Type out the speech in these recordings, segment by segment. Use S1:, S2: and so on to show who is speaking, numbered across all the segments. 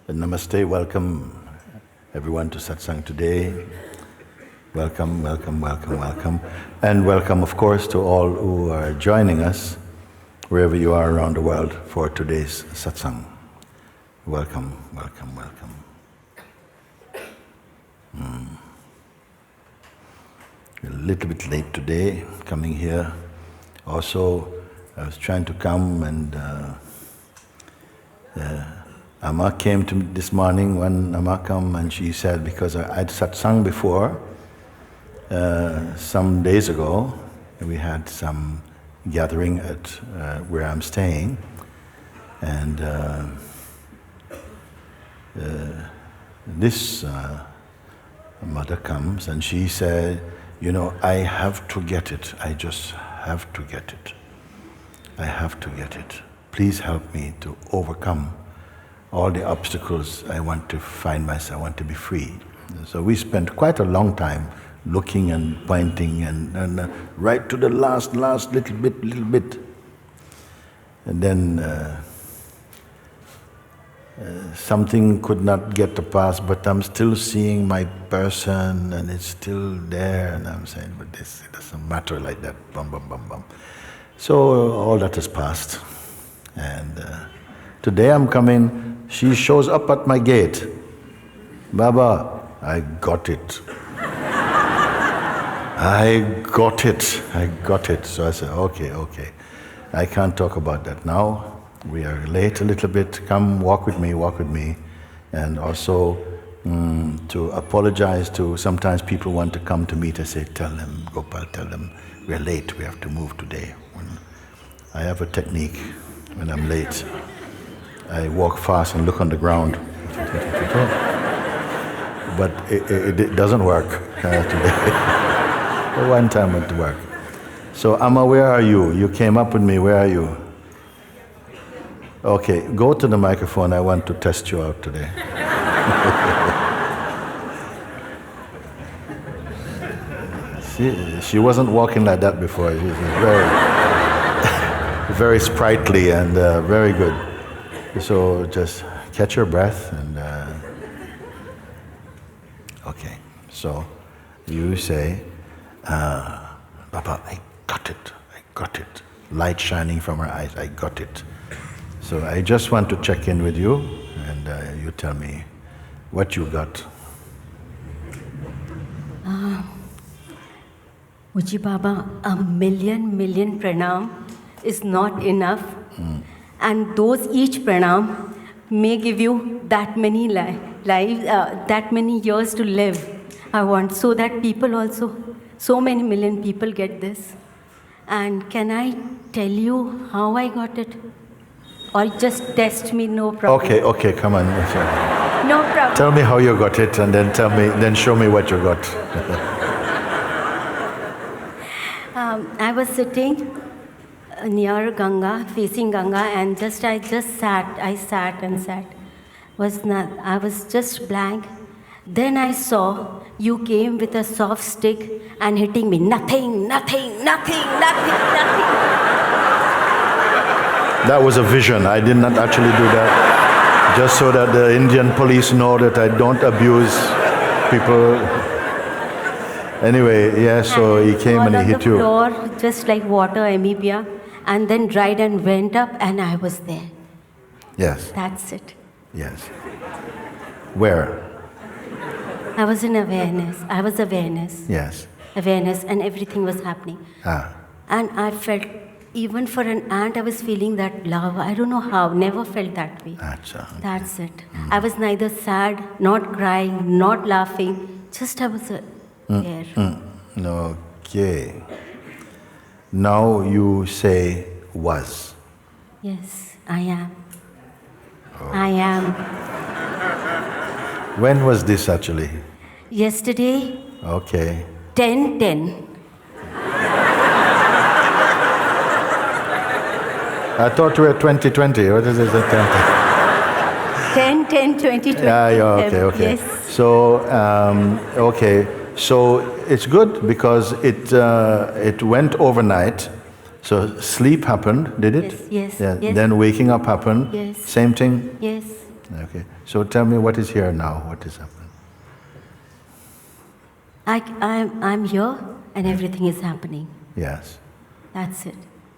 S1: Namaste, welcome everyone to Satsang today. Welcome, welcome, welcome, welcome. And welcome, of course, to all who are joining us, wherever you are around the world, for today's Satsang. Welcome, welcome, welcome. A little bit late today, coming here. Also, I was trying to come and Amma came to me this morning when Amma came and she said, because I'd satsang before, some days ago, we had some gathering at where I'm staying, and this mother comes and she said, you know, I have to get it, I just have to get it. I have to get it. Please help me to overcome all the obstacles. I want to find myself, I want to be free. So we spent quite a long time looking and pointing and right to the last little bit. And then something could not get to pass, but I'm still seeing my person and it's still there, and I'm saying, but this, it doesn't matter like that, bum, bum, bum, bum. So all that has passed. And today I'm coming, she shows up at my gate. Baba, I got it. I got it. So I said, okay. I can't talk about that now. We are late a little bit. Come, walk with me. And also to apologize to, sometimes people want to come to meet. I say, tell them, Gopal, tell them, we're late, we have to move today. I have a technique when I'm late. I walk fast and look on the ground. But it doesn't work today. One time it went to work. So Amma, where are you? You came up with me, where are you? Okay, go to the microphone, I want to test you out today. She wasn't walking like that before. She was very sprightly and very good. So just catch your breath and okay. So you say, Baba, I got it. Light shining from her eyes, I got it. So I just want to check in with you, and you tell me what you got.
S2: Moojibaba, a million pranam is not enough. And those each pranam may give you that many lives, that many years to live. I want so that people also, so many million people get this. And can I tell you how I got it? Or just test me, no problem.
S1: Okay, come on.
S2: No problem.
S1: Tell me how you got it, and then show me what you got.
S2: I was sitting near Ganga, facing Ganga, and I just sat. I sat. I was just blank. Then I saw you came with a soft stick and hitting me. Nothing.
S1: That was a vision. I did not actually do that. Just so that the Indian police know that I don't abuse people. Anyway, yeah, so he came and he hit you.
S2: On the floor, just like water, amoeba, and then dried and went up, and I was there.
S1: Yes.
S2: That's it.
S1: Yes. Where?
S2: I was in awareness.
S1: Yes.
S2: Awareness, and everything was happening. And I felt, even for an ant, I was feeling that love. I don't know how, never felt that way. That's it. I was neither sad, not crying, not laughing, just I was there.
S1: Okay. Now you say was.
S2: Yes, I am. I am.
S1: When was this actually?
S2: Yesterday.
S1: Okay.
S2: 10:10.
S1: I thought we were 2020. What is it?
S2: 10:10/2020.
S1: Yeah, okay.
S2: Yes.
S1: So, okay. So it's good because it went overnight. So sleep happened, did it?
S2: Yes.
S1: Yeah. Yes. Then waking up happened.
S2: Yes.
S1: Same thing.
S2: Yes.
S1: Okay. So tell me what is here now, what is happening?
S2: I'm here and everything is happening.
S1: Yes.
S2: That's it.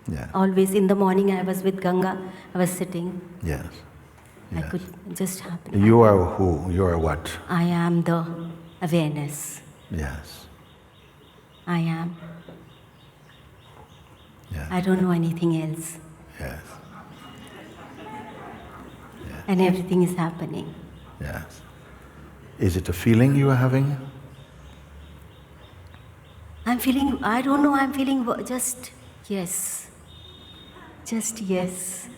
S1: Yeah.
S2: Always in the morning I was with Ganga, I was sitting.
S1: Yes.
S2: I
S1: Yes.
S2: could just happen.
S1: You are who? You are what?
S2: I am the awareness.
S1: Yes.
S2: I am.
S1: Yes.
S2: I don't know anything else.
S1: Yes.
S2: And everything is happening.
S1: Yes. Is it a feeling you are having?
S2: I'm feeling, I don't know, I'm feeling just yes. Just yes.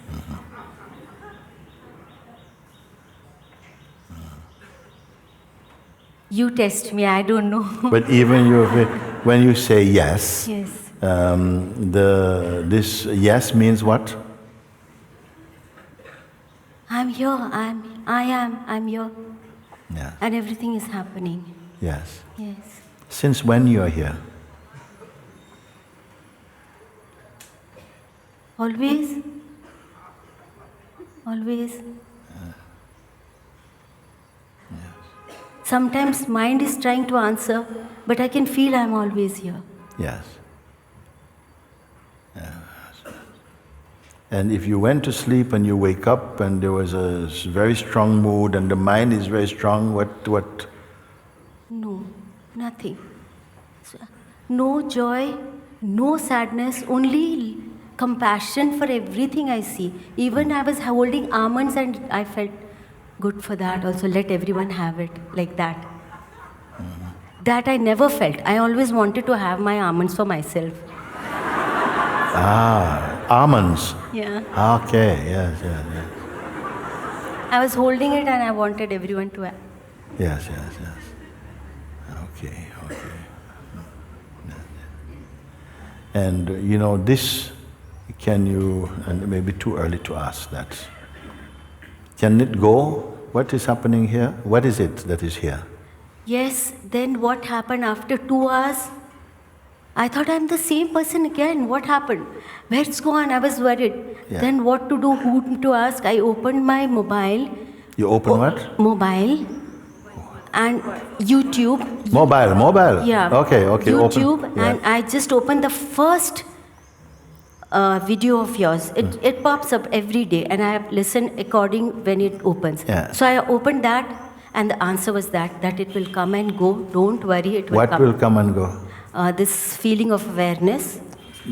S2: You test me, I don't know.
S1: But even when you say yes,
S2: Yes.
S1: this yes means what?
S2: I'm here, I'm here.
S1: Yes.
S2: And everything is happening.
S1: Yes.
S2: Yes.
S1: Since when you are here?
S2: Always. Always. Sometimes mind is trying to answer, but I can feel I'm always here.
S1: Yes. Yes. And if you went to sleep and you wake up and there was a very strong mood and the mind is very strong, what?
S2: No, nothing. No joy, no sadness, only compassion for everything I see. Even I was holding almonds and I felt good for that also. Let everyone have it, like that. That I never felt. I always wanted to have my almonds for myself.
S1: Almonds.
S2: Yeah.
S1: Okay, yes.
S2: I was holding it and I wanted everyone to have.
S1: Yes. Okay. And this, can you, and it may be too early to ask that. Can it go? What is happening here? What is it that is here?
S2: Yes, then what happened after 2 hours? I thought I'm the same person again. What happened? Where's gone? I was worried.
S1: Yeah.
S2: Then what to do, who to ask? I opened my mobile.
S1: You open what?
S2: Mobile and YouTube.
S1: Mobile.
S2: Yeah.
S1: Okay.
S2: YouTube,
S1: open. Yeah.
S2: and I just opened the first video of yours. It pops up every day, and I have listened according when it opens.
S1: Yeah.
S2: So I opened that, and the answer was that it will come and go. Don't worry, it will
S1: What
S2: come.
S1: will come and go?
S2: This feeling of awareness.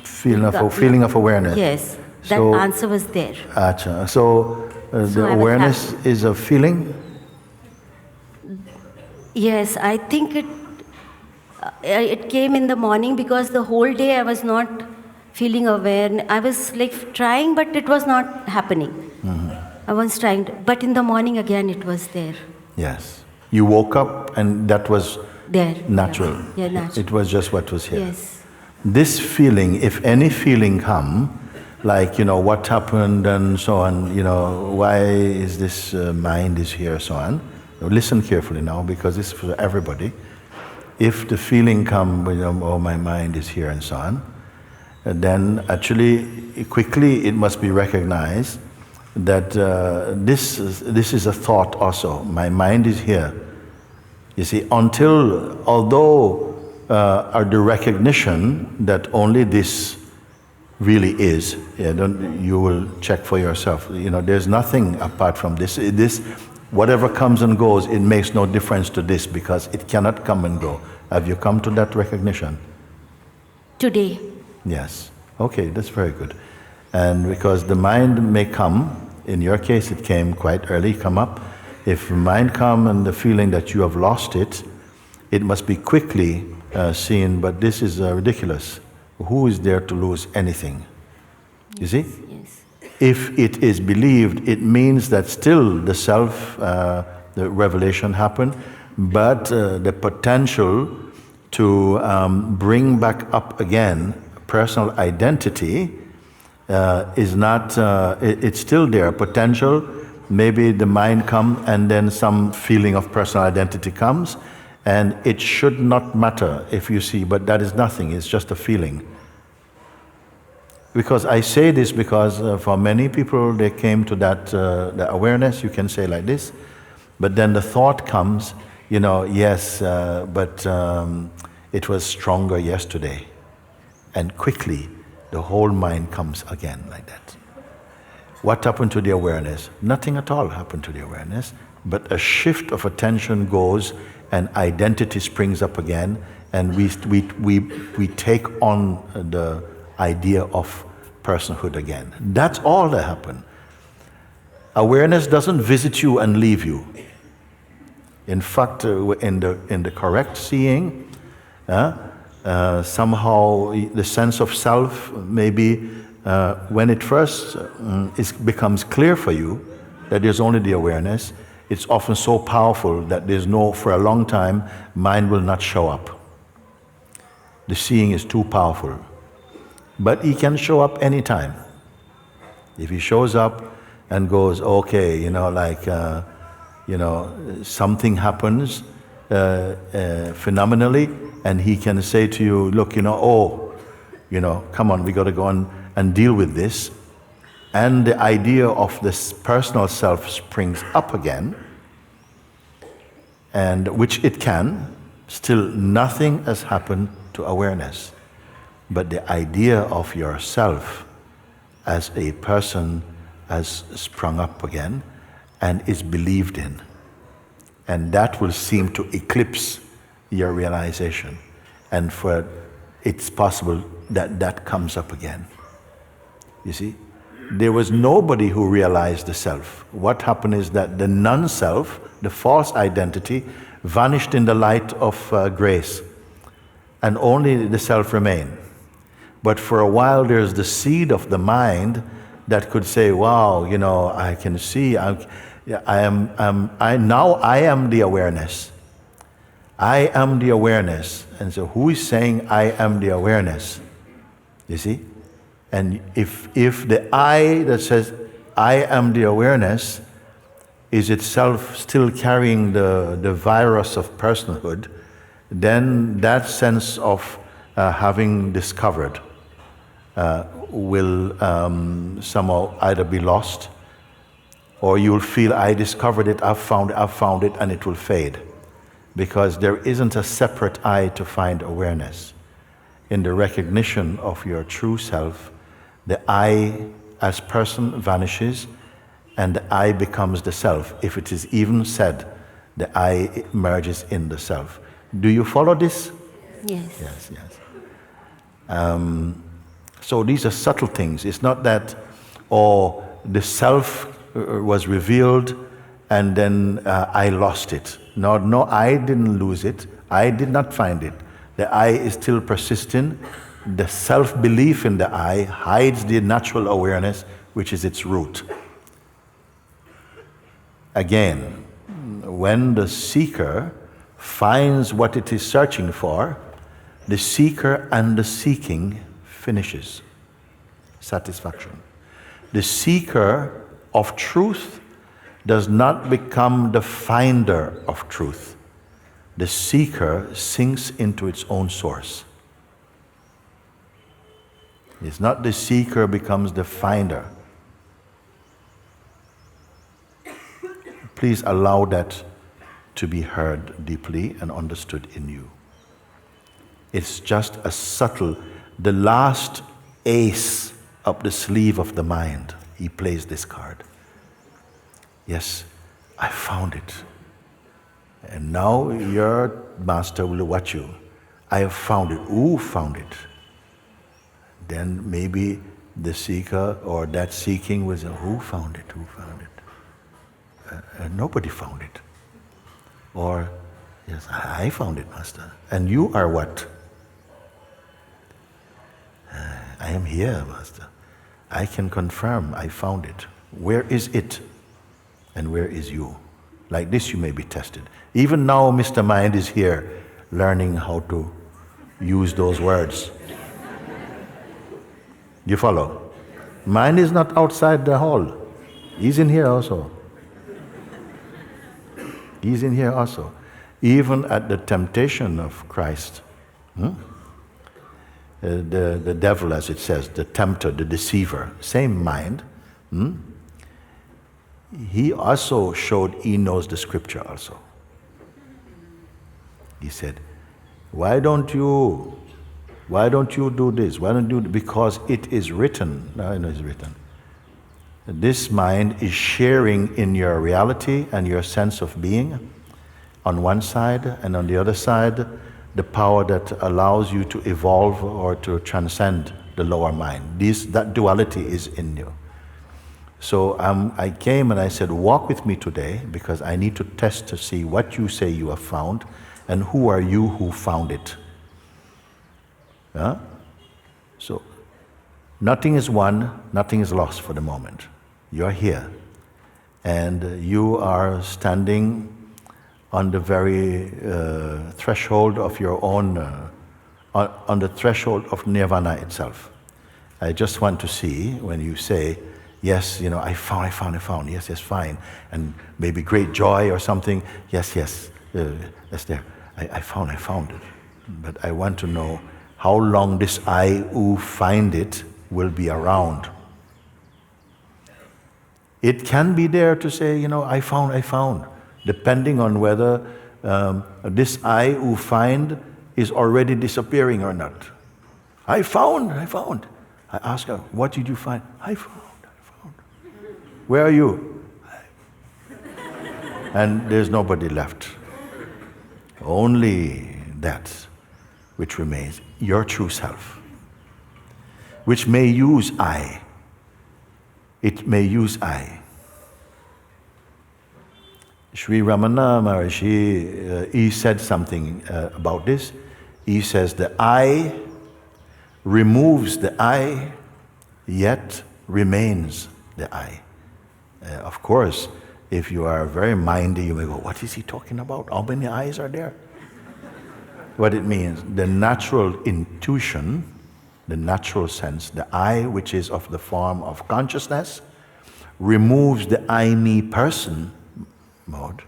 S1: Feeling of awareness.
S2: Yes, that
S1: So-
S2: answer was there.
S1: Acha. So
S2: So
S1: the
S2: I was
S1: awareness is a feeling?
S2: Yes, I think it came in the morning because the whole day I was not feeling aware. I was like trying, but it was not happening. I was trying, but in the morning again it was there.
S1: Yes. You woke up and that was
S2: There.
S1: natural.
S2: Yeah, natural.
S1: It was just what was here.
S2: Yes.
S1: This feeling, if any feeling come, like, what happened and so on, why is this mind is here, so on. Listen carefully now, because this is for everybody. If the feeling come, oh, my mind is here and so on, then actually, quickly it must be recognized that this is a thought also. My mind is here. You see, although the recognition that only this really is, you will check for yourself. There's nothing apart from this. Whatever comes and goes, it makes no difference to this because it cannot come and go. Have you come to that recognition?
S2: Today.
S1: Yes. Okay, that's very good. And because the mind may come, in your case it came quite early, come up. If the mind come and the feeling that you have lost it, it must be quickly seen, but this is ridiculous. Who is there to lose anything? You see?
S2: Yes.
S1: If it is believed, it means that still the self, the revelation happened, but the potential to bring back up again personal identity is not, it's still there. Potential, maybe the mind comes and then some feeling of personal identity comes, and it should not matter if you see, but that is nothing, it's just a feeling. Because I say this because for many people they came to that awareness, you can say like this, but then the thought comes, yes, but it was stronger yesterday. And quickly the whole mind comes again like that. What happened to the awareness? Nothing at all happened to the awareness, but a shift of attention goes and identity springs up again, and we take on the idea of personhood again. That's all that happened. Awareness doesn't visit you and leave you. In fact, in the correct seeing, somehow the sense of self, maybe when it first becomes clear for you that there's only the awareness, it's often so powerful that for a long time, mind will not show up. The seeing is too powerful. But he can show up anytime. If he shows up and goes, okay, something happens phenomenally, and he can say to you, look, come on, we got to go on and deal with this. And the idea of this personal self springs up again, and which it can, still nothing has happened to awareness. But the idea of yourself as a person has sprung up again and is believed in. And that will seem to eclipse your realization. And it's possible that comes up again. You see? There was nobody who realized the self. What happened is that the non-self, the false identity, vanished in the light of grace. And only the self remained. But for a while there's the seed of the mind that could say, wow, I can see, now I am the awareness. I am the awareness. And so who is saying I am the awareness? You see? And if the I that says I am the awareness is itself still carrying the virus of personhood, then that sense of having discovered will somehow either be lost, or you'll feel, I discovered it, I've found it, and it will fade. Because there isn't a separate I to find awareness. In the recognition of your true self, the I as person vanishes, and the I becomes the self. If it is even said, the I merges in the self. Do you follow this?
S2: Yes.
S1: Yes. So these are subtle things. It's not that, the self was revealed and then I lost it. No, I didn't lose it. I did not find it. The I is still persisting. The self-belief in the I hides the natural awareness, which is its root. Again, when the seeker finds what it is searching for, the seeker and the seeking finishes. Satisfaction. The seeker of truth does not become the finder of truth. The seeker sinks into its own source. It's not the seeker becomes the finder. Please allow that to be heard deeply and understood in you. It's just a subtle, the last ace up the sleeve of the mind. He plays this card. Yes, I found it. And now your master will watch you. I have found it. Who found it? Then maybe the seeker or that seeking was, who found it? Who found it? Nobody found it. Or, yes, I found it, master. And you are what? I am here, master. I can confirm I found it. Where is it? And where is you? Like this you may be tested. Even now Mr. Mind is here learning how to use those words. You follow? Mind is not outside the hall. He's in here also. He's in here also. Even at the temptation of Christ. the devil, as it says, the tempter, the deceiver, same mind, he also showed he knows the scripture also. He said, why don't you do this? Why don't you? Because it is written. No, it is written. This mind is sharing in your reality and your sense of being on one side, and on the other side, the power that allows you to evolve or to transcend the lower mind. That duality is in you. So I came and I said, walk with me today, because I need to test to see what you say you have found, and who are you who found it. So nothing is won, nothing is lost for the moment. You're here, and you are standing on the very threshold of your own, on the threshold of nirvana itself. I just want to see when you say, yes, I found, yes, fine, and maybe great joy or something, yes, that's there. I found it. But I want to know how long this I who find it will be around. It can be there to say, I found, depending on whether this I who find is already disappearing or not. I found. I ask her, what did you find? I found. Where are you? And there's nobody left. Only that which remains, your true self, which may use I. It may use I. Shree Ramana Maharishi, he said something about this. He says the I removes the I, yet remains the I. Of course, if you are very mindy, you may go, what is he talking about? How many eyes are there? What it means, the natural intuition, the natural sense, the I, which is of the form of consciousness, removes the I, me, person mode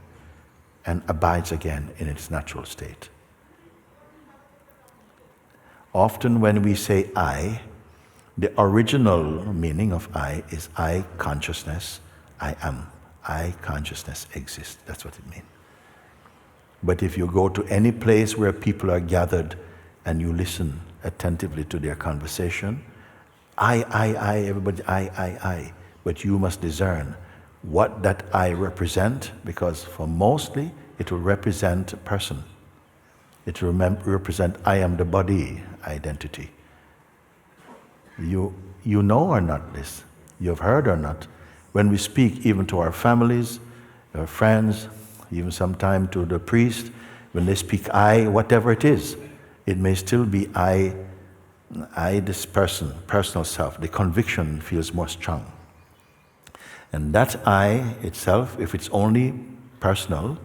S1: and abides again in its natural state. Often when we say I, the original meaning of I is I, consciousness, I am. I, consciousness, exist. That's what it means. But if you go to any place where people are gathered and you listen attentively to their conversation, I, everybody, I. But you must discern what that I represent, because for mostly it will represent a person. It will represent I am the body identity. You know or not this? You have heard or not? When we speak even to our families, our friends, even sometime to the priest, when they speak I, whatever it is, it may still be I, this person, personal self. The conviction feels more strong. And that I itself, if it's only personal,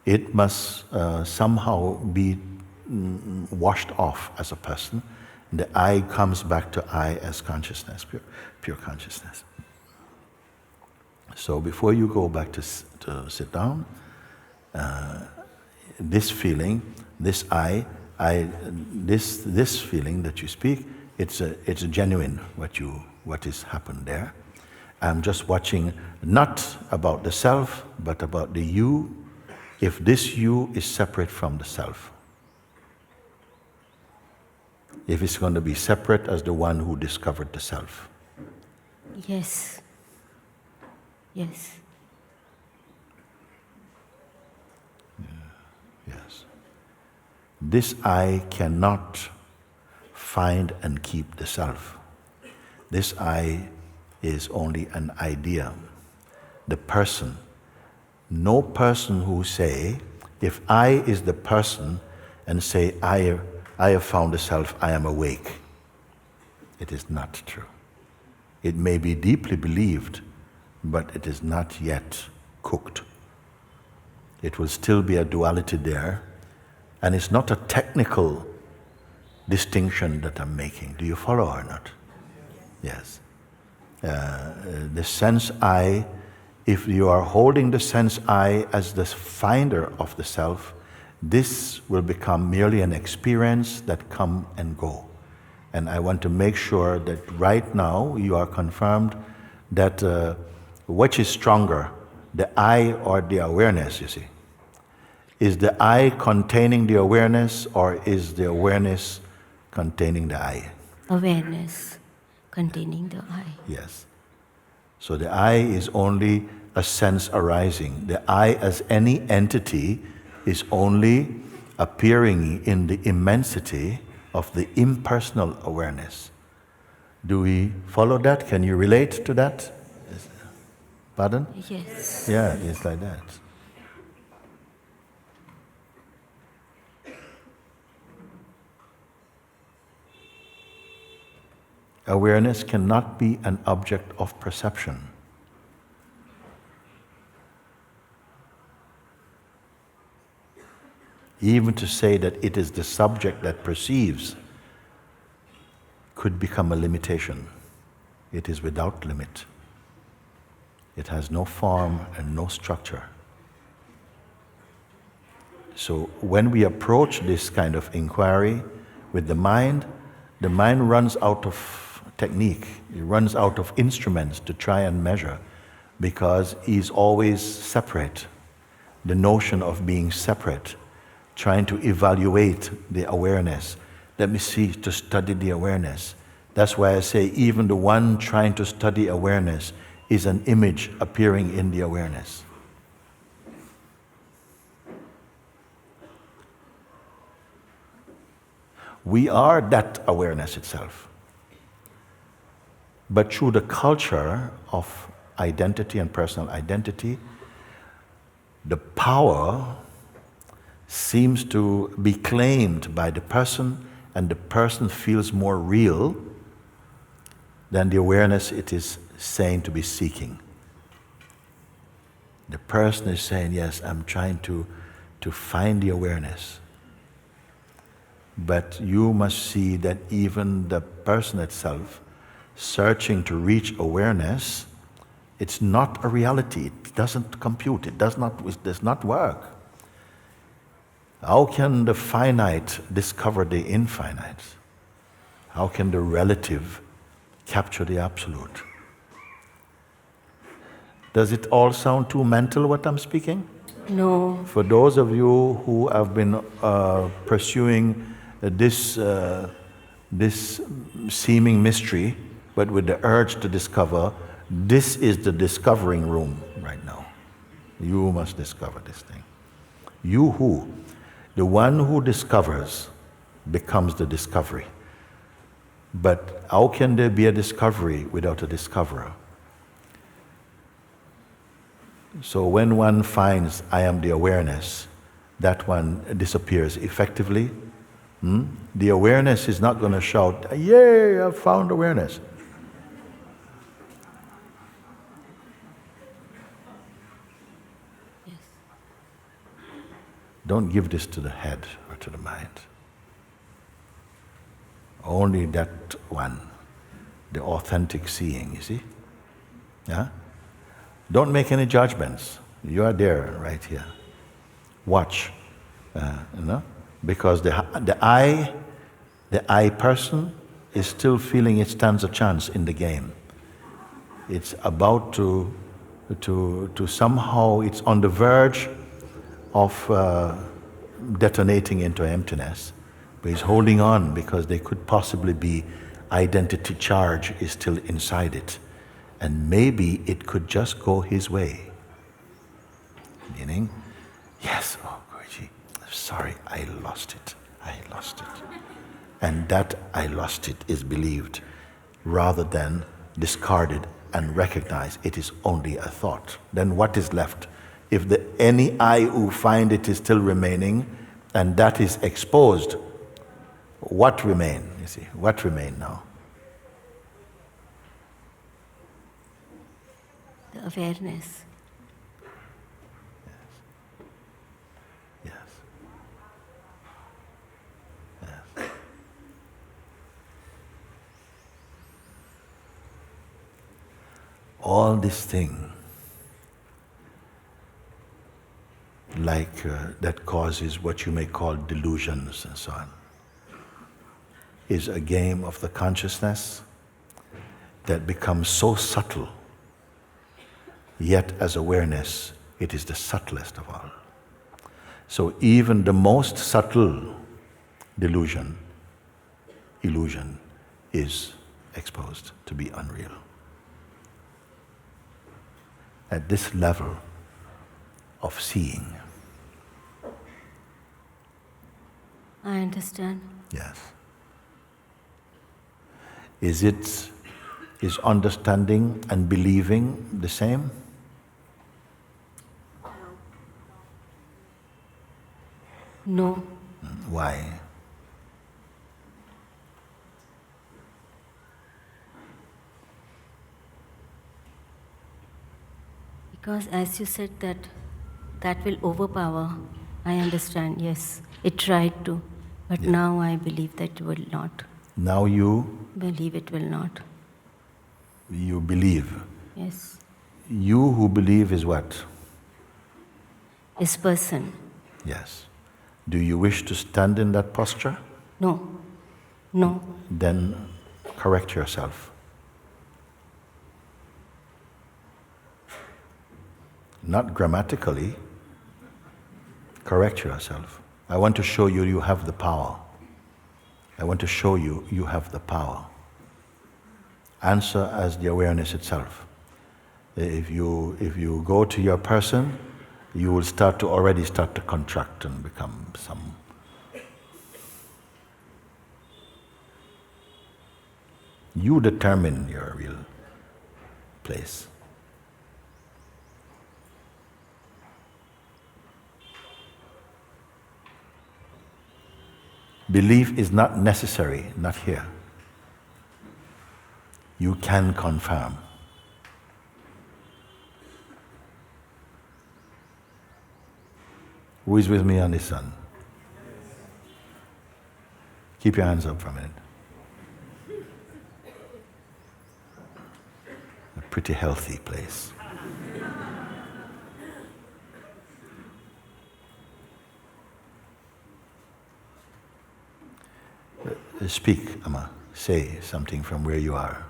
S1: it must somehow be washed off as a person. The I comes back to I as consciousness, pure consciousness. So before you go back to sit down, this feeling, this this feeling that you speak, it's a genuine what is happened there. I'm just watching not about the self, but about the you, if this you is separate from the self. If it's going to be separate as the one who discovered the self.
S2: Yes. Yes.
S1: Yes. This I cannot find and keep the self. This I is only an idea. The person. No person who say, if I is the person and say, I have found the self, I am awake. It is not true. It may be deeply believed, but it is not yet cooked. It will still be a duality there, and it's not a technical distinction that I'm making. Do you follow or not? Yes. The sense I, if you are holding the sense I as the finder of the self, this will become merely an experience that come and go. And I want to make sure that right now you are confirmed that which is stronger, the I or the awareness, you see? Is the I containing the awareness, or is the awareness containing the I?
S2: Awareness containing the I.
S1: Yes. So the I is only a sense arising. The I as any entity is only appearing in the immensity of the impersonal awareness. Do we follow that? Can you relate to that? Pardon?
S2: Yes.
S1: Yeah, it's like that. Awareness cannot be an object of perception. Even to say that it is the subject that perceives could become a limitation. It is without limit. It has no form and no structure. So when we approach this kind of inquiry with the mind runs out of technique. It runs out of instruments to try and measure, because he's always separate. The notion of being separate, trying to evaluate the awareness. Let me see, to study the awareness. That's why I say even the one trying to study awareness is an image appearing in the awareness. We are that awareness itself. But through the culture of identity and personal identity, the power seems to be claimed by the person, and the person feels more real than the awareness it is saying to be seeking. The person is saying, yes, I'm trying to find the awareness. But you must see that even the person itself, searching to reach awareness, it's not a reality. It doesn't compute. It does not work. How can the finite discover the infinite? How can the relative capture the absolute? Does it all sound too mental, what I'm speaking?
S2: No.
S1: For those of you who have been pursuing this seeming mystery, but with the urge to discover, this is the discovering room right now. You must discover this thing. You who? The one who discovers becomes the discovery. But how can there be a discovery without a discoverer? So when one finds I am the awareness, that one disappears effectively. The awareness is not going to shout, yay, I've found awareness.
S2: Yes.
S1: Don't give this to the head or to the mind. Only that one, the authentic seeing, you see? Yeah? Don't make any judgments. You are there, right here. Watch, because the I person is still feeling it stands a chance in the game. It's about to somehow, it's on the verge of detonating into emptiness. But he's holding on because there could possibly be identity charge is still inside it. And maybe it could just go his way. Meaning, yes, oh Guruji, sorry, I lost it. And that I lost it is believed rather than discarded and recognized it is only a thought. Then what is left? If any I who find it is still remaining and that is exposed, what remain? You see, what remain now?
S2: The awareness.
S1: Yes. All this thing, like that causes what you may call delusions and so on. is a game of the consciousness that becomes so subtle, yet as awareness, it is the subtlest of all. So even the most subtle illusion is exposed to be unreal. At this level of seeing.
S2: I understand.
S1: Yes. Is understanding and believing the same?
S2: No.
S1: Why?
S2: Because as you said that will overpower, I understand, yes. It tried to, but now I believe that it will not.
S1: Now you?
S2: Believe it will not.
S1: You believe?
S2: Yes.
S1: You who believe is what?
S2: Is person.
S1: Yes. Do you wish to stand in that posture?
S2: No. No.
S1: Then correct yourself. Not grammatically. Correct yourself. I want to show you you have the power. I want to show you you have the power. Answer as the awareness itself. If you go to your person, you will already start to contract and become some. You determine your real place. Belief is not necessary, not here. You can confirm. Who is with me on this one? Keep your hands up for a minute. A pretty healthy place. Speak, Amma. Say something from where you are.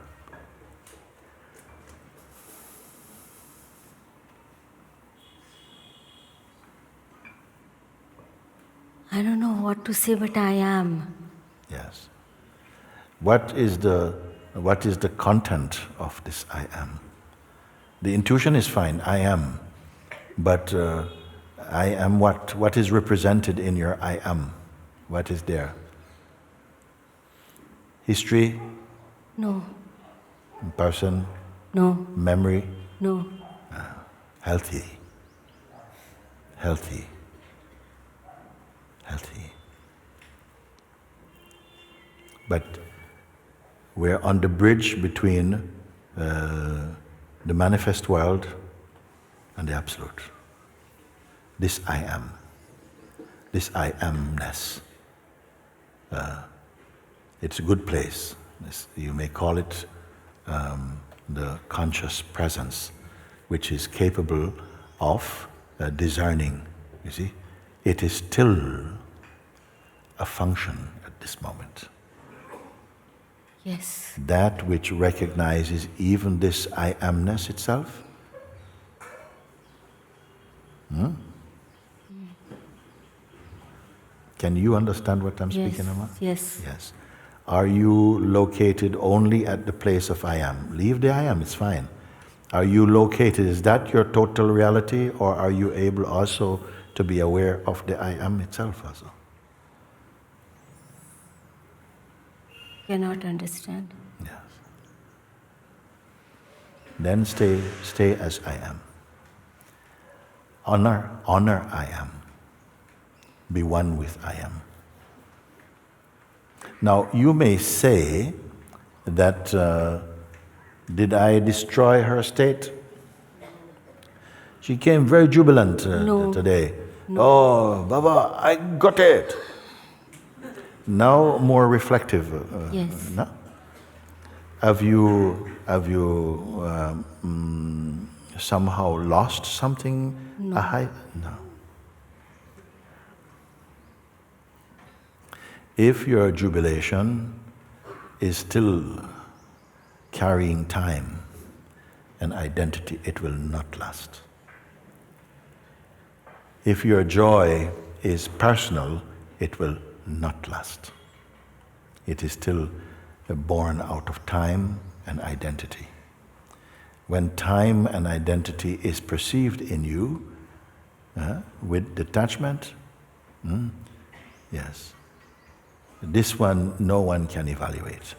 S2: I don't know what to say, but I am.
S1: Yes. What is the content of this I am? The intuition is fine, I am. But I am what? What is represented in your I am? What is there? History?
S2: No.
S1: Person?
S2: No.
S1: Memory?
S2: No.
S1: Healthy. Healthy. Healthy. But we're on the bridge between the manifest world and the Absolute. This I am. This I amness. It's a good place. You may call it the conscious presence, which is capable of discerning, you see. It is still a function at this moment.
S2: Yes.
S1: That which recognizes even this I amness itself. Can you understand what I'm speaking about?
S2: Yes.
S1: Yes. Are you located only at the place of I am? Leave the I am, it's fine. Are you located, is that your total reality, or are you able also to be aware of the I am itself also?
S2: Cannot understand.
S1: Yes. Then stay as I am. Honor I am. Be one with I am. Now you may say that did I destroy her state? She came very jubilant today.
S2: No.
S1: Oh, Baba, I got it. Now more reflective.
S2: Yes.
S1: No? Have you somehow lost something?
S2: No.
S1: No. If your jubilation is still carrying time and identity, it will not last. If your joy is personal, it will not last. It is still born out of time and identity. When time and identity is perceived in you with detachment, yes, this one no one can evaluate.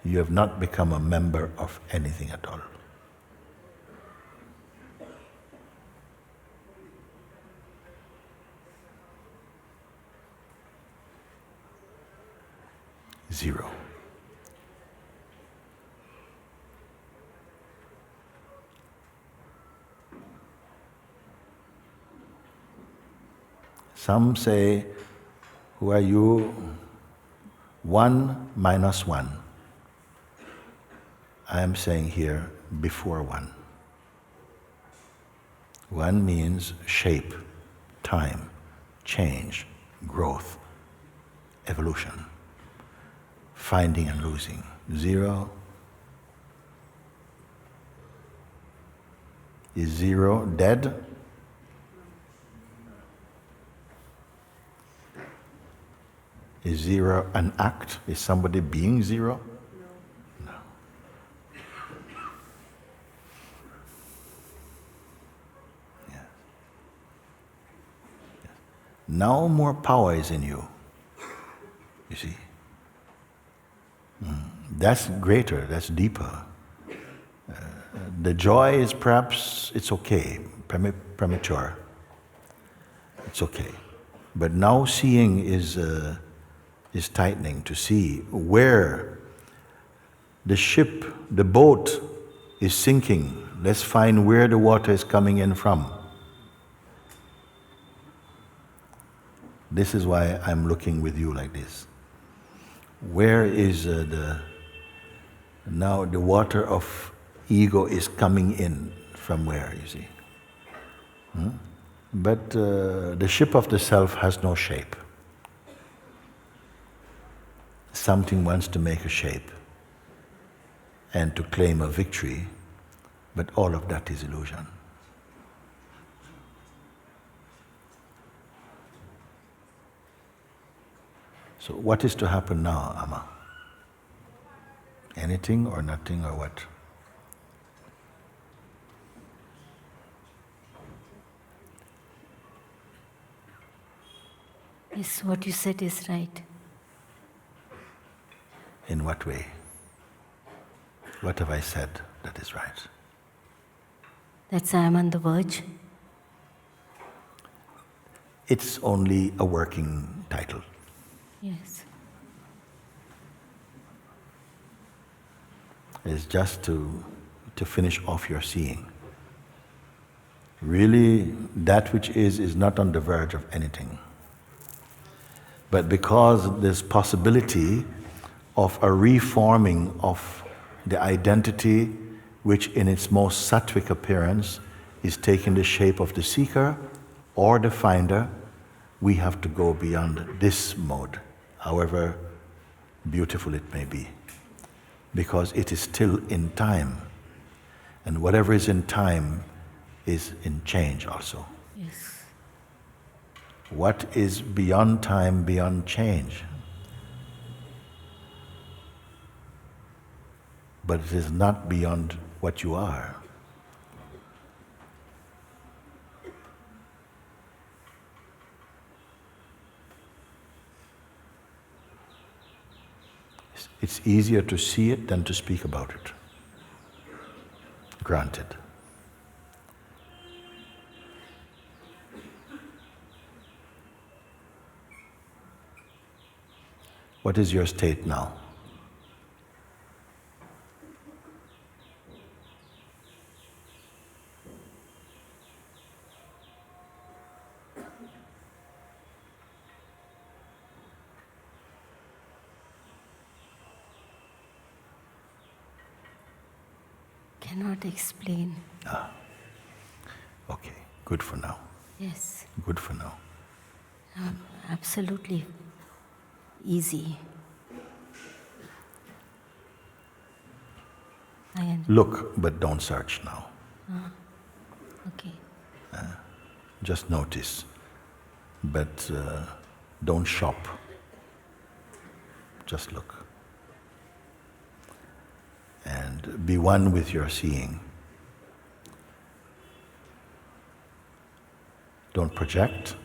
S1: You have not become a member of anything at all. Zero. Some say, who are you? 1 minus 1. I am saying here, before 1. 1 means shape, time, change, growth, evolution, finding and losing. 0 is 0 dead? Is 0 an act? Is somebody being 0? No. Yes. Yes. Now more power is in you. You see? That's greater, that's deeper. The joy is perhaps, it's okay, premature. It's okay. But now seeing is tightening to see where the ship, the boat is sinking. Let's find where the water is coming in from. This is why I'm looking with you like this. Where is now the water of ego is coming in from where, you see? But the ship of the self has no shape. Something wants to make a shape and to claim a victory, but all of that is illusion. So what is to happen now, Amma? Anything or nothing or what?
S2: Yes, what you said is right.
S1: In what way? What have I said that is right?
S2: That's I am on the verge.
S1: It's only a working title.
S2: Yes.
S1: It's just to finish off your seeing. Really, that which is not on the verge of anything. But because there's possibility of a reforming of the identity which in its most sattvic appearance is taking the shape of the seeker or the finder, we have to go beyond this mode, however beautiful it may be, because it is still in time, and whatever is in time is in change also.
S2: Yes.
S1: What is beyond time, beyond change? But it is not beyond what you are. It's easier to see it than to speak about it. Granted. What is your state now?
S2: cannot explain.
S1: Okay, good for now.
S2: Yes.
S1: Good for now.
S2: Absolutely easy.
S1: Look, but don't search now.
S2: Okay.
S1: Just notice, but don't shop. Just look. And be one with your seeing. Don't project.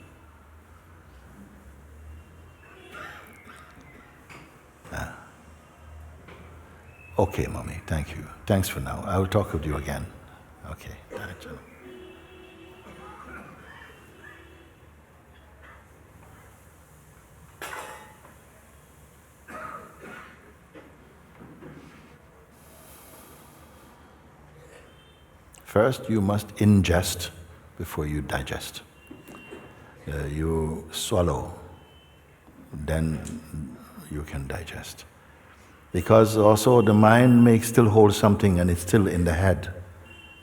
S1: Okay, Mommy, thank you. Thanks for now. I will talk with you again. Okay. First, you must ingest before you digest. You swallow, then you can digest. Because also the mind may still hold something and it's still in the head.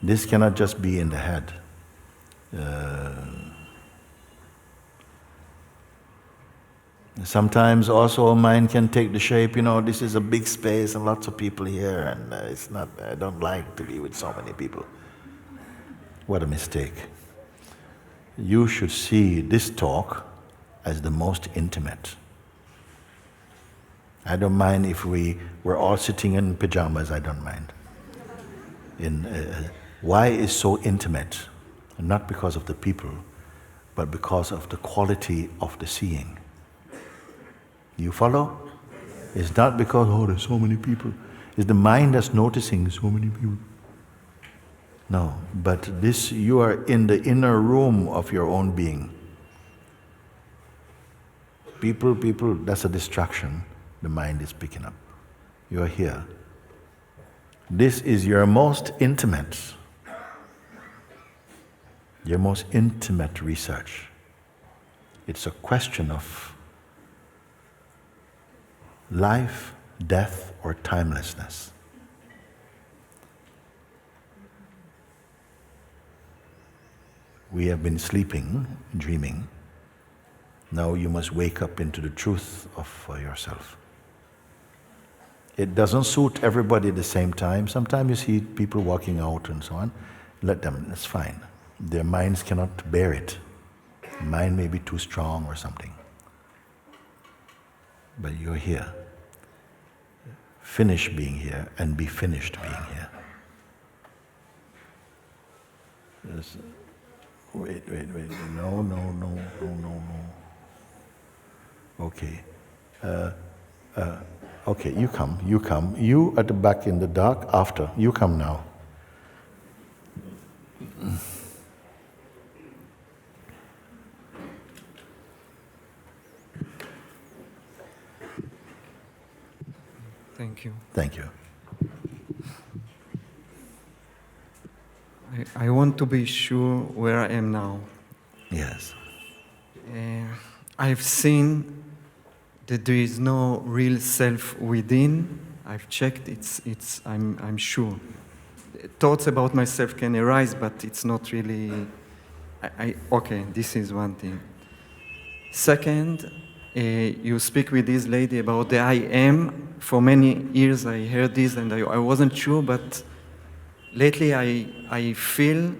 S1: This cannot just be in the head. Sometimes also mind can take the shape, this is a big space and lots of people here and it's not, I don't like to be with so many people. What a mistake. You should see this talk as the most intimate. I don't mind if we're all sitting in pajamas, I don't mind. Why is so intimate? Not because of the people, but because of the quality of the seeing. You follow? It's not because, there's so many people. It's the mind that's noticing so many people. No, but you are in the inner room of your own being. People, that's a distraction the mind is picking up. You're here. This is your most intimate research. It's a question of life, death, or timelessness. We have been sleeping, dreaming. Now you must wake up into the truth of yourself. It doesn't suit everybody at the same time. Sometimes you see people walking out and so on. Let them, that's fine. Their minds cannot bear it. Mind may be too strong or something. But you're here. Finish being here and be finished being here. Wait. No. Okay. Okay, you come. You at the back in the dark, after. You come now.
S3: Thank you.
S1: Thank you.
S3: I want to be sure where I am now.
S1: Yes.
S3: I've seen that there is no real self within. I've checked. I'm sure. Thoughts about myself can arise, but it's not really. Okay, this is one thing. Second, you speak with this lady about the I am. For many years I heard this and I wasn't sure, but lately I feel,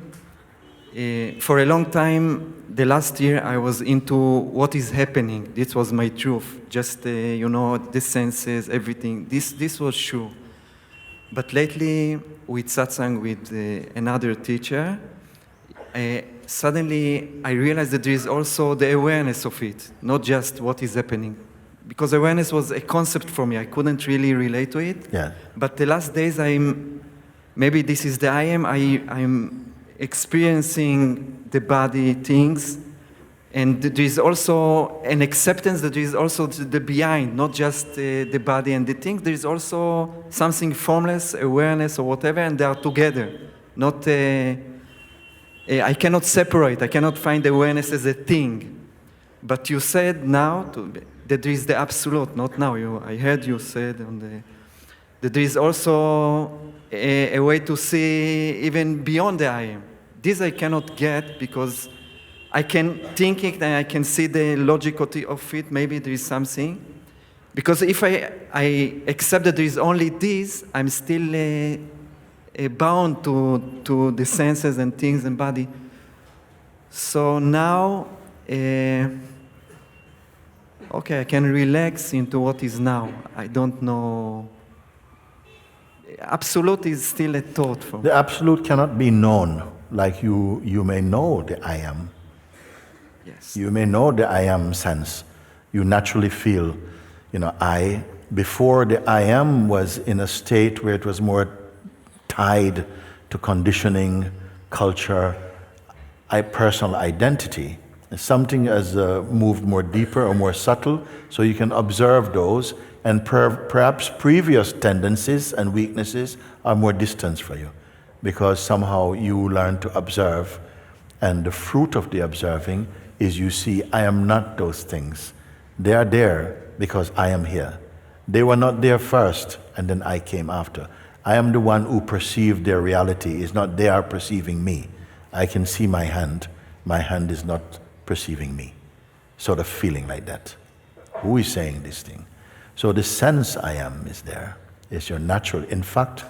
S3: for a long time, the last year I was into what is happening. This was my truth. Just, the senses, everything. This was sure. But lately, with Satsang, with another teacher, suddenly I realized that there is also the awareness of it, not just what is happening. Because awareness was a concept for me. I couldn't really relate to it.
S1: Yeah.
S3: But the last days maybe this is the I am, I'm experiencing the body things. And there is also an acceptance that there is also the behind, not just the body and the things. There is also something formless, awareness or whatever, and they are together. Not, I cannot separate. I cannot find awareness as a thing. But you said now that there is the absolute, not now. I heard you said on the... that there is also a way to see even beyond the I am. This I cannot get because I can think it and I can see the logicality of it. Maybe there is something. Because if I accept that there is only this, I'm still bound to the senses and things and body. So now, okay, I can relax into what is now. I don't know. Absolute is still a thought for me.
S1: The absolute cannot be known like you may know the I am.
S3: Yes.
S1: You may know the I am sense. You naturally feel, I. Before the I am was in a state where it was more tied to conditioning, culture, personal identity. Something has moved more deeper or more subtle, so you can observe those, and perhaps previous tendencies and weaknesses are more distant for you, because somehow you learn to observe, and the fruit of the observing is you see, I am not those things. They are there because I am here. They were not there first, and then I came after. I am the one who perceived their reality. It's not they are perceiving me. I can see my hand. My hand is not perceiving me. Sort of feeling like that. Who is saying this thing? So the sense I am is there. It's your natural. In fact,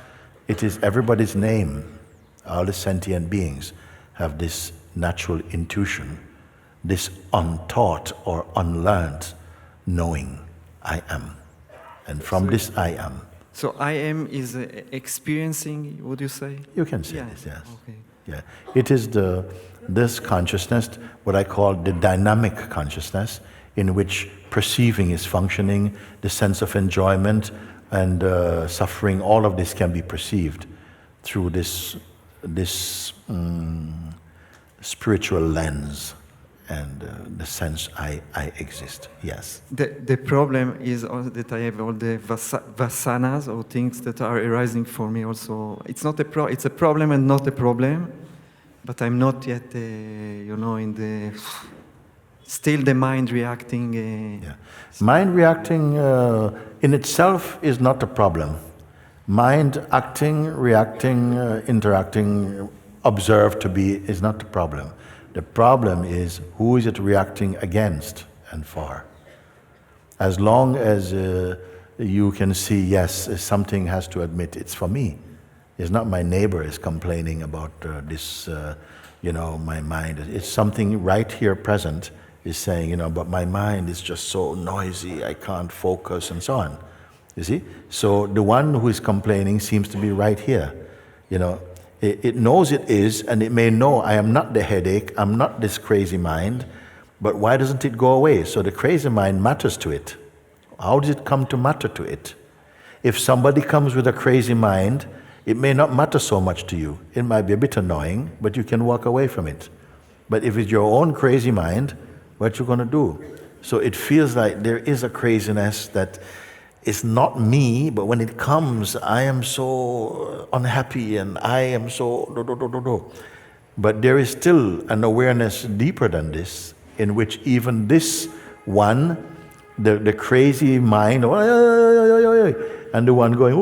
S1: it is everybody's name. All the sentient beings have this natural intuition, this untaught or unlearned knowing I am. And from this I am.
S3: So I am is experiencing, would you say?
S1: You can say this, yes.
S3: Okay.
S1: Yeah. It is this consciousness, what I call the dynamic consciousness, in which perceiving is functioning, the sense of enjoyment and suffering, all of this can be perceived through this spiritual lens and the sense I exist. Yes.
S3: The problem is also that I have all the vasanas or things that are arising for me also. It's not it's a problem and not a problem, but I'm not yet, in the still the mind reacting.
S1: Yeah. Mind reacting in itself is not a problem. Mind acting, reacting, interacting, observed to be is not the problem. The problem is who is it reacting against and for. As long as you can see, yes, something has to admit it's for me. It's not my neighbor is complaining about this, my mind. It's something right here present is saying, but my mind is just so noisy, I can't focus and so on. You see? So the one who is complaining seems to be right here. It knows it is, and it may know I am not the headache, I'm not this crazy mind, but why doesn't it go away? So the crazy mind matters to it. How does it come to matter to it? If somebody comes with a crazy mind, it may not matter so much to you. It might be a bit annoying, but you can walk away from it. But if it's your own crazy mind, what you going to do? So it feels like there is a craziness that it's not me, but when it comes, I am so unhappy and I am so do. But there is still an awareness deeper than this, in which even this one, the crazy mind, and the one going,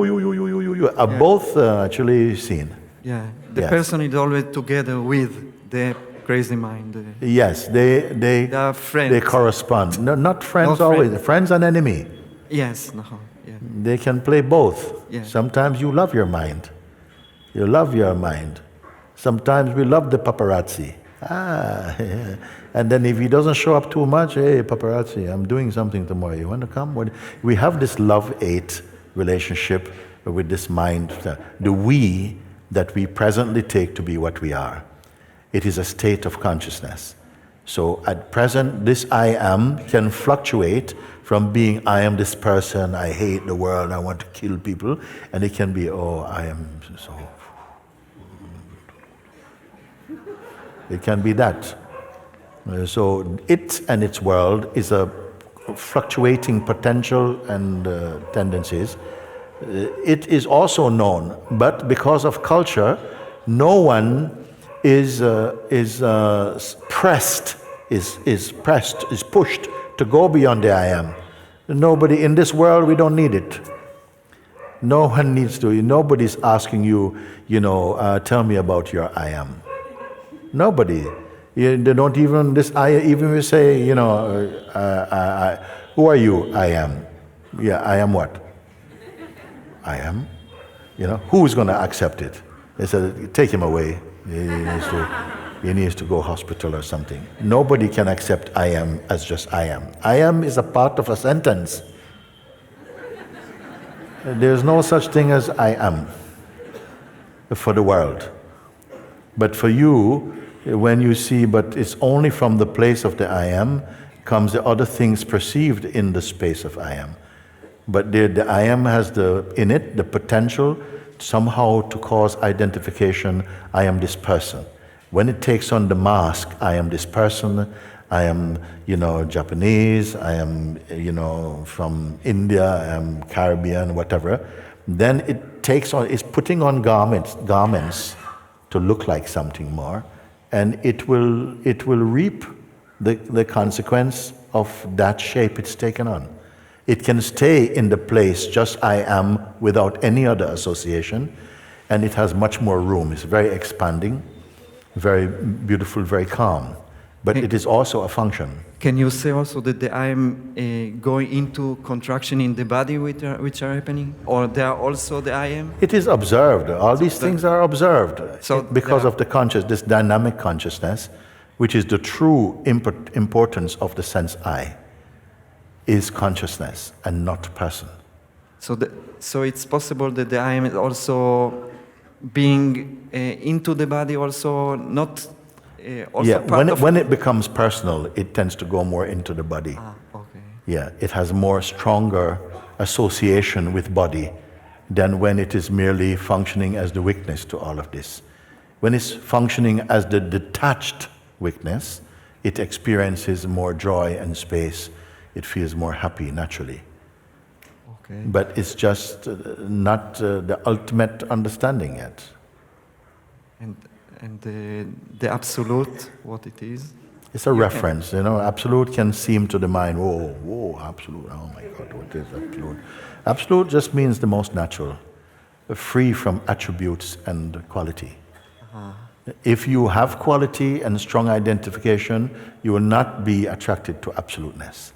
S1: are both actually seen.
S3: Yeah, the person is always together with the crazy mind.
S1: Yes, they
S3: are friends.
S1: They correspond. No, not friends always. Friends and enemy.
S3: Yes, no. Yeah.
S1: They can play both.
S3: Yeah.
S1: Sometimes you love your mind. You love your mind. Sometimes we love the paparazzi. And then if he doesn't show up too much, hey, paparazzi, I'm doing something tomorrow. You want to come? We have this love-hate relationship with this mind, the we that we presently take to be what we are. It is a state of consciousness. So at present, this I am can fluctuate from being I am this person, I hate the world, I want to kill people, and it can be, I am so. It can be that. So it and its world is a fluctuating potential and tendencies. It is also known, but because of culture, no one is pushed to go beyond the I am. Nobody in this world, we don't need it. No one needs to. Nobody's asking you, tell me about your I am. Nobody. They don't even, even we say, who are you? I am. Yeah, I am what? I am. Who is going to accept it? They said, take him away. He needs to go hospital or something. Nobody can accept I am as just I am. I am is a part of a sentence. There's no such thing as I am for the world. But for you, when you see, but it's only from the place of the I am comes the other things perceived in the space of I am. But the I am has in it the potential somehow to cause identification. I am this person. When it takes on the mask, I am this person, I am, Japanese, I am, from India, I am Caribbean, whatever, then it takes on, it's putting on garments to look like something more, and it will reap the consequence of that shape it's taken on. It can stay in the place just I am without any other association, and it has much more room. It's very expanding, very beautiful, very calm. But it is also a function.
S3: Can you say also that the I am going into contraction in the body which are happening? Or they are also the I am?
S1: It is observed. All these things are observed because of this dynamic consciousness, which is the true importance of the sense I, is consciousness and not person.
S3: So it's possible that the I am is also being into the body, also not. Also
S1: when it becomes personal, it tends to go more into the body.
S3: Okay.
S1: Yeah, it has more stronger association with body than when it is merely functioning as the witness to all of this. When it's functioning as the detached witness, it experiences more joy and space. It feels more happy naturally.
S3: Okay.
S1: But it's just not the ultimate understanding yet.
S3: And the absolute, what it is?
S1: It's a reference, Absolute can seem to the mind, whoa, absolute, oh my God, what is absolute? Absolute just means the most natural, free from attributes and quality. If you have quality and strong identification, you will not be attracted to absoluteness.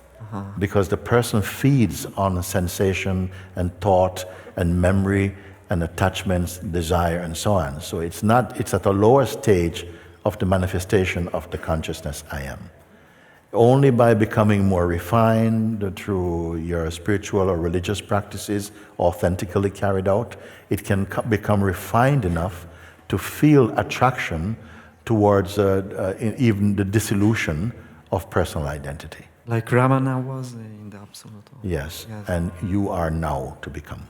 S1: Because the person feeds on sensation and thought and memory and attachments, desire, and so on. So it's at a lower stage of the manifestation of the consciousness I am. Only by becoming more refined through your spiritual or religious practices, authentically carried out, it can become refined enough to feel attraction towards even the dissolution of personal identity.
S3: Like Ramana was in the absolute.
S1: Yes, and you are now to become.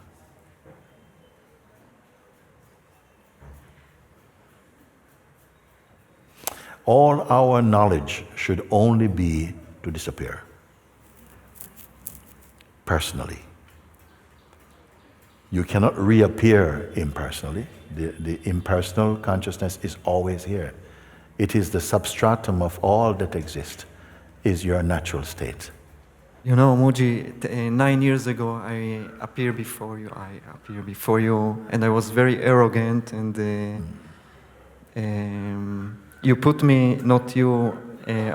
S1: All our knowledge should only be to disappear. Personally. You cannot reappear impersonally. The impersonal consciousness is always here. It is the substratum of all that exists, is your natural state.
S3: Mooji, 9 years ago I appeared before you, and I was very arrogant, and you put me, not you,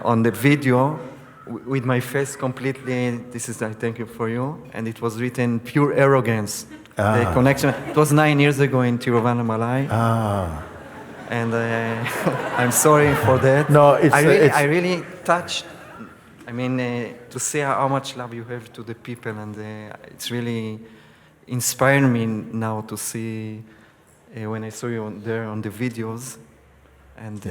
S3: on the video with my face completely. This is I thank you for you, and it was written pure arrogance. The connection. It was 9 years ago in Tiruvannamalai. And I'm sorry for that.
S1: No,
S3: I really touched. To see how much love you have to the people, and it's really inspired me now to see when I saw you there on the videos. And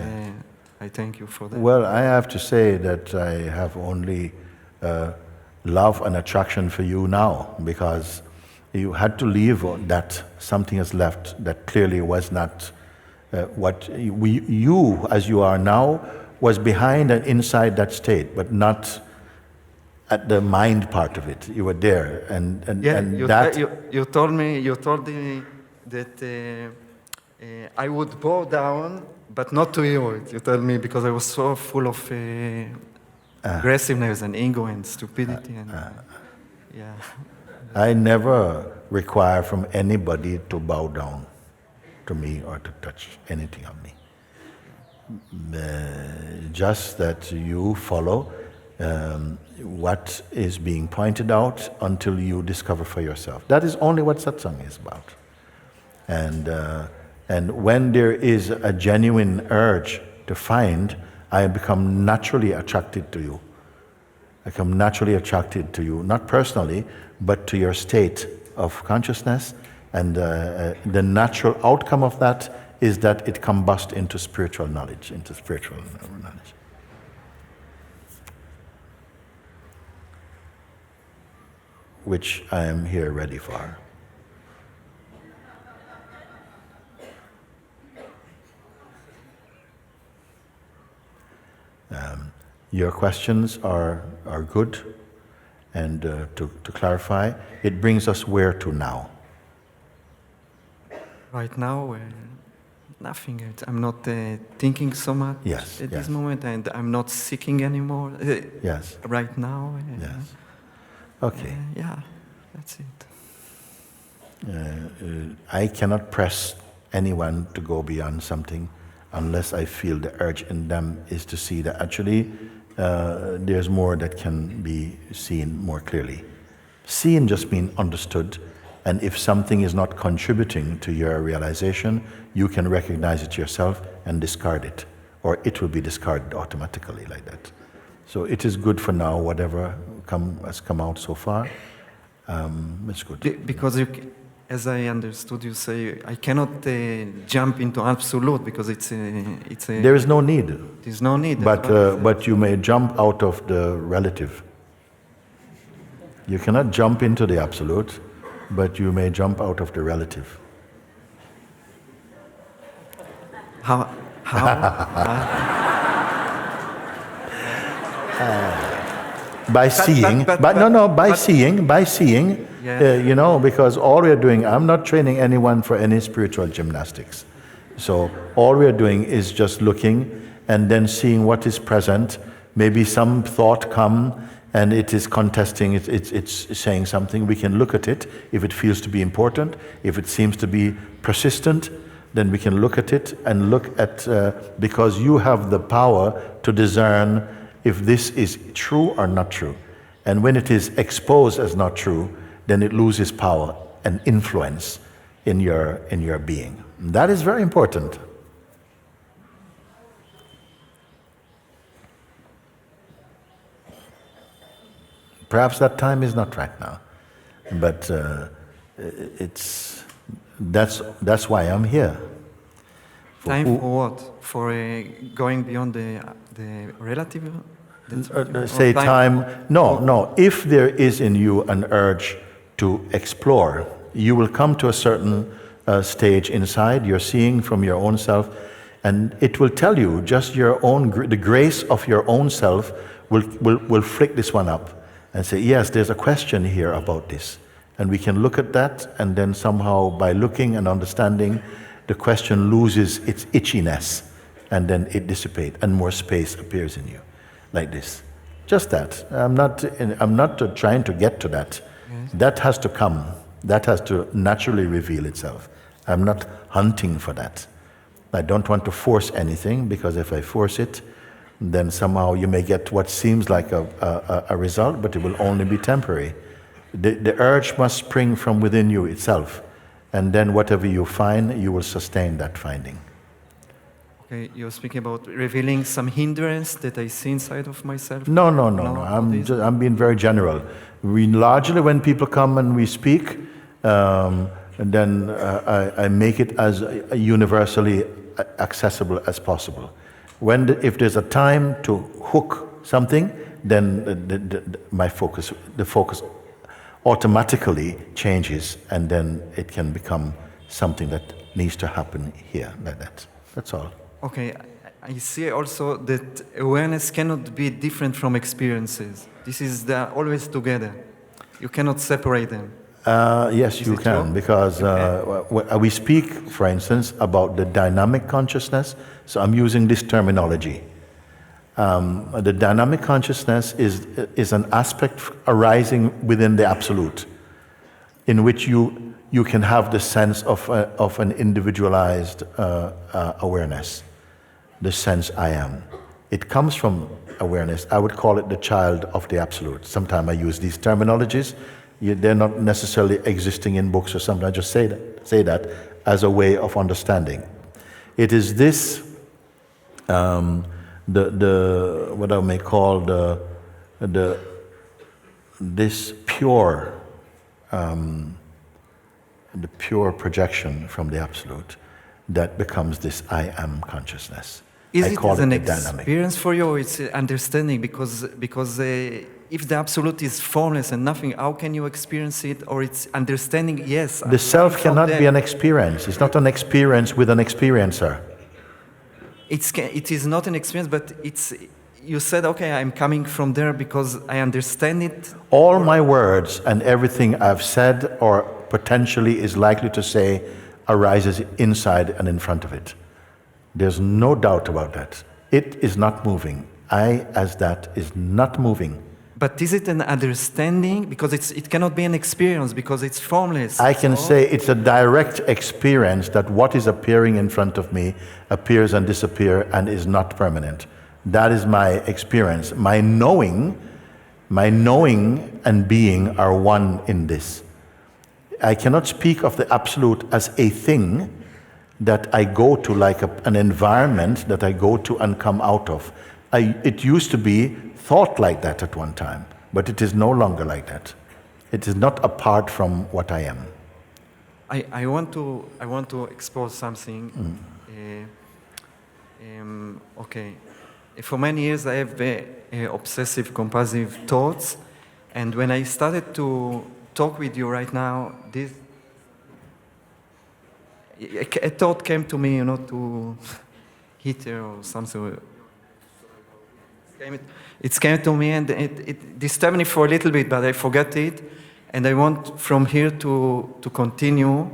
S3: I thank you for that.
S1: Well, I have to say that I have only love and attraction for you now, because you had to leave that something has left that clearly was not what you, as you are now, was behind and inside that state, but not at the mind part of it. You were there, and
S3: you told me that I would bow down, but not to you. You told me because I was so full of aggressiveness and ego and stupidity, and
S1: I never require from anybody to bow down to me or to touch anything of me. Just that you follow what is being pointed out until you discover for yourself. That is only what satsang is about. And when there is a genuine urge to find, I become naturally attracted to you. I become naturally attracted to you, not personally, but to your state of consciousness. And the natural outcome of that is that it combusts into spiritual knowledge, which I am here ready for. Your questions are good, and to clarify, it brings us where to now?
S3: Right now, nothing. I'm not thinking so much at this moment, and I'm not seeking anymore.
S1: Yes.
S3: Right now.
S1: Yes. Okay.
S3: Yeah, that's it.
S1: I cannot press anyone to go beyond something unless I feel the urge in them is to see that actually there's more that can be seen more clearly. Seen just means understood. And if something is not contributing to your realization, you can recognize it yourself and discard it, or it will be discarded automatically like that. So it is good for now, whatever has come out so far, it's good.
S3: Because as I understood you say, I cannot jump into absolute because it's a...
S1: There is no need.
S3: There's no need.
S1: But you may jump out of the relative. You cannot jump into the absolute, but you may jump out of the relative.
S3: How?
S1: By seeing, by seeing,
S3: yeah.
S1: Because all we are doing, I'm not training anyone for any spiritual gymnastics. So all we are doing is just looking and then seeing what is present. Maybe some thought come and it is contesting, it's saying something. We can look at it if it feels to be important. If it seems to be persistent, then we can look at it and look at, because you have the power to discern if this is true or not true. And when it is exposed as not true, then it loses power and influence in your being. That is very important. Perhaps that time is not right now, but that's why I'm here.
S3: Time for what? For going beyond the relative?
S1: Say time. No. If there is in you an urge to explore, you will come to a certain stage inside. You're seeing from your own self, and it will tell you just the grace of your own self will flick this one up and say, yes, there's a question here about this. And we can look at that, and then somehow by looking and understanding, the question loses its itchiness, and then it dissipates, and more space appears in you, like this. Just that. I'm not trying to get to that.
S3: Yes.
S1: That has to come. That has to naturally reveal itself. I'm not hunting for that. I don't want to force anything, because if I force it, then somehow you may get what seems like a result, but it will only be temporary. The urge must spring from within you itself, and then whatever you find, you will sustain that finding.
S3: Okay, you're speaking about revealing some hindrance that I see inside of myself?
S1: No. I'm being very general. Largely when people come and we speak, and then I make it as universally accessible as possible. If there's a time to hook something, then the focus automatically changes, and then it can become something that needs to happen here, like that. That's all.
S3: Okay, I see also that awareness cannot be different from experiences. They're always together. You cannot separate them.
S1: Yes, you can, true? Because we speak, for instance, about the dynamic consciousness. So I'm using this terminology. The dynamic consciousness is an aspect arising within the absolute. in which you can have the sense of an individualized awareness, the sense I am. It comes from awareness. I would call it the child of the absolute. Sometimes I use these terminologies. They're not necessarily existing in books or something. I just say that as a way of understanding. It is this, what I may call this pure, the pure projection from the absolute that becomes this I am consciousness.
S3: Is
S1: I
S3: it
S1: call
S3: as an
S1: the dynamic.
S3: experience for you, or it's understanding? Because if the absolute is formless and nothing, how can you experience it? Or it's understanding? Yes.
S1: The self cannot be an experience. It's not an experience with an experiencer.
S3: It is not an experience, but it's. You said, okay, I'm coming from there because I understand it.
S1: All my words and everything I've said or potentially is likely to say arises inside and in front of it. There's no doubt about that. It is not moving. I, as that, is not moving.
S3: But is it an understanding? Because it cannot be an experience because it's formless.
S1: I can say it's a direct experience that what is appearing in front of me appears and disappears and is not permanent. That is my experience. My knowing and being are one in this. I cannot speak of the absolute as a thing that I go to, like an environment that I go to and come out of. It used to be thought like that at one time, but it is no longer like that. It is not apart from what I am.
S3: I want to explore something. Okay. For many years I have obsessive compulsive thoughts, and when I started to talk with you right now, a thought came to me, to hit her or something. It came to me and it disturbed me for a little bit, but I forgot it, and I want from here to continue.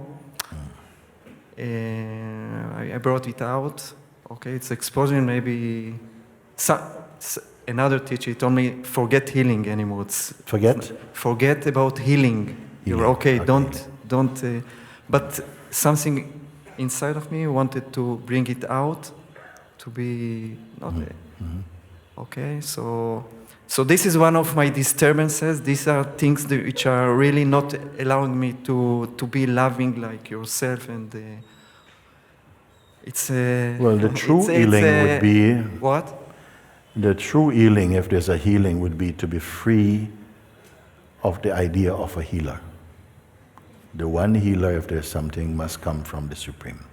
S3: I brought it out. Okay, it's exposing maybe. Another teacher told me, forget healing anymore. Forget about healing. You're okay. Don't. But something inside of me wanted to bring it out, to be not okay. So this is one of my disturbances. These are things which are really not allowing me to be loving like yourself, and it's
S1: the true healing would be
S3: what?
S1: The true healing, if there's a healing, would be to be free of the idea of a healer. The one healer, if there's something, must come from the Supreme.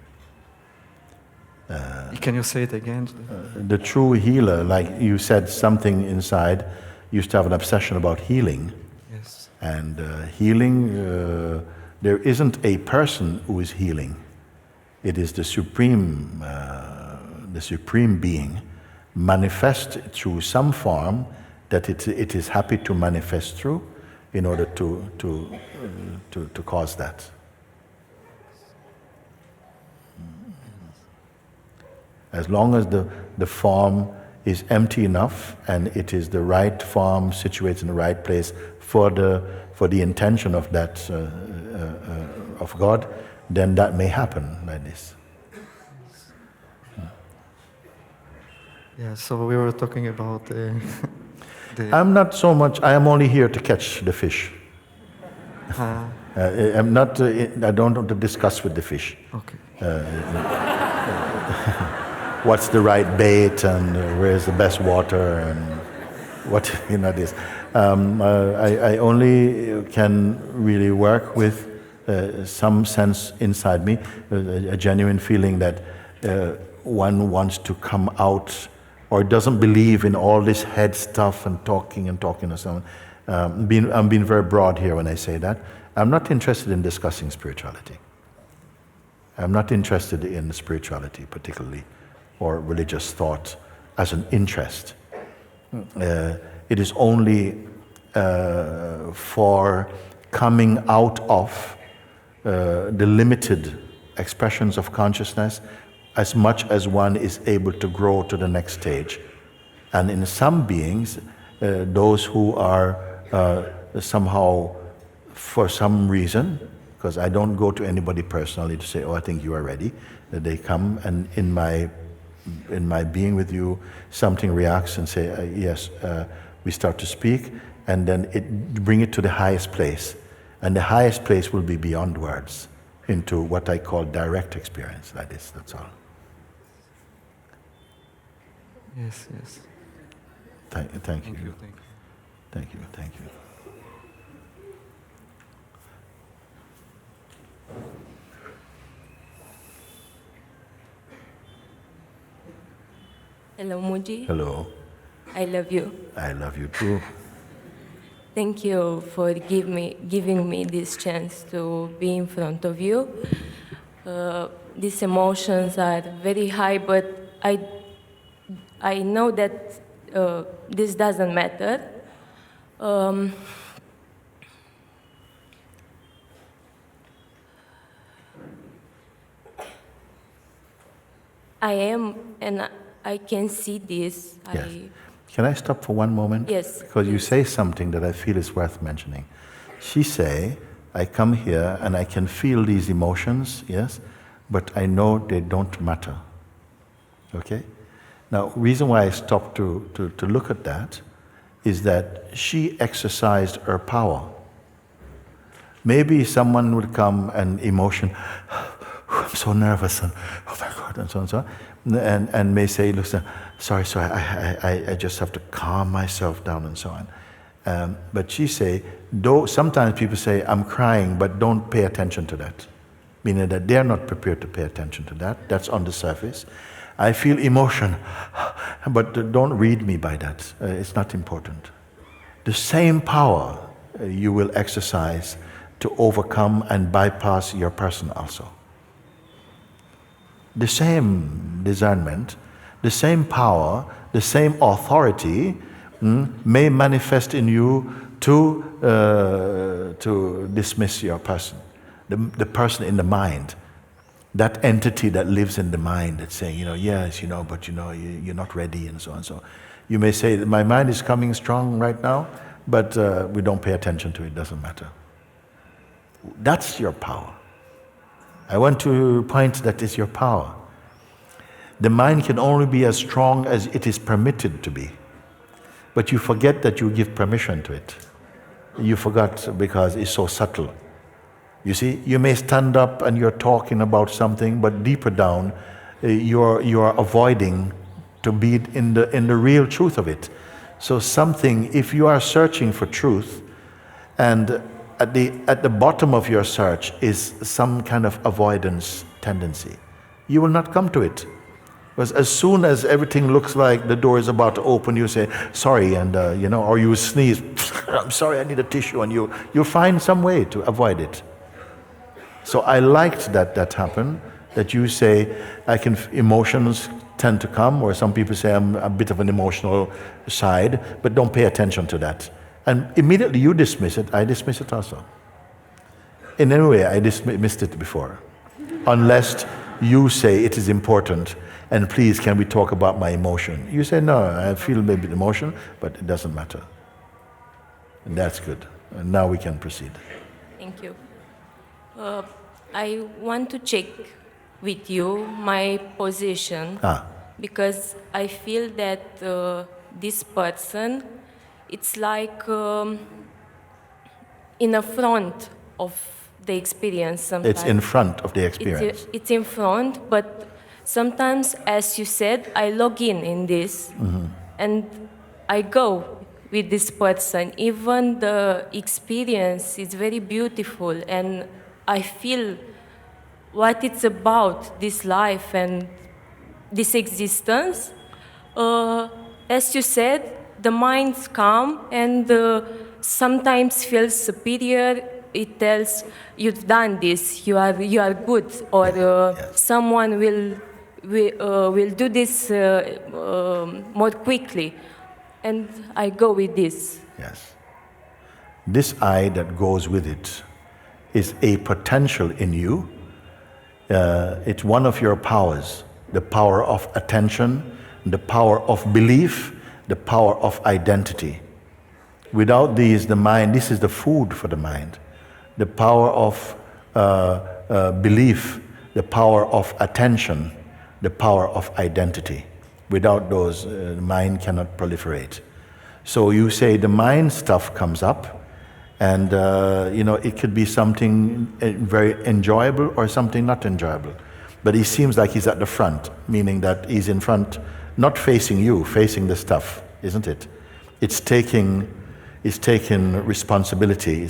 S3: Can you say it again?
S1: The true healer, like you said, something inside used to have an obsession about healing.
S3: Yes.
S1: And healing, there isn't a person who is healing. It is the Supreme Being manifest through some form that it is happy to manifest through in order to cause that. As long as the form is empty enough and it is the right form situated in the right place for the intention of that of God, then that may happen like this.
S3: Yeah, so we were talking about
S1: I'm not so much, I am only here to catch the fish. I'm not, I don't want to discuss with the fish.
S3: Okay.
S1: What's the right bait and where's the best water and what, this. I only can really work with some sense inside me, a genuine feeling that one wants to come out or doesn't believe in all this head stuff and talking or something. I'm being very broad here when I say that. I'm not interested in discussing spirituality. I'm not interested in spirituality particularly, or religious thought as an interest. It is only for coming out of the limited expressions of consciousness as much as one is able to grow to the next stage. And in some beings, those who are somehow for some reason, because I don't go to anybody personally to say, oh, I think you are ready, that they come and in my being with you, something reacts and say, yes, we start to speak, and then bring it to the highest place. And the highest place will be beyond words, into what I call direct experience, like this, that's all.
S3: Yes, yes.
S1: Thank you.
S3: Thank you.
S1: Thank you, thank you.
S4: Hello, Mooji.
S1: Hello.
S4: I love you.
S1: I love you too.
S4: Thank you for giving me this chance to be in front of you. These emotions are very high, but I know that this doesn't matter. I am, and I can see this.
S1: Yes. Can I stop for one moment?
S4: Yes.
S1: Because you say something that I feel is worth mentioning. She say, I come here and I can feel these emotions, yes, but I know they don't matter. Okay? Now, reason why I stopped to look at that is that she exercised her power. Maybe someone would come and emotion, I'm so nervous, and oh my God, and so on and so on, and may say, look, sorry, I just have to calm myself down and so on. But she say, though sometimes people say, I'm crying, but don't pay attention to that. Meaning that they're not prepared to pay attention to that. That's on the surface. I feel emotion, but don't read me by that. It's not important. The same power you will exercise to overcome and bypass your person also. The same discernment, the same power, the same authority may manifest in you to dismiss your person, the person in the mind, that entity that lives in the mind that's saying, yes, but you're not ready and so on. So you may say that my mind is coming strong right now, but we don't pay attention to it, doesn't matter. That's your power. I want to point that is your power. The mind can only be as strong as it is permitted to be. But you forget that you give permission to it. You forgot because it's so subtle. You see, you may stand up and you're talking about something, but deeper down, you're avoiding to be in the real truth of it. So something, if you are searching for truth, and at the bottom of your search is some kind of avoidance tendency, you will not come to it. Because as soon as everything looks like the door is about to open, you say, sorry, and or you sneeze, I'm sorry, I need a tissue, and you find some way to avoid it. So I liked that happened, that you say, emotions tend to come, or some people say I'm a bit of an emotional side, but don't pay attention to that. And immediately you dismiss it, I dismiss it also. In any way, I dismissed it before. Unless you say it is important, and please, can we talk about my emotion? You say, no, I feel maybe emotion, but it doesn't matter. And that's good. And now we can proceed.
S4: Thank you. I want to check with you my position, because I feel that this person, it's like in the front of the experience sometimes.
S1: It's in front of the experience.
S4: It's in front, but sometimes, as you said, I log in this, and I go with this person. Even the experience is very beautiful, and I feel what it's about, this life and this existence. As you said, the mind's calm and sometimes feels superior. It tells, you've done this, you are good, or
S1: yes.
S4: Someone will do this more quickly. And I go with this.
S1: Yes. This I that goes with it is a potential in you. It's one of your powers, the power of attention, the power of belief, the power of identity. Without these, the mind, this is the food for the mind. the power of belief, the power of attention, the power of identity. Without those, the mind cannot proliferate. So you say the mind stuff comes up, and it could be something very enjoyable or something not enjoyable. But he seems like he's at the front, meaning that he's in front, not facing you, facing the stuff, isn't it? It's taking responsibility,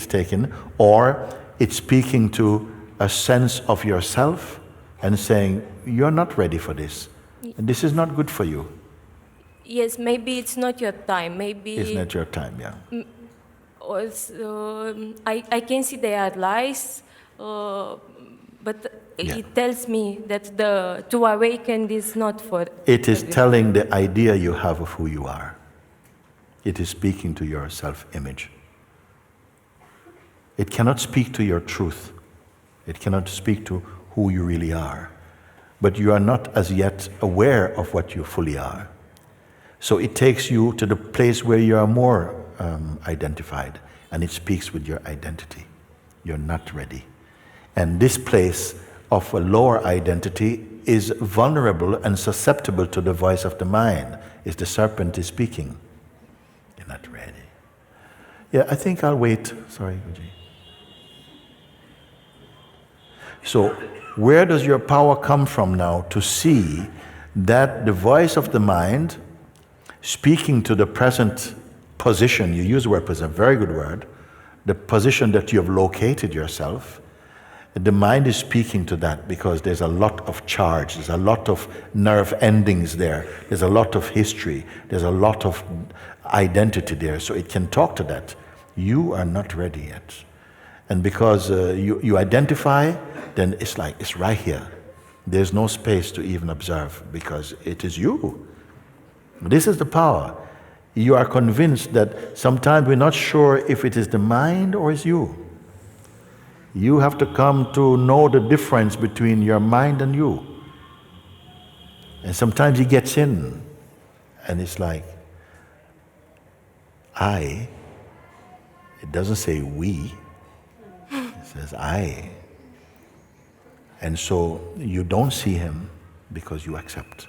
S1: or it's speaking to a sense of yourself and saying, you're not ready for this. And this is not good for you.
S4: Yes, maybe it's not your time. Maybe
S1: it's not your time, yeah.
S4: Also, I can see they are lies, but it tells me that to awaken is not for.
S1: It is telling the idea you have of who you are. It is speaking to your self-image. It cannot speak to your truth. It cannot speak to who you really are. But you are not as yet aware of what you fully are. So it takes you to the place where you are more identified, and it speaks with your identity. You're not ready. And this place of a lower identity is vulnerable and susceptible to the voice of the mind. It's the serpent is speaking. You're not ready. Yeah, I think I'll wait. Sorry, Mooji. So where does your power come from now to see that the voice of the mind speaking to the present position, you use the word position, a very good word, the position that you have located yourself, the mind is speaking to that because there's a lot of charge, there's a lot of nerve endings there, there's a lot of history, there's a lot of identity there, so it can talk to that. You are not ready yet. And because you identify, then it's like, it's right here. There's no space to even observe because it is you. This is the power. You are convinced that sometimes we're not sure if it is the mind or it's you. You have to come to know the difference between your mind and you. And sometimes he gets in and it's like, I. It doesn't say we. It says I. And so you don't see him because you accept.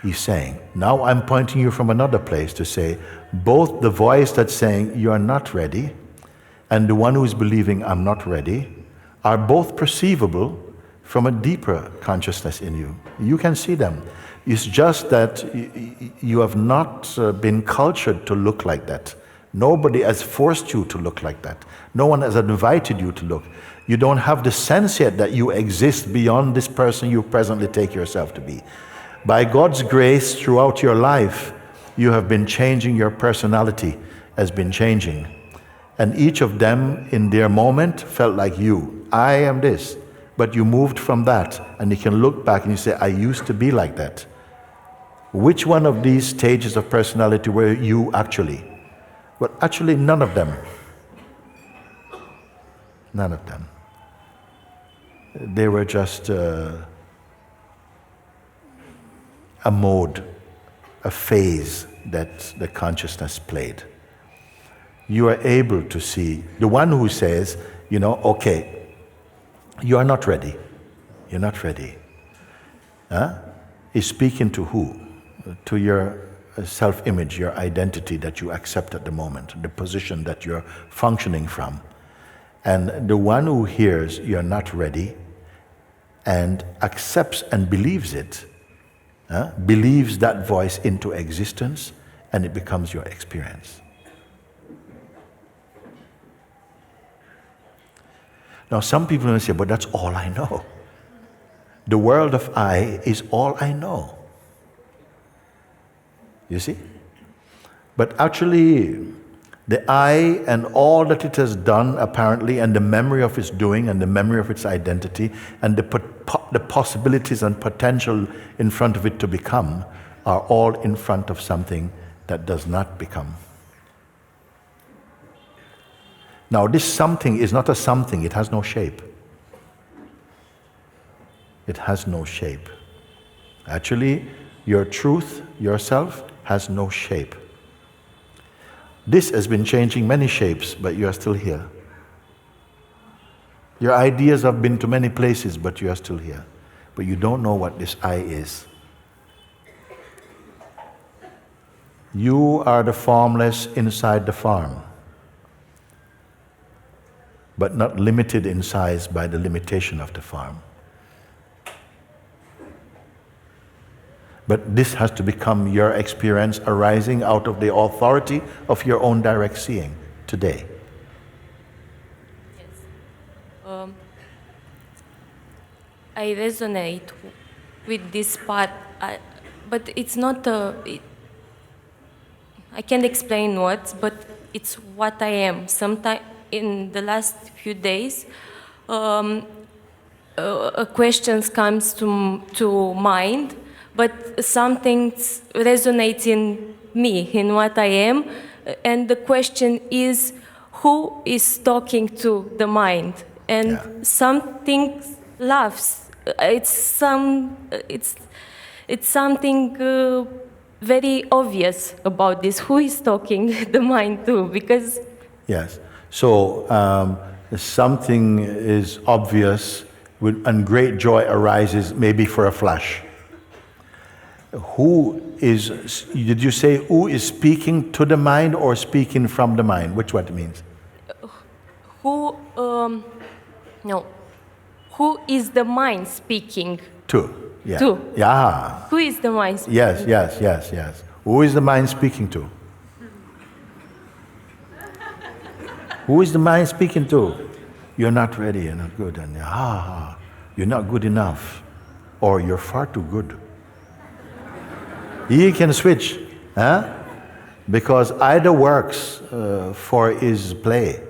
S1: He's saying, now I'm pointing you from another place to say, both the voice that's saying you are not ready and the one who is believing I'm not ready are both perceivable from a deeper consciousness in you. You can see them. It's just that you have not been cultured to look like that. Nobody has forced you to look like that. No one has invited you to look. You don't have the sense yet that you exist beyond this person you presently take yourself to be. By God's grace, throughout your life, you have been changing, your personality has been changing. And each of them, in their moment, felt like you. I am this. But you moved from that, and you can look back and you say, I used to be like that. Which one of these stages of personality were you actually? Well, actually, none of them. None of them. They were just a mode, a phase that the consciousness played. You are able to see the one who says, okay, you are not ready. You're not ready. Is speaking to who? To your self-image, your identity that you accept at the moment, the position that you're functioning from. And the one who hears you're not ready and accepts and believes it, believes that voice into existence, and it becomes your experience. Now some people will say, but that's all I know. The world of I is all I know. You see? But actually, the I and all that it has done apparently, and the memory of its doing and the memory of its identity and the possibilities and potential in front of it to become are all in front of something that does not become. Now this something is not a something, it has no shape. It has no shape. Actually, your truth, yourself, has no shape. This has been changing many shapes, but you are still here. Your ideas have been to many places, but you are still here. But you don't know what this I is. You are the formless inside the form, but not limited in size by the limitation of the form. But this has to become your experience arising out of the authority of your own direct seeing today.
S4: Yes. I resonate with this part, but it's not I can't explain words, but it's what I am. Sometime in the last few days, questions comes to mind, but something resonates in me, in what I am, and the question is, who is talking to the mind? And something laughs. It's something very obvious about this. Who is talking the mind to? Because
S1: yes. So something is obvious, and great joy arises maybe for a flash. Who is? Did you say who is speaking to the mind or speaking from the mind? Which what it means?
S4: Who? No. Who is the mind speaking?
S1: To. Yeah.
S4: To.
S1: Yeah.
S4: Who is the mind speaking?
S1: Yes. Who is the mind speaking to? Who is the mind speaking to? You're not ready, you're not good, and you're not good enough, or you're far too good. He can switch, because either works for his play.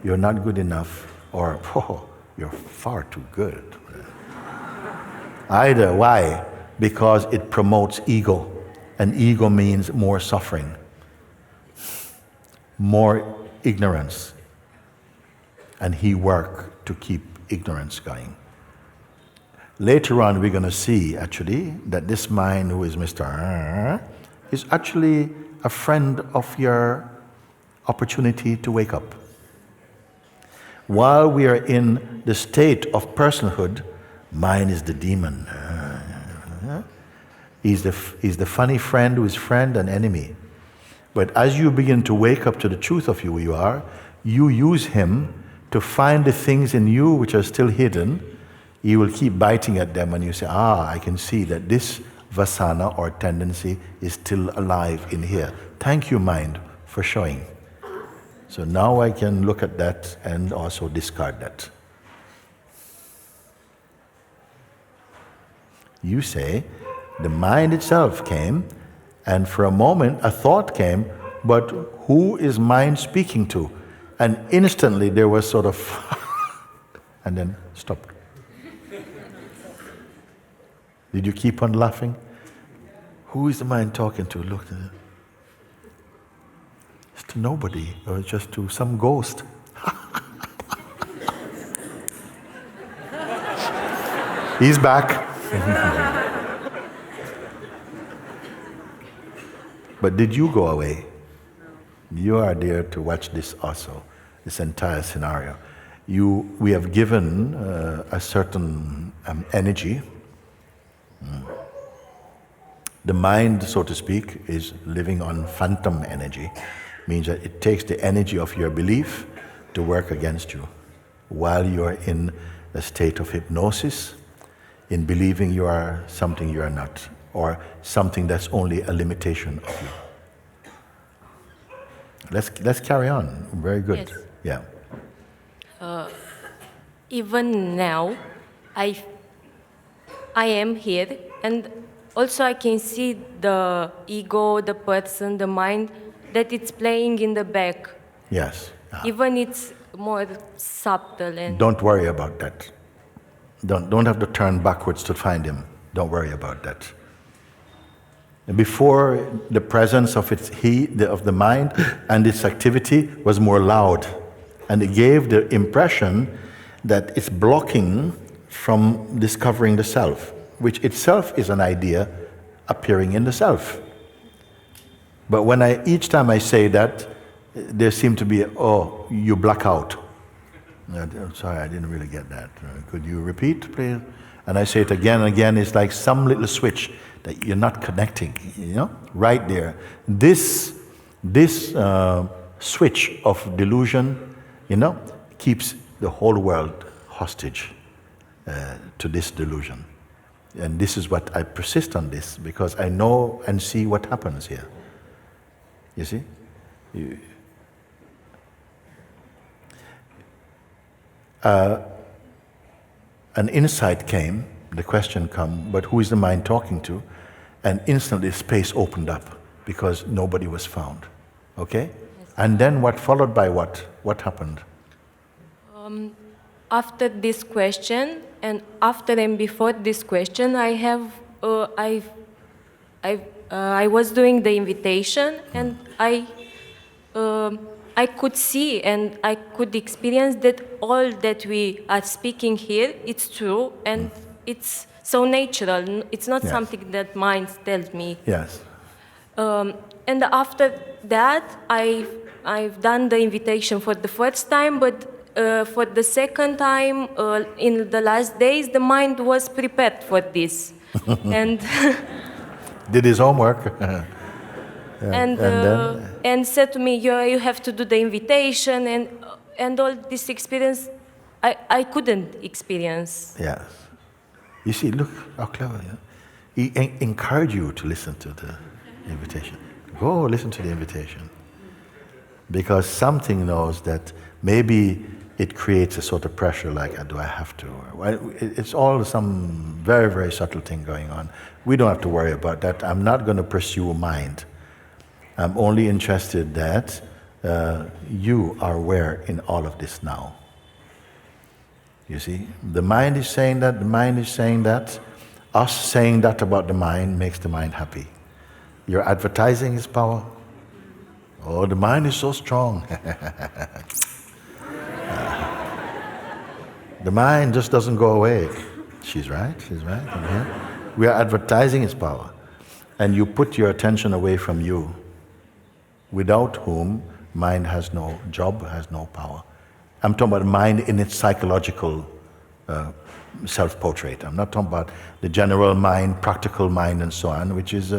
S1: You're not good enough, or you're far too good. Either, why? Because it promotes ego, and ego means more suffering, more ignorance, and he worked to keep ignorance going. Later on, we're going to see, actually, that this mind who is Mr. is actually a friend of your opportunity to wake up. While we are in the state of personhood, mind is the demon. He's the funny friend who is friend and enemy. But as you begin to wake up to the truth of who you are, you use him to find the things in you which are still hidden. You will keep biting at them and you say, I can see that this vasana or tendency is still alive in here. Thank you, mind, for showing. So now I can look at that and also discard that. You say, the mind itself came, and for a moment a thought came, but who is mind speaking to? And instantly there was sort of, and then stopped. Did you keep on laughing? Who is the mind talking to? Look, it's to nobody, or just to some ghost. He's back. But did you go away? You are there to watch this also, this entire scenario. We have given a certain energy. The mind, so to speak, is living on phantom energy. Means that it takes the energy of your belief to work against you while you are in a state of hypnosis, in believing you are something you are not, or something that's only a limitation of you. Let's carry on. Very good.
S4: Yes.
S1: Yeah.
S4: Even now, I am here, and also I can see the ego, the person, the mind, that it's playing in the back.
S1: Yes.
S4: Even it's more subtle. And
S1: don't worry about that. Don't have to turn backwards to find him. Don't worry about that. Before, the presence of of the mind and its activity was more loud, and it gave the impression that it's blocking from discovering the self, which itself is an idea appearing in the self. But each time I say that, there seems to be, you black out. Sorry, I didn't really get that. Could you repeat, please? And I say it again and again. It's like some little switch that you're not connecting, right there. This switch of delusion, keeps the whole world hostage to this delusion. And this is what I persist on this, because I know and see what happens here. You see? An insight came, the question came, but who is the mind talking to? And instantly space opened up because nobody was found. Okay? Yes. And then what followed by what? What happened?
S4: After this question, and after and before this question, I was doing the invitation, and I could see and I could experience that all that we are speaking here, it's true, and it's so natural. It's not something that mind tells me.
S1: Yes.
S4: And after that, I've done the invitation for the first time, but for the second time, in the last days, the mind was prepared for this, and
S1: did his homework.
S4: And said to me, you have to do the invitation, and all this experience, I couldn't experience.
S1: Yes. You see, look how clever. He encouraged you to listen to the invitation. Go listen to the invitation. Because something knows that maybe it creates a sort of pressure, like, do I have to? It's all some very, very subtle thing going on. We don't have to worry about that. I'm not going to pursue mind. I'm only interested that you are aware in all of this now. You see, the mind is saying that, the mind is saying that. Us saying that about the mind makes the mind happy. You're advertising its power. Oh, the mind is so strong. The mind just doesn't go away. She's right. Mm-hmm. We are advertising its power. And you put your attention away from you, without whom mind has no job, has no power. I'm talking about mind in its psychological self-portrait. I'm not talking about the general mind, practical mind, and so on, which is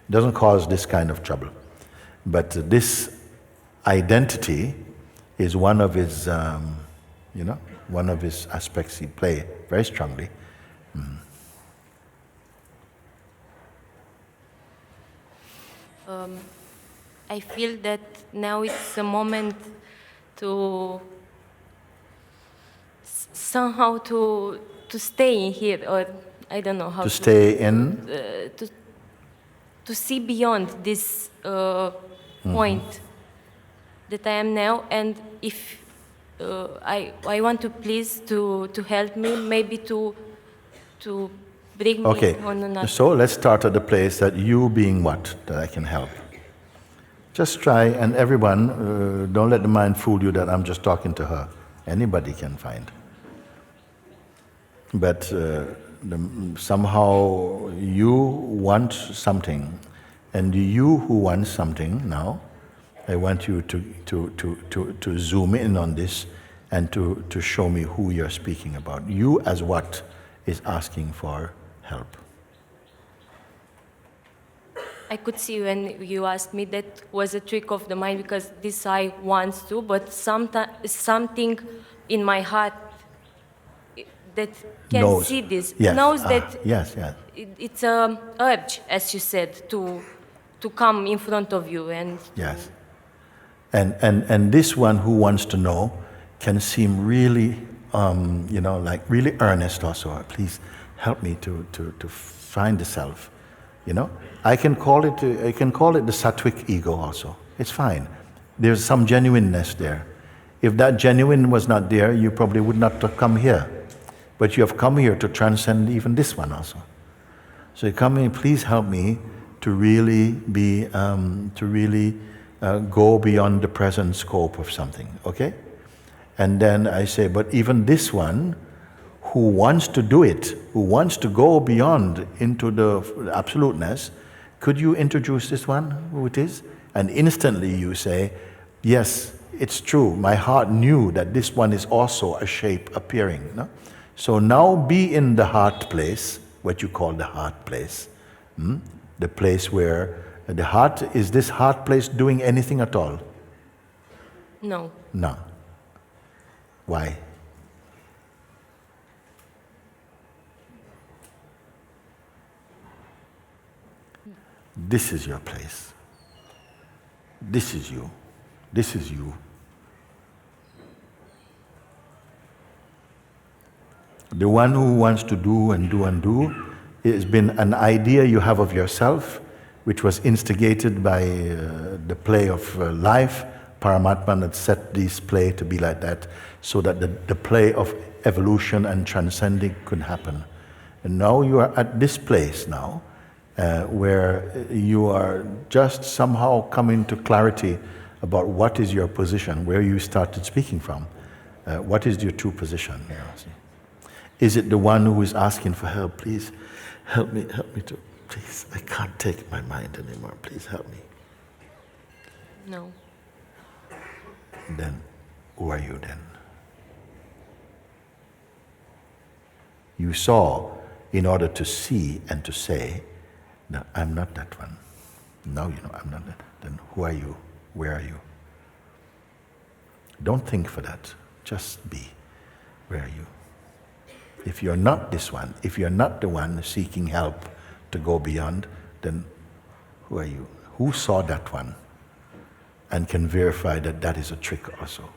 S1: doesn't cause this kind of trouble. But this identity is one of his, one of his aspects he plays very strongly.
S4: I feel that now it's a moment to somehow to stay in here, or I don't know how to
S1: stay in,
S4: to see beyond this point that I am now, and if I want to please to help me, maybe to bring me on another.
S1: So let's start at the place that you being what, that I can help. Just try, and everyone, don't let the mind fool you that I'm just talking to her. Anybody can find. But somehow you want something, and you who want something now, I want you to zoom in on this and to show me who you're speaking about. You as what is asking for help.
S4: I could see when you asked me that was a trick of the mind, because this I want to, but something in my heart that can see this, knows that it's an urge, as you said, to come in front of you. And
S1: yes. And this one who wants to know can seem really, like really earnest also. Please help me to find the self. I can call it the sattvic ego also. It's fine. There's some genuineness there. If that genuine was not there, you probably would not have come here. But you have come here to transcend even this one also. So you come in, please help me to really be, go beyond the present scope of something, okay? And then I say, but even this one, who wants to do it, who wants to go beyond into the absoluteness, could you introduce this one, who it is? And instantly you say, yes, it's true. My heart knew that this one is also a shape appearing. No? So now be in the heart place, what you call the heart place. The place where the heart, is this heart place doing anything at all?
S4: No.
S1: No. Why? This is your place. This is you. This is you. The one who wants to do and do and do has been an idea you have of yourself, which was instigated by the play of life. Paramatma had set this play to be like that, so that the play of evolution and transcending could happen. And now you are at this place now, where you are just somehow coming to clarity about what is your position, where you started speaking from. What is your true position? You know, see? Is it the one who is asking for help? Please help me to, please, I can't take my mind anymore, please help me.
S4: No.
S1: Then, who are you then? You saw in order to see and to say, no, I'm not that one. Now you know I'm not that. Then who are you? Where are you? Don't think for that. Just be. Where are you? If you're not this one, if you're not the one seeking help to go beyond, then who are you? Who saw that one and can verify that that is a trick also?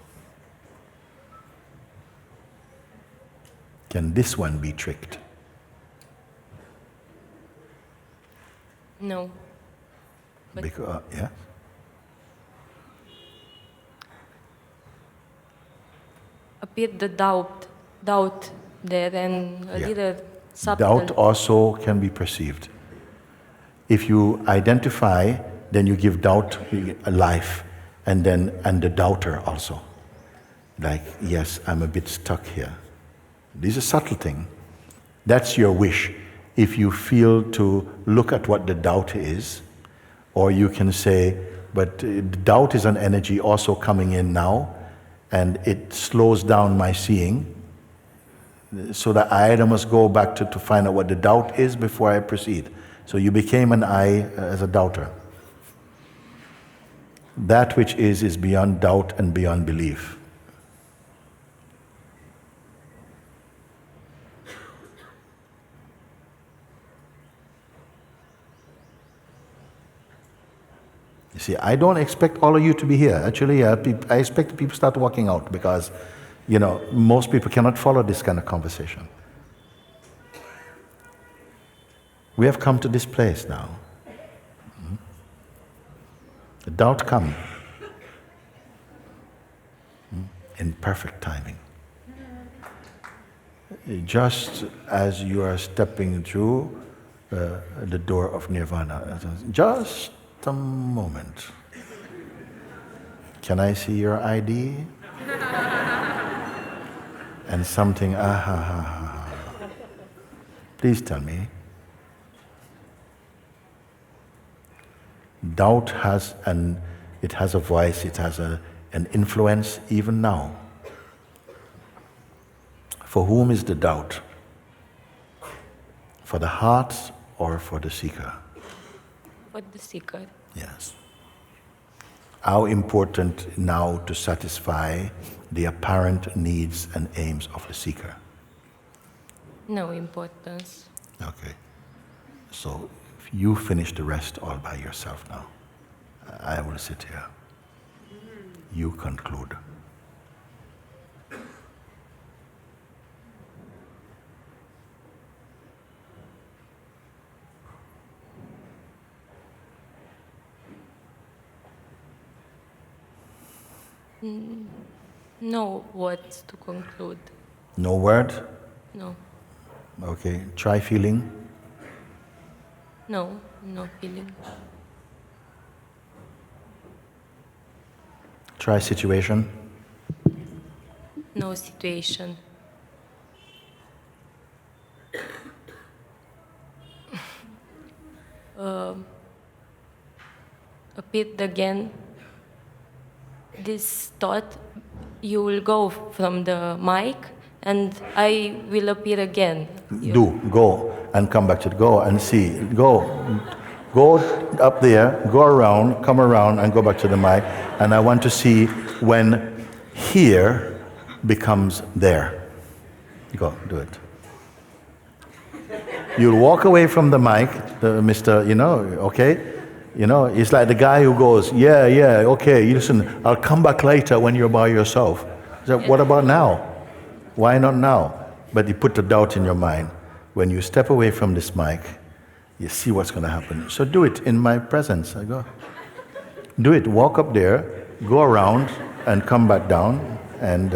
S1: Can this one be tricked?
S4: No. But
S1: Because, yeah?
S4: a bit the doubt there, and a
S1: Yeah.
S4: little subtle.
S1: Doubt also can be perceived. If you identify, then you give doubt a life, and the doubter also. Like, yes, I'm a bit stuck here. This is a subtle thing. That's your wish. If you feel to look at what the doubt is, or you can say, but doubt is an energy also coming in now, and it slows down my seeing, so that I either must go back to find out what the doubt is before I proceed. So you became an I as a doubter. That which is beyond doubt and beyond belief. You see, I don't expect all of you to be here. Actually, I expect people start walking out because, you know, most people cannot follow this kind of conversation. We have come to this place now. The doubt come in perfect timing. Just as you are stepping through the door of nirvana. Just a moment. Can I see your ID? And something, Please tell me. Doubt has it has a voice, it has an influence even now. For whom is the doubt? For the heart or for the seeker?
S4: For the seeker.
S1: Yes. How important now to satisfy the apparent needs and aims of the seeker?
S4: No importance.
S1: Okay. So you finish the rest all by yourself now. I will sit here. You conclude.
S4: No words to conclude.
S1: No word?
S4: No.
S1: Okay. Try feeling.
S4: No feeling.
S1: Try situation.
S4: No situation. A bit again. this thought, you will go from the mic and I will appear again.
S1: Go and come back to go and see. Go up there, go around, come around and go back to the mic. And I want to see when here becomes there. Go, do it. You'll walk away from the mic, Mr., okay? It's like the guy who goes, yeah, okay, listen, I'll come back later when you're by yourself. So what about now? Why not now? But you put the doubt in your mind. When you step away from this mic, you see what's going to happen. So do it in my presence. I go. Do it. Walk up there, go around, and come back down, and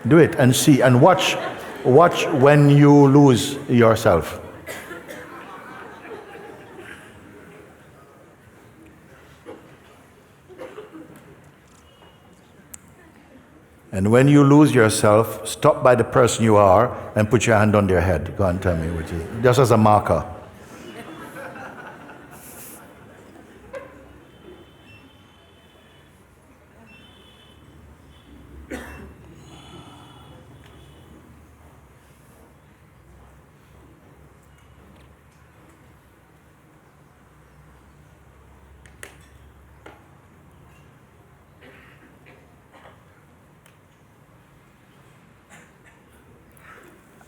S1: do it, and see, and watch when you lose yourself. And when you lose yourself, stop by the person you are and put your hand on their head. Go and tell me which is, just as a marker.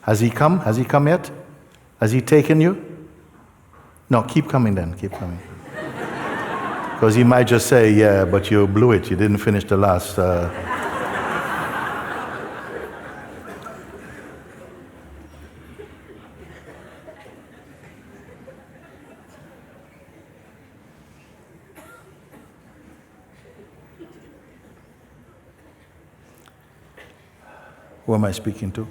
S1: Has he come? Has he come yet? Has he taken you? No, keep coming then, keep coming. Because he might just say, yeah, but you blew it, you didn't finish the last... Who am I speaking to?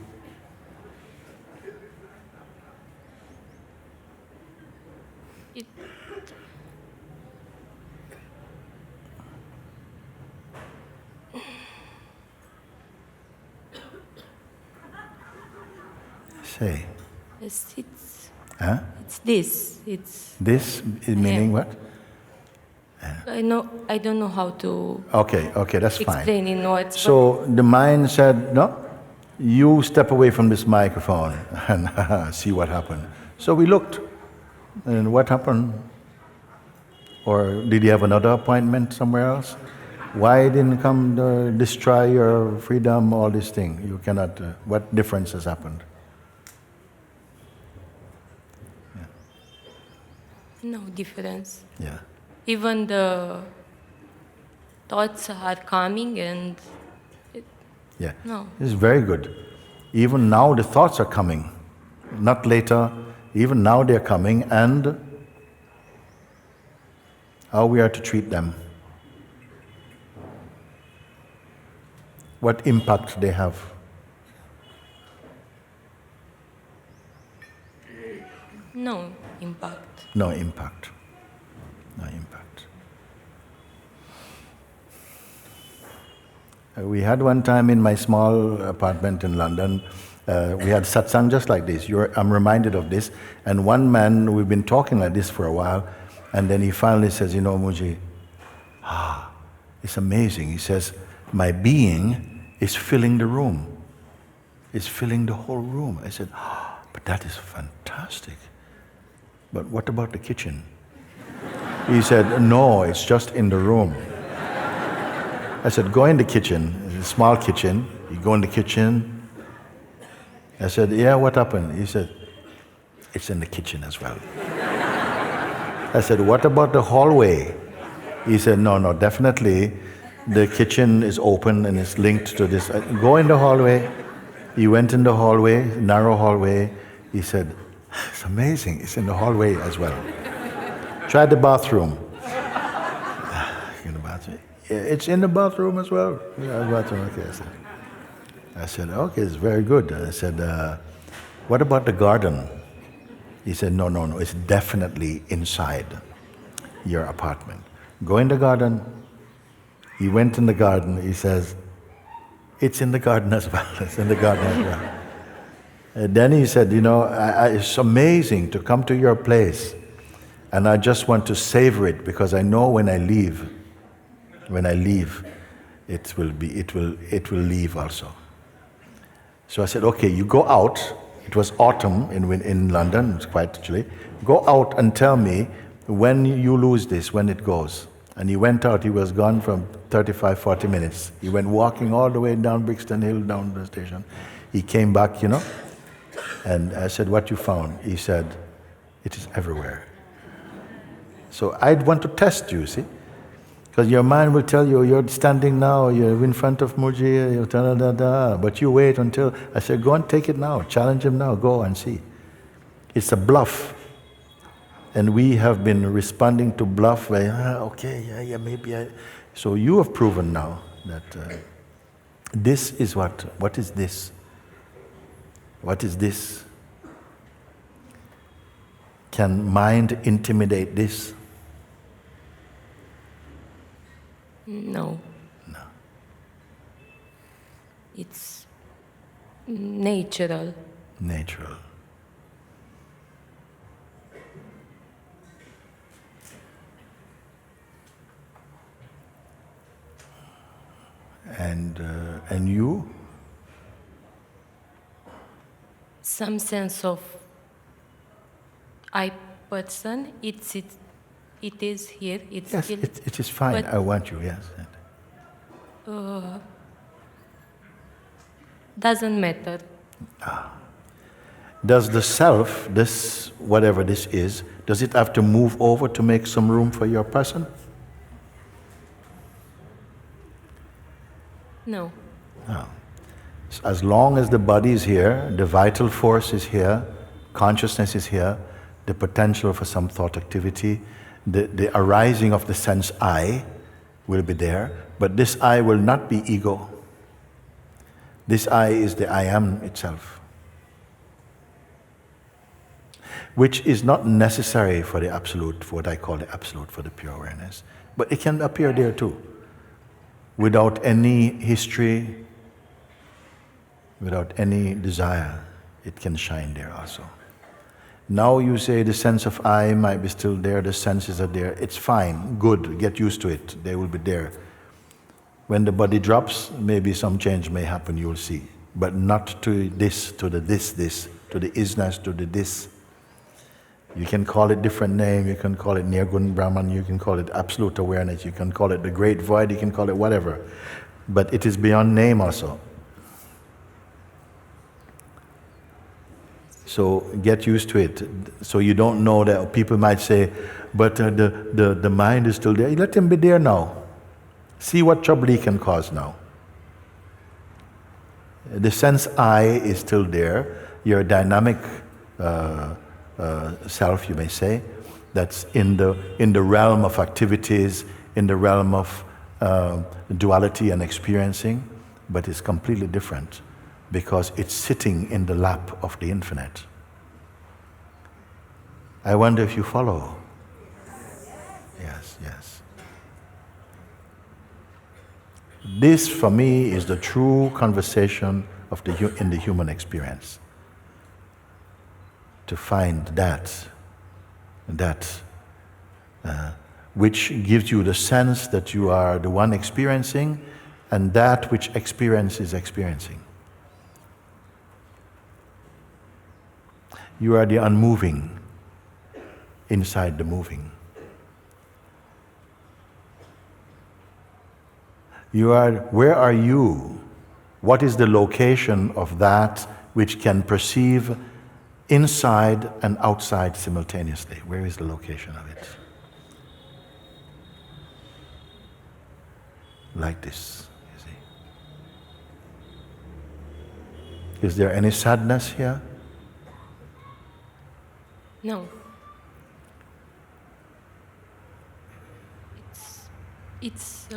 S1: Say.
S4: It's this. It's
S1: this is meaning what?
S4: I don't know how to.
S1: Okay, that's fine.
S4: Explain in words.
S1: So the mind said, no, you step away from this microphone and see what happened. So we looked, and what happened? Or did you have another appointment somewhere else? Why didn't come to destroy your freedom? All these things you cannot. What difference has happened?
S4: No difference.
S1: Yeah.
S4: Even the thoughts are coming and...
S1: Yeah.
S4: No.
S1: It's very good. Even now the thoughts are coming. Not later. Even now they're coming, and how we are to treat them. What impact they have.
S4: No impact.
S1: No impact. No impact. We had one time in my small apartment in London, we had satsang just like this. I'm reminded of this. And one man, we've been talking like this for a while, and then he finally says, Mooji, it's amazing. He says, my being is filling the room. It's filling the whole room. I said, but that is fantastic. But what about the kitchen? He said, no, it's just in the room. I said, go in the kitchen, it's a small kitchen. You go in the kitchen. I said, yeah, what happened? He said, it's in the kitchen as well. I said, what about the hallway? He said, no, definitely the kitchen is open and it's linked to this. Go in the hallway. He went in the hallway, narrow hallway. He said, it's amazing, it's in the hallway as well. Try the bathroom. In the bathroom. It's in the bathroom as well. Yeah, bathroom. Okay, I said, okay, it's very good. I said, what about the garden? He said, no, it's definitely inside your apartment. Go in the garden. He went in the garden. He says, it's in the garden as well. It's in the garden as well. And then he said, it's amazing to come to your place, and I just want to savor it because I know when I leave, it will leave also. So I said, okay, you go out. It was autumn in London, it's quite chilly. Go out and tell me when you lose this, when it goes. And he went out, he was gone from 35, 40 minutes. He went walking all the way down Brixton Hill, down the station. He came back, and I said, what you found? He said, it is everywhere. So I'd want to test you, see? Because your mind will tell you, you're standing now, you're in front of Mooji, you're da-da-da-da, but you wait until, I said, go and take it now, challenge him now, go and see. It's a bluff. And we have been responding to bluff by, okay, yeah, maybe So you have proven now that this is what is this? What is this? Can mind intimidate this?
S4: No.
S1: No.
S4: It's natural.
S1: Natural. And you?
S4: Some sense of I person, it is here, it's
S1: Yes,
S4: still.
S1: it is fine. I want you, yes.
S4: Doesn't matter.
S1: Does the self, this, whatever this is, does it have to move over to make some room for your person?
S4: No.
S1: No. So as long as the body is here, the vital force is here, consciousness is here, the potential for some thought activity, the arising of the sense I will be there, but this I will not be ego. This I is the I am itself, which is not necessary for the absolute, for what I call the absolute, for the pure awareness, but it can appear there too, without any history, without any desire, it can shine there also. Now you say the sense of I might be still there, the senses are there, it's fine, good, get used to it, they will be there. When the body drops, maybe some change may happen, you'll see. But not to this, to the this, to the isness, to the this. You can call it different name, you can call it Nirgun Brahman, you can call it absolute awareness, you can call it the great void, you can call it whatever. But it is beyond name also. So get used to it. So you don't know that people might say, but the mind is still there. Let him be there now. See what trouble he can cause now. The sense I is still there. Your dynamic self, you may say, that's in the realm of activities, in the realm of duality and experiencing, but it's completely different because it's sitting in the lap of the infinite. I wonder if you follow. Yes, yes. This, for me, is the true conversation of in the human experience. To find that which gives you the sense that you are the one experiencing, and that which experience is experiencing. You are the unmoving inside the moving. Where are you? What is the location of that which can perceive inside and outside simultaneously? Where is the location of it? Like this, you see. Is there any sadness here?
S4: No. It's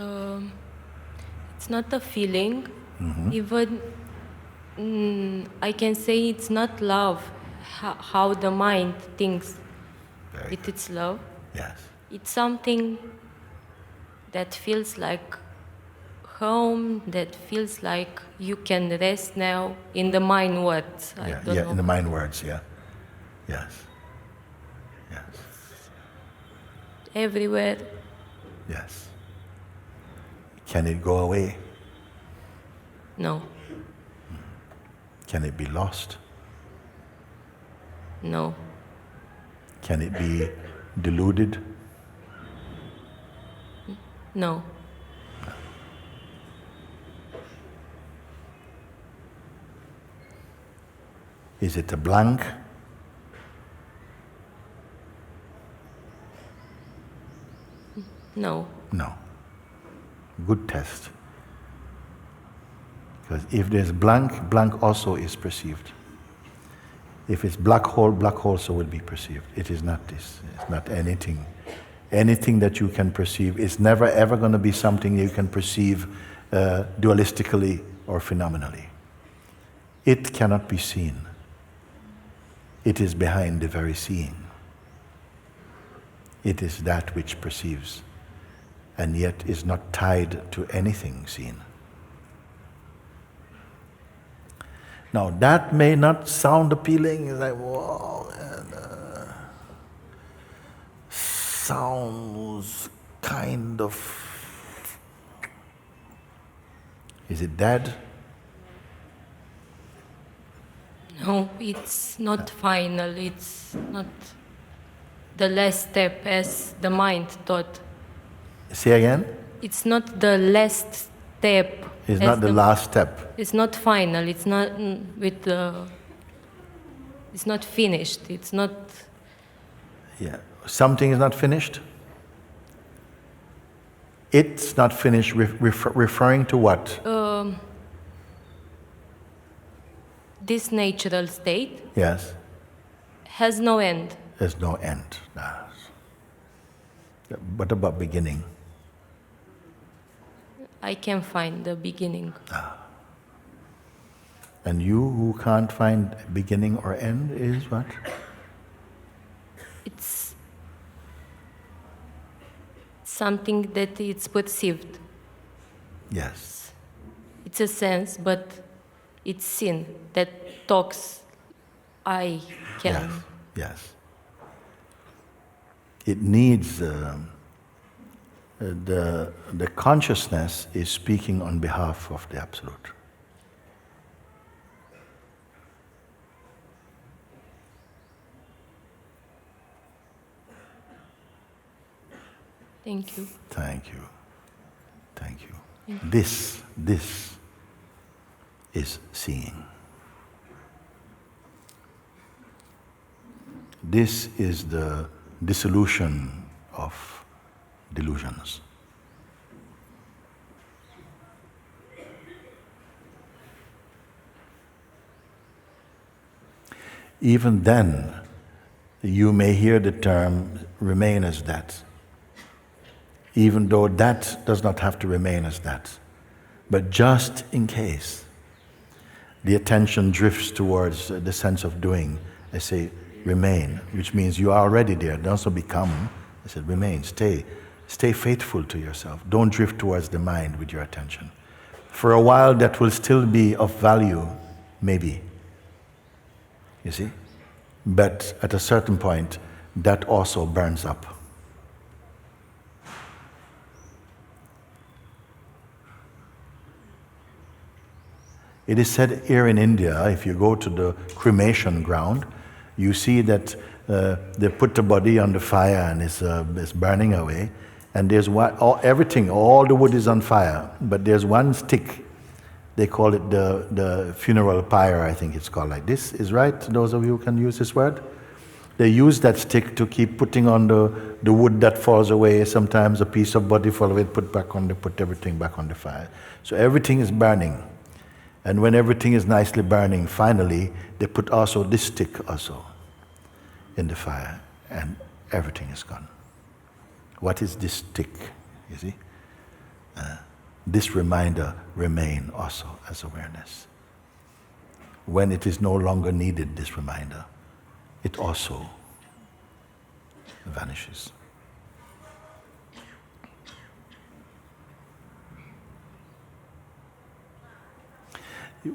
S4: not a feeling.
S1: Mm-hmm.
S4: Even I can say it's not love. How the mind thinks it's love.
S1: Yes.
S4: It's something that feels like home. That feels like you can rest now in the mind words. I don't know.
S1: In the mind words. Yeah. Yes. Yes.
S4: Everywhere.
S1: Yes. Can it go away?
S4: No.
S1: Can it be lost?
S4: No.
S1: Can it be deluded?
S4: No.
S1: Is it a blank?
S4: No.
S1: No. Good test. Because if there's blank, blank also is perceived. If it's black hole also will be perceived. It is not this. It's not anything. Anything that you can perceive is never ever going to be something you can perceive dualistically or phenomenally. It cannot be seen. It is behind the very seeing. It is that which perceives, and yet is not tied to anything seen. Now that may not sound appealing, it's like, whoa, sounds kind of, is it dead?
S4: No, it's not final. It's not the last step as the mind thought.
S1: Say again?
S4: It's not the last step.
S1: It's not the last step.
S4: It's not final. It's not with the. It's not finished. It's not.
S1: Yeah. Something is not finished? It's not finished, referring to what?
S4: This natural state
S1: Yes.
S4: has no end.
S1: There's no end. What about beginning?
S4: I can find the beginning.
S1: And you who can't find beginning or end is what?
S4: It's something that it's perceived.
S1: Yes.
S4: It's a sense, but it's sin that talks. I can.
S1: Yes. Yes. It needs the consciousness is speaking on behalf of the Absolute.
S4: Thank you.
S1: Thank you. Thank you. This is seeing. This is the dissolution of delusions. Even then, you may hear the term remain as that, even though that does not have to remain as that. But just in case the attention drifts towards the sense of doing, I say remain, which means you are already there. Don't also become. I said remain, stay faithful to yourself. Don't drift towards the mind with your attention. For a while that will still be of value, maybe. You see? But at a certain point, that also burns up. It is said here in India, if you go to the cremation ground, you see that they put the body on the fire and it's burning away, and there's everything, all the wood is on fire, but there's one stick. They call it the funeral pyre, I think it's called like this. Is right? Those of you who can use this word? They use that stick to keep putting on the wood that falls away. Sometimes a piece of body falls away, put everything back on the fire. So everything is burning. And when everything is nicely burning, finally, they put also this stick also in the fire, and everything is gone. What is this stick, you see? This reminder remain also as awareness. When it is no longer needed, this reminder, it also vanishes.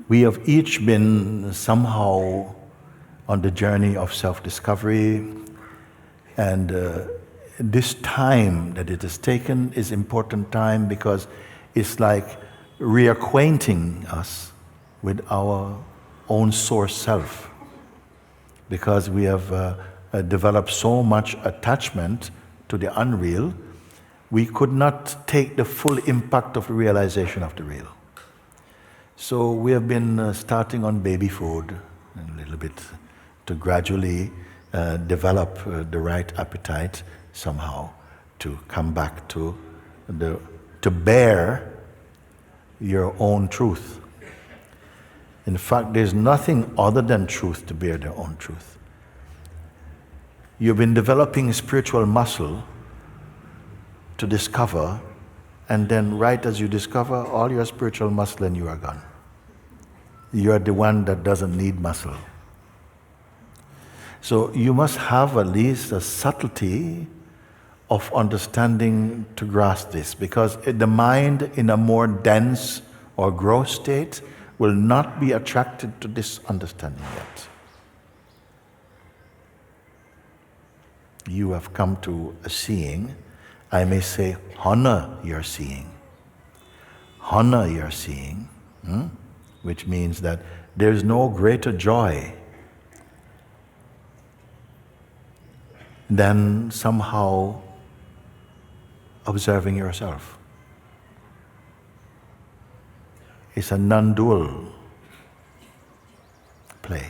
S1: We have each been somehow on the journey of self-discovery, and this time that it has taken is important time because it's like reacquainting us with our own source self, because we have developed so much attachment to the unreal, we could not take the full impact of the realization of the real. So we have been starting on baby food a little bit to gradually develop the right appetite somehow to come back to bear your own truth. In fact, there's nothing other than truth to bear their own truth. You've been developing spiritual muscle to discover, and then right as you discover all your spiritual muscle, and you are gone. You are the one that doesn't need muscle. So you must have at least a subtlety of understanding to grasp this, because the mind in a more dense or gross state will not be attracted to this understanding yet. You have come to a seeing. I may say, honor your seeing. Honor your seeing, which means that there is no greater joy than somehow observing yourself. It's a non-dual play.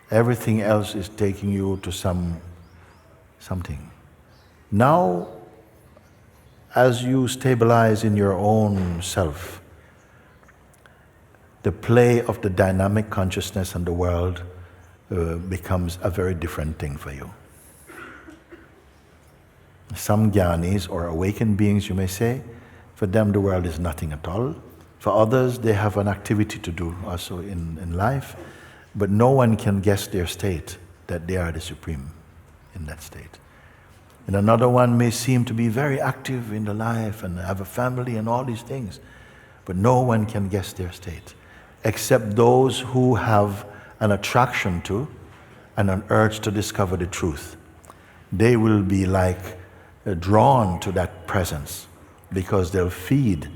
S1: Everything else is taking you to something. Now, as you stabilize in your own self, the play of the dynamic consciousness and the world becomes a very different thing for you. Some jnanis or awakened beings, you may say, for them the world is nothing at all. For others, they have an activity to do also in life, but no one can guess their state, that they are the supreme in that state. And another one may seem to be very active in the life and have a family and all these things, but no one can guess their state, except those who have an attraction to and an urge to discover the truth. They will be like drawn to that presence, because they'll feed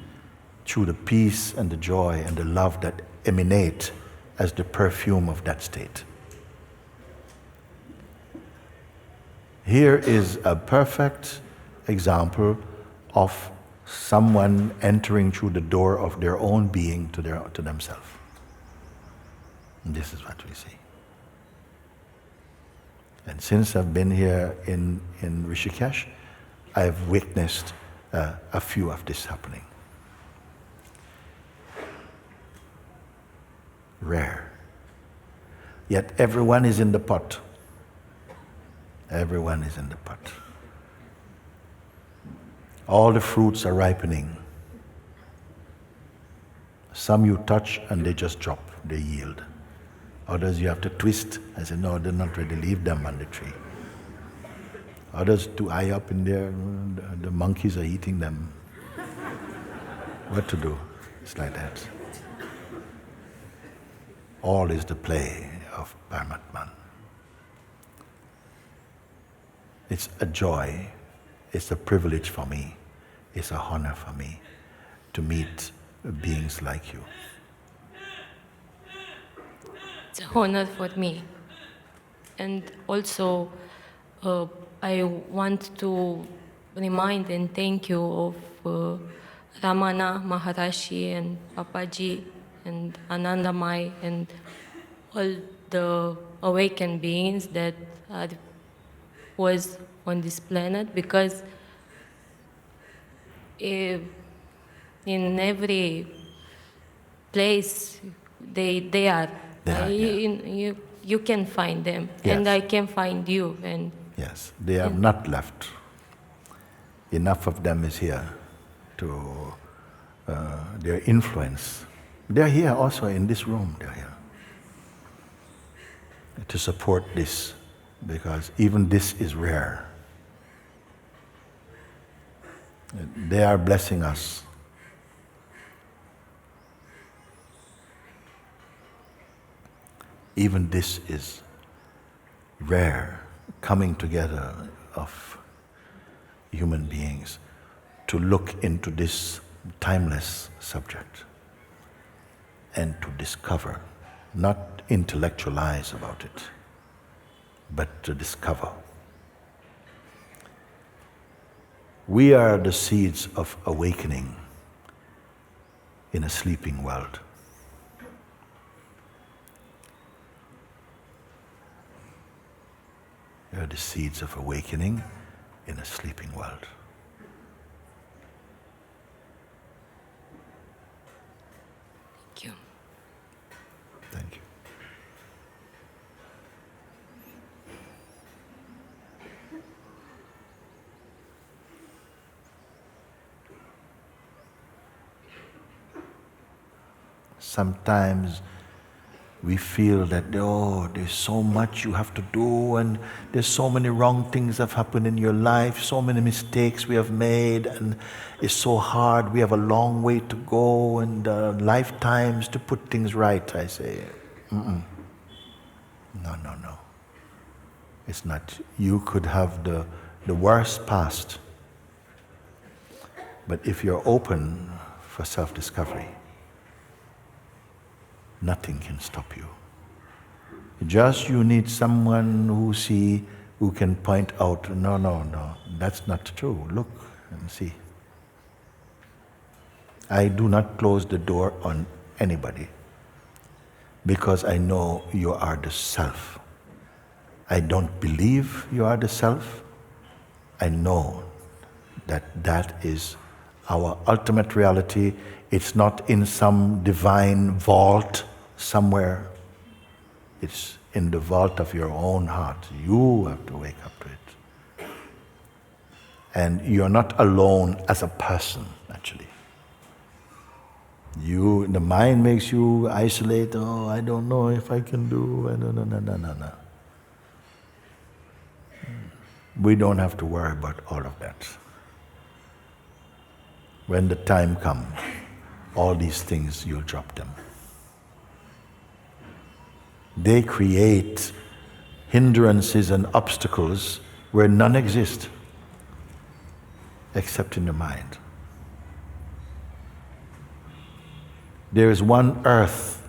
S1: through the peace and the joy and the love that emanate as the perfume of that state. Here is a perfect example of someone entering through the door of their own being to themselves. And this is what we see. And since I've been here in Rishikesh, I've witnessed a few of this happening. Rare. Yet everyone is in the pot. Everyone is in the pot. All the fruits are ripening. Some you touch and they just drop, they yield. Others you have to twist. I said, no, they're not ready, leave them on the tree. Others too high up in there, the monkeys are eating them. What to do? It's like that. All is the play of Paramatman. It's a joy, it's a privilege for me, it's a honor for me to meet beings like you.
S4: It's an honor for me. And also, I want to remind and thank you of Ramana Maharashi and Papaji and Anandamai and all the awakened beings that was on this planet, because in every place they are. You can find them, yes. And I can find you. And
S1: yes, they have not left. Enough of them is here to their influence. They're here also in this room. They're here to support this, because even this is rare. They are blessing us. Even this is rare, coming together of human beings to look into this timeless subject and to discover, not intellectualize about it, but to discover. We are the seeds of awakening in a sleeping world. We are the seeds of awakening in a sleeping world.
S4: Thank you.
S1: Thank you. Sometimes we feel that, oh, there's so much you have to do, and there's so many wrong things that have happened in your life, so many mistakes we have made, and it's so hard, we have a long way to go, and lifetimes to put things right. I say, no. It's not. You could have the worst past, but if you're open for self-discovery, nothing can stop you. Just you need someone who can point out, no, that's not true. Look and see. I do not close the door on anybody because I know you are the self. I don't believe you are the self. I know that is our ultimate reality. It's not in some divine vault somewhere. It's in the vault of your own heart. You have to wake up to it. And you're not alone as a person, actually. The mind makes you isolate. Oh, I don't know if I can do. No. We don't have to worry about all of that. When the time comes, all these things, you'll drop them. They create hindrances and obstacles where none exist, except in the mind. There is one earth,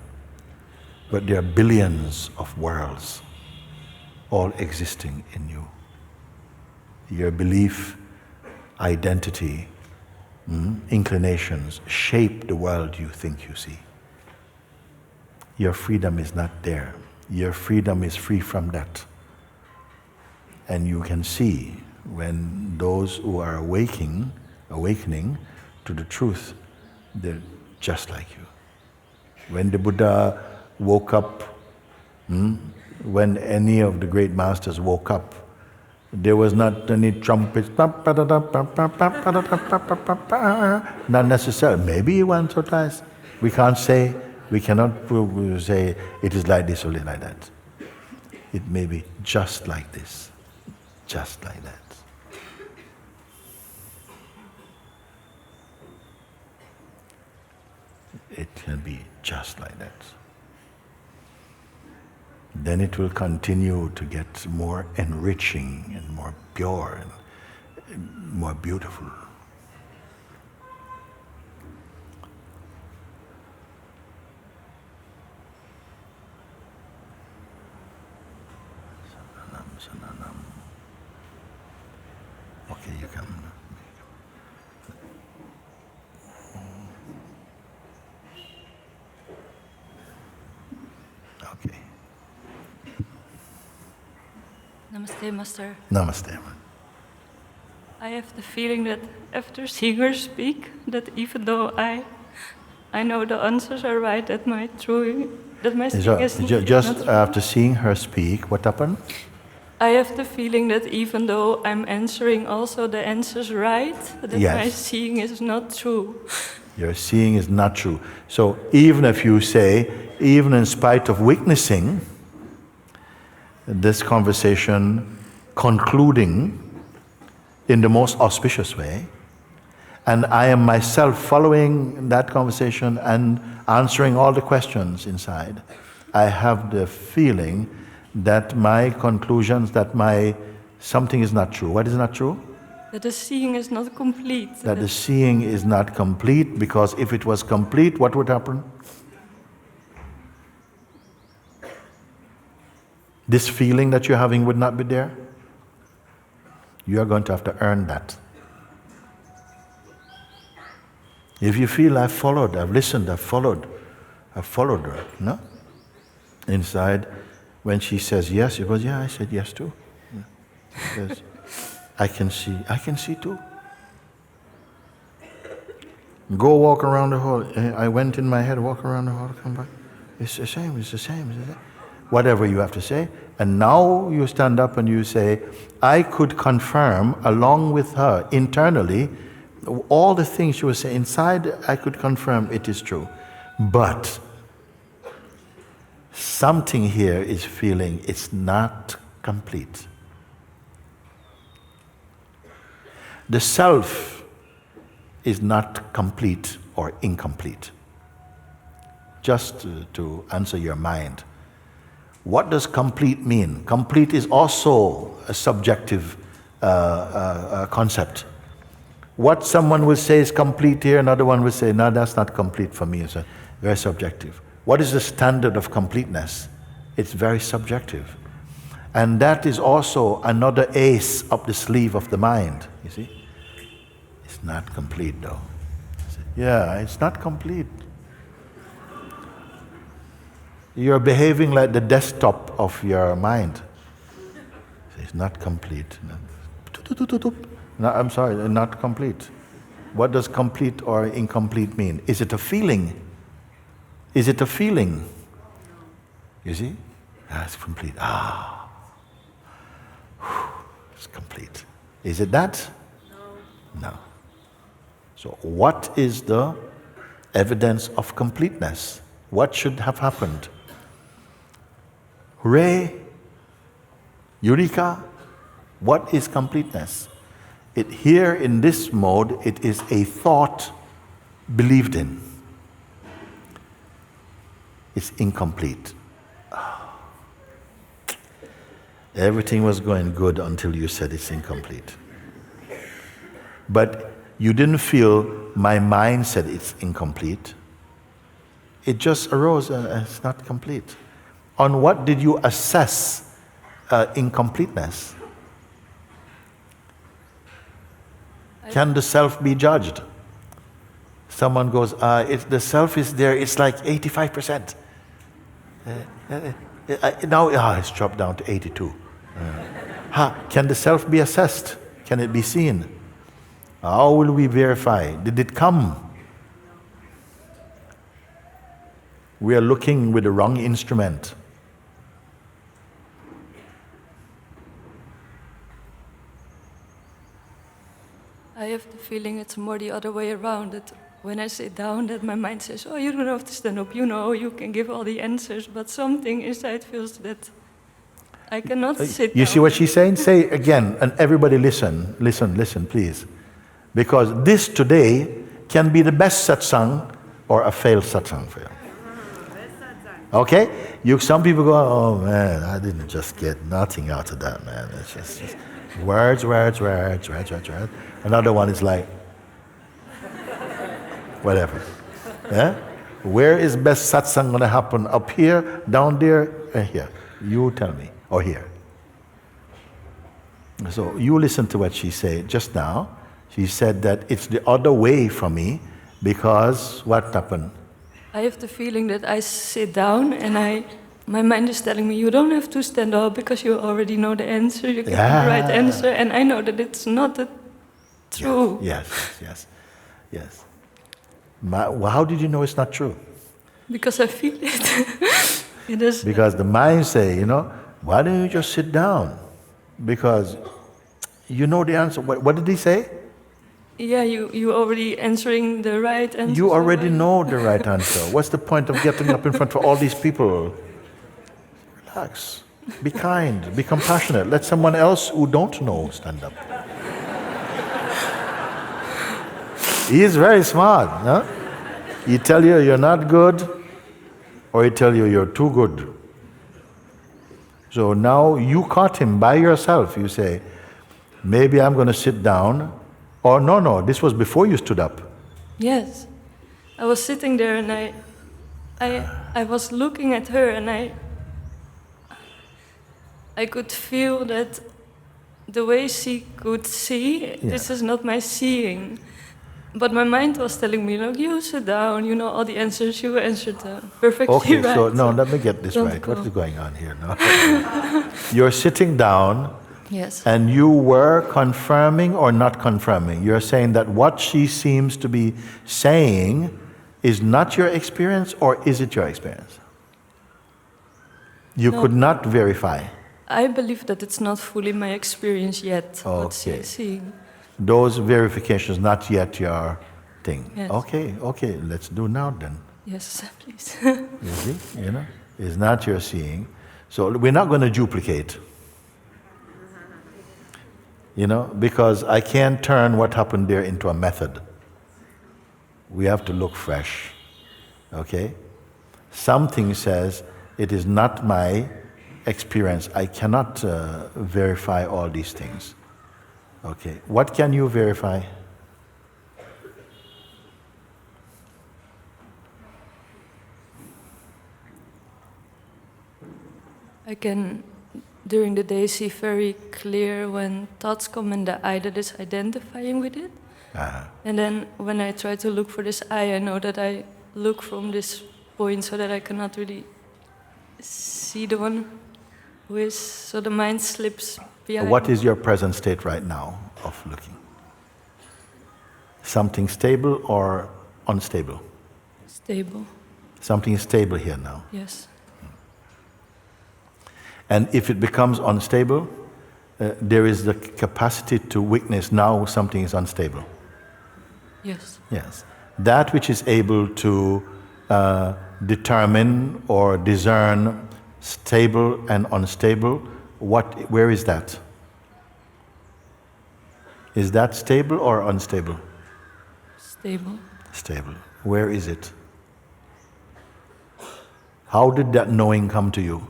S1: but there are billions of worlds, all existing in you. Your belief, identity, inclinations shape the world you think you see. Your freedom is not there. Your freedom is free from that. And you can see when those who are awakening to the truth, they're just like you. When the Buddha woke up, when any of the great masters woke up, there was not any trumpets, not necessarily, maybe once or twice. We cannot say it is like this or like that. It may be just like this, just like that. It can be just like that. Then it will continue to get more enriching and more pure and more beautiful. Sananam. Okay, you can. Okay.
S5: Namaste, Master.
S1: Namaste.
S5: I have the feeling that after seeing her speak, that even though I know the answers are right, that my speaking is
S1: just
S5: not
S1: after seeing her speak, what happened?
S5: I have the feeling that even though I'm answering also the answers right, that my seeing is not true.
S1: Your seeing is not true. So even if you say, even in spite of witnessing this conversation concluding in the most auspicious way, and I am myself following that conversation and answering all the questions inside, I have the feeling that my conclusions, that something is not true. What is not true?
S5: That the seeing is not complete.
S1: That the seeing is not complete, because if it was complete, what would happen? This feeling that you're having would not be there. You are going to have to earn that. If you feel I've followed, I've listened, I've followed her, no? Inside, when she says yes, you go, yeah, I said yes too. Yeah. Yes. I can see too. Go walk around the hall. I went in my head, walk around the hall, come back. It's the same. Whatever you have to say. And now you stand up and you say, I could confirm along with her internally all the things she was saying. Inside, I could confirm it is true. But something here is feeling it's not complete. The self is not complete or incomplete. Just to answer your mind. What does complete mean? Complete is also a subjective concept. What someone will say is complete here, another one will say, no, that's not complete for me. It's very subjective. What is the standard of completeness? It's very subjective. And that is also another ace up the sleeve of the mind, you see? It's not complete though. Yeah, it's not complete. You're behaving like the desktop of your mind. It's not complete. No, I'm sorry, not complete. What does complete or incomplete mean? Is it a feeling? Is it a feeling? You see? It's complete. It's complete. Is it that? No. So what is the evidence of completeness? What should have happened? Hooray! Eureka! What is completeness? Here in this mode, it is a thought believed in. It's incomplete. Everything was going good until you said it's incomplete. But you didn't feel my mind said it's incomplete. It just arose and it's not complete. On what did you assess incompleteness? Can the self be judged? Someone goes, the self is there, it's like 85%. Now it's dropped down to 82. Can the self be assessed? Can it be seen? How will we verify? Did it come? We are looking with the wrong instrument.
S5: I have the feeling it's more the other way around, that when I sit down, that my mind says, oh, you don't have to stand up, you can give all the answers, but something inside feels that I cannot sit down.
S1: You see what she's saying? Say again, and everybody listen, please. Because this today can be the best satsang or a failed satsang for you. Okay? Some people go, oh man, I didn't just get nothing out of that, man. It's just words. Another one is like, whatever. Yeah? Where is best satsang going to happen? Up here, down there, here? You tell me. Or here. So you listen to what she said just now. She said that it's the other way for me because what happened?
S5: I have the feeling that I sit down and my mind is telling me, you don't have to stand up because you already know the answer, you get the right answer, and I know that it's not true.
S1: Yes. How did you know it's not true?
S5: Because I feel it. It is.
S1: Because the mind say, why don't you just sit down? Because you know the answer. What did he say?
S5: Yeah, you already answering the right answer.
S1: You already know the right answer. What's the point of getting up in front of all these people? Relax. Be kind. Be compassionate. Let someone else who don't know stand up. He is very smart. Huh? He tell you you're not good, or he tell you you're too good. So now you caught him by yourself. You say, maybe I'm going to sit down. Or no, this was before you stood up.
S5: Yes. I was sitting there and I was looking at her and I could feel that the way she could see, this is not my seeing. But my mind was telling me, look, you sit down, you know all the answers, you answered perfectly
S1: Okay,
S5: right.
S1: so no, let me get this
S5: Don't
S1: right.
S5: go.
S1: What is going on here now? You're sitting down,
S5: Yes.
S1: and you were confirming or not confirming. You're saying that what she seems to be saying is not your experience, or is it your experience? You could not verify.
S5: I believe that it's not fully my experience yet, what she
S1: Okay.
S5: is seeing.
S1: Those verifications not yet your thing.
S5: Yes.
S1: Okay, let's do now then.
S5: Yes, please.
S1: You see, it's not your seeing. So we're not going to duplicate. Because I can't turn what happened there into a method. We have to look fresh. Okay? Something says it is not my experience. I cannot verify all these things. Okay. What can you verify?
S5: I can, during the day, see very clear when thoughts come and the I that is identifying with it. And then when I try to look for this I know that I look from this point so that I cannot really see the one who is, so the mind slips behind.
S1: What is your present state right now of looking? Something stable or unstable?
S5: Stable,
S1: Something is stable here now.
S5: yes.
S1: And if it becomes unstable, there is the capacity to witness now something is unstable.
S5: Yes.
S1: Yes. That which is able to determine or discern stable and unstable, where is that? Is that stable or unstable?
S5: Stable.
S1: Stable. Where is it? How did that knowing come to you?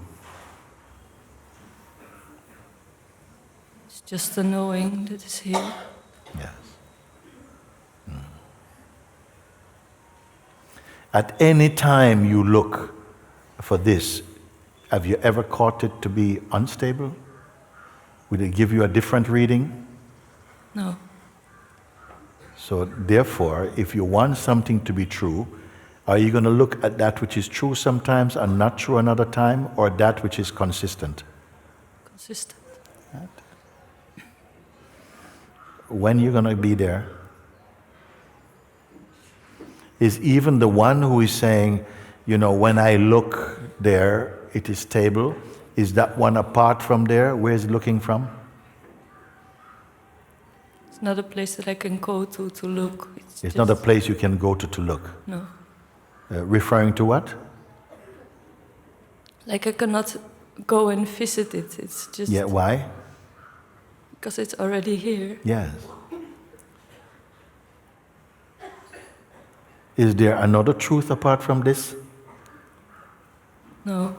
S5: It's just the knowing that is here.
S1: Yes. At any time you look for this, have you ever caught it to be unstable? Would it give you a different reading?
S5: No.
S1: So therefore, if you want something to be true, are you going to look at that which is true sometimes and not true another time, or that which is consistent?
S5: Consistent.
S1: When you're going to be there? Is even the one who is saying, when I look there, it is stable, is that one apart from there? Where is it looking from?
S5: It's not a place that I can go to look.
S1: It's not a place you can go to look.
S5: No.
S1: Referring to what?
S5: Like I cannot go and visit it. It's just...
S1: Yeah, why?
S5: Because it's already here.
S1: Yes. Is there another truth apart from this?
S5: No.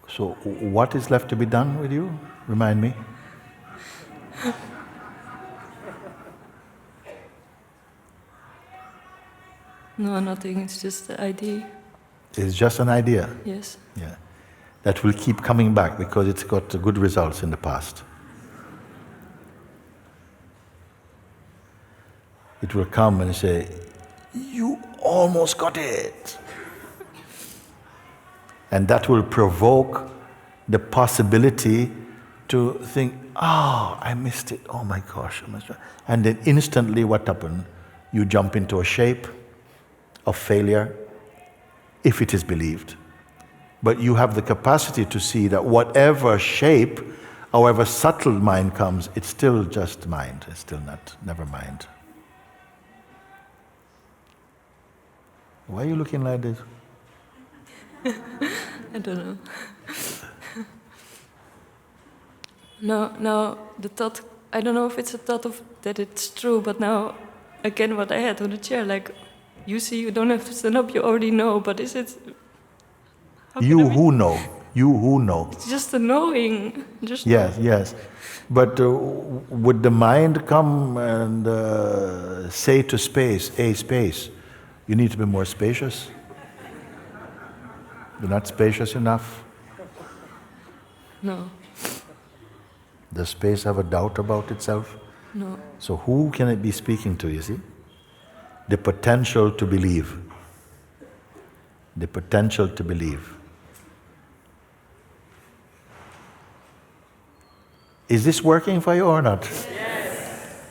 S1: So what is left to be done with you? Remind me.
S5: No, nothing. It's just the idea.
S1: It's just an idea.
S5: Yes.
S1: Yeah. That will keep coming back because it's got good results in the past. It will come and say, you almost got it. And that will provoke the possibility to think, I missed it. Oh my gosh. And then instantly what happened? You jump into a shape of failure, if it is believed. But you have the capacity to see that whatever shape, however subtle mind comes, it's still just mind. It's still never mind. Why are you looking like this?
S5: I don't know. No, the thought, I don't know if it's a thought of that it's true, but now, again, what I had on the chair, like, you see, you don't have to stand up, you already know, but is it...
S1: You who know? You who know.
S5: It's just a knowing. Just
S1: Yes, yes. But would the mind come and say to space, hey space, you need to be more spacious? You're not spacious enough?
S5: No.
S1: Does space have a doubt about itself?
S5: No.
S1: So who can it be speaking to, you see? The potential to believe. The potential to believe. Is this working for you or not? Yes.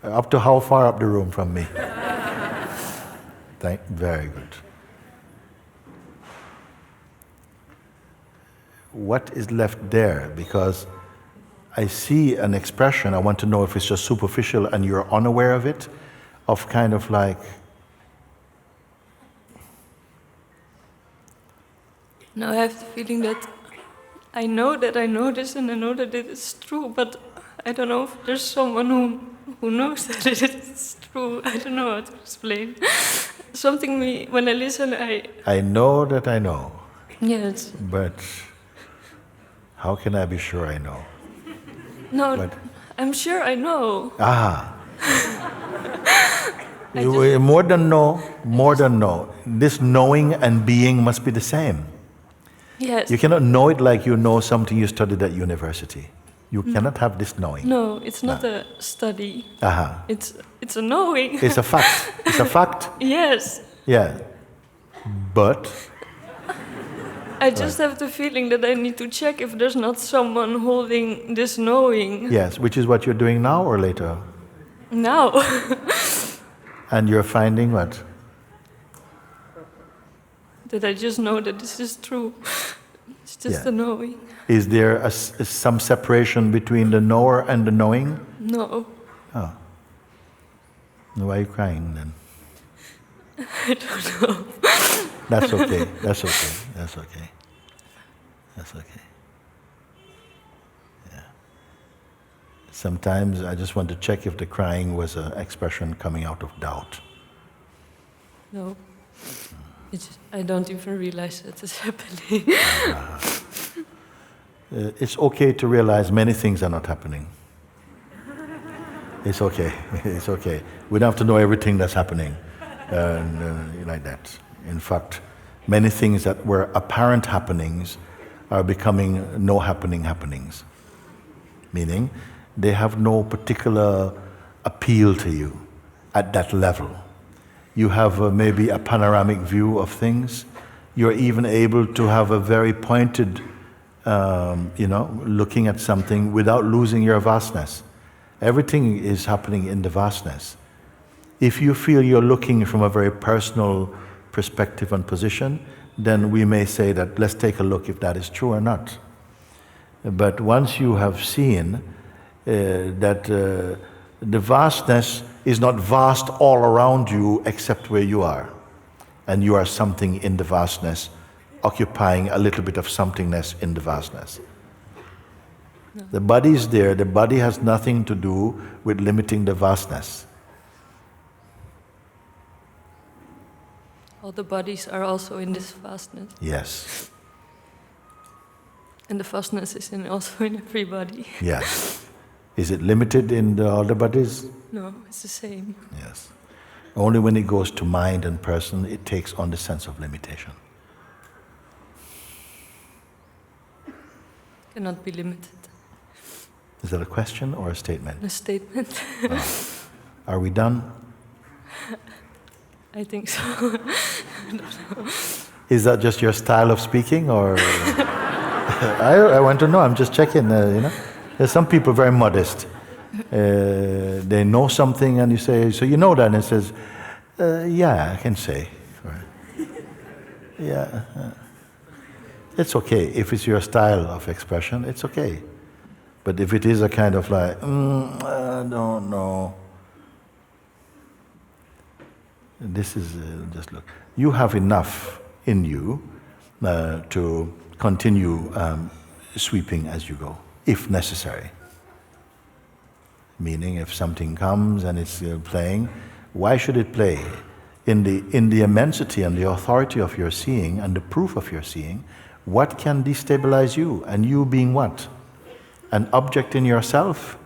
S1: Up to how far up the room from me? Very good. What is left there? Because I see an expression, I want to know if it's just superficial and you're unaware of it, of kind of like,
S5: No, I have the feeling that I know this and I know that it is true, but I don't know if there's someone who knows that it is true. I don't know how to explain. Something when I listen,
S1: I know that I know.
S5: Yes.
S1: But how can I be sure I know?
S5: No,
S1: But
S5: I'm sure I know.
S1: More than know. This knowing and being must be the same.
S5: Yes.
S1: You cannot know it like you know something you studied at university. You cannot have this knowing.
S5: No, it's not a study. It's a knowing.
S1: It's a fact. It's a fact.
S5: Yes.
S1: Yeah. But
S5: I just have the feeling that I need to check if there's not someone holding this knowing.
S1: yes, which is what you're doing now or later?
S5: Now.
S1: And you're finding what?
S5: That I just know that this is true. It's just a knowing.
S1: Is there some separation between the knower and the knowing?
S5: No.
S1: Oh. Why are you crying then?
S5: I don't know.
S1: That's okay. That's okay. That's okay. That's okay. Yeah. Sometimes I just want to check if the crying was an expression coming out of doubt.
S5: No. I don't even realize that it's happening.
S1: It's okay to realize many things are not happening. It's okay. It's okay. We don't have to know everything that's happening like that. In fact, many things that were apparent happenings are becoming no happening happenings. Meaning, they have no particular appeal to you at that level. You have maybe a panoramic view of things. You're even able to have a very pointed, looking at something without losing your vastness. Everything is happening in the vastness. If you feel you're looking from a very personal perspective and position, then we may say that let's take a look if that is true or not. But once you have seen that the vastness is not vast all around you except where you are, and you are something in the vastness, occupying a little bit of somethingness in the vastness. No. The body is there, the body has nothing to do with limiting the vastness.
S5: All the bodies are also in this vastness.
S1: Yes.
S5: And the vastness is also in everybody.
S1: Yes. Is it limited in the other bodies?
S5: No, it's the same.
S1: Yes. Only when it goes to mind and person, it takes on the sense of limitation.
S5: Cannot be limited.
S1: Is that a question or a statement?
S5: A statement.
S1: Are we done?
S5: I think so. I don't know.
S1: Is that just your style of speaking, or? I want to know. I'm just checking. There's some people very modest. They know something, and you say, "So you know that?" And it says, "Yeah, I can say." Yeah, it's okay if it's your style of expression. It's okay, but if it is a kind of like, I don't know. This is just look. You have enough in you to continue sweeping as you go, if necessary. Meaning, if something comes and it's playing, why should it play? In the immensity and the authority of your seeing and the proof of your seeing, What can destabilize you? And you being what? An object in yourself?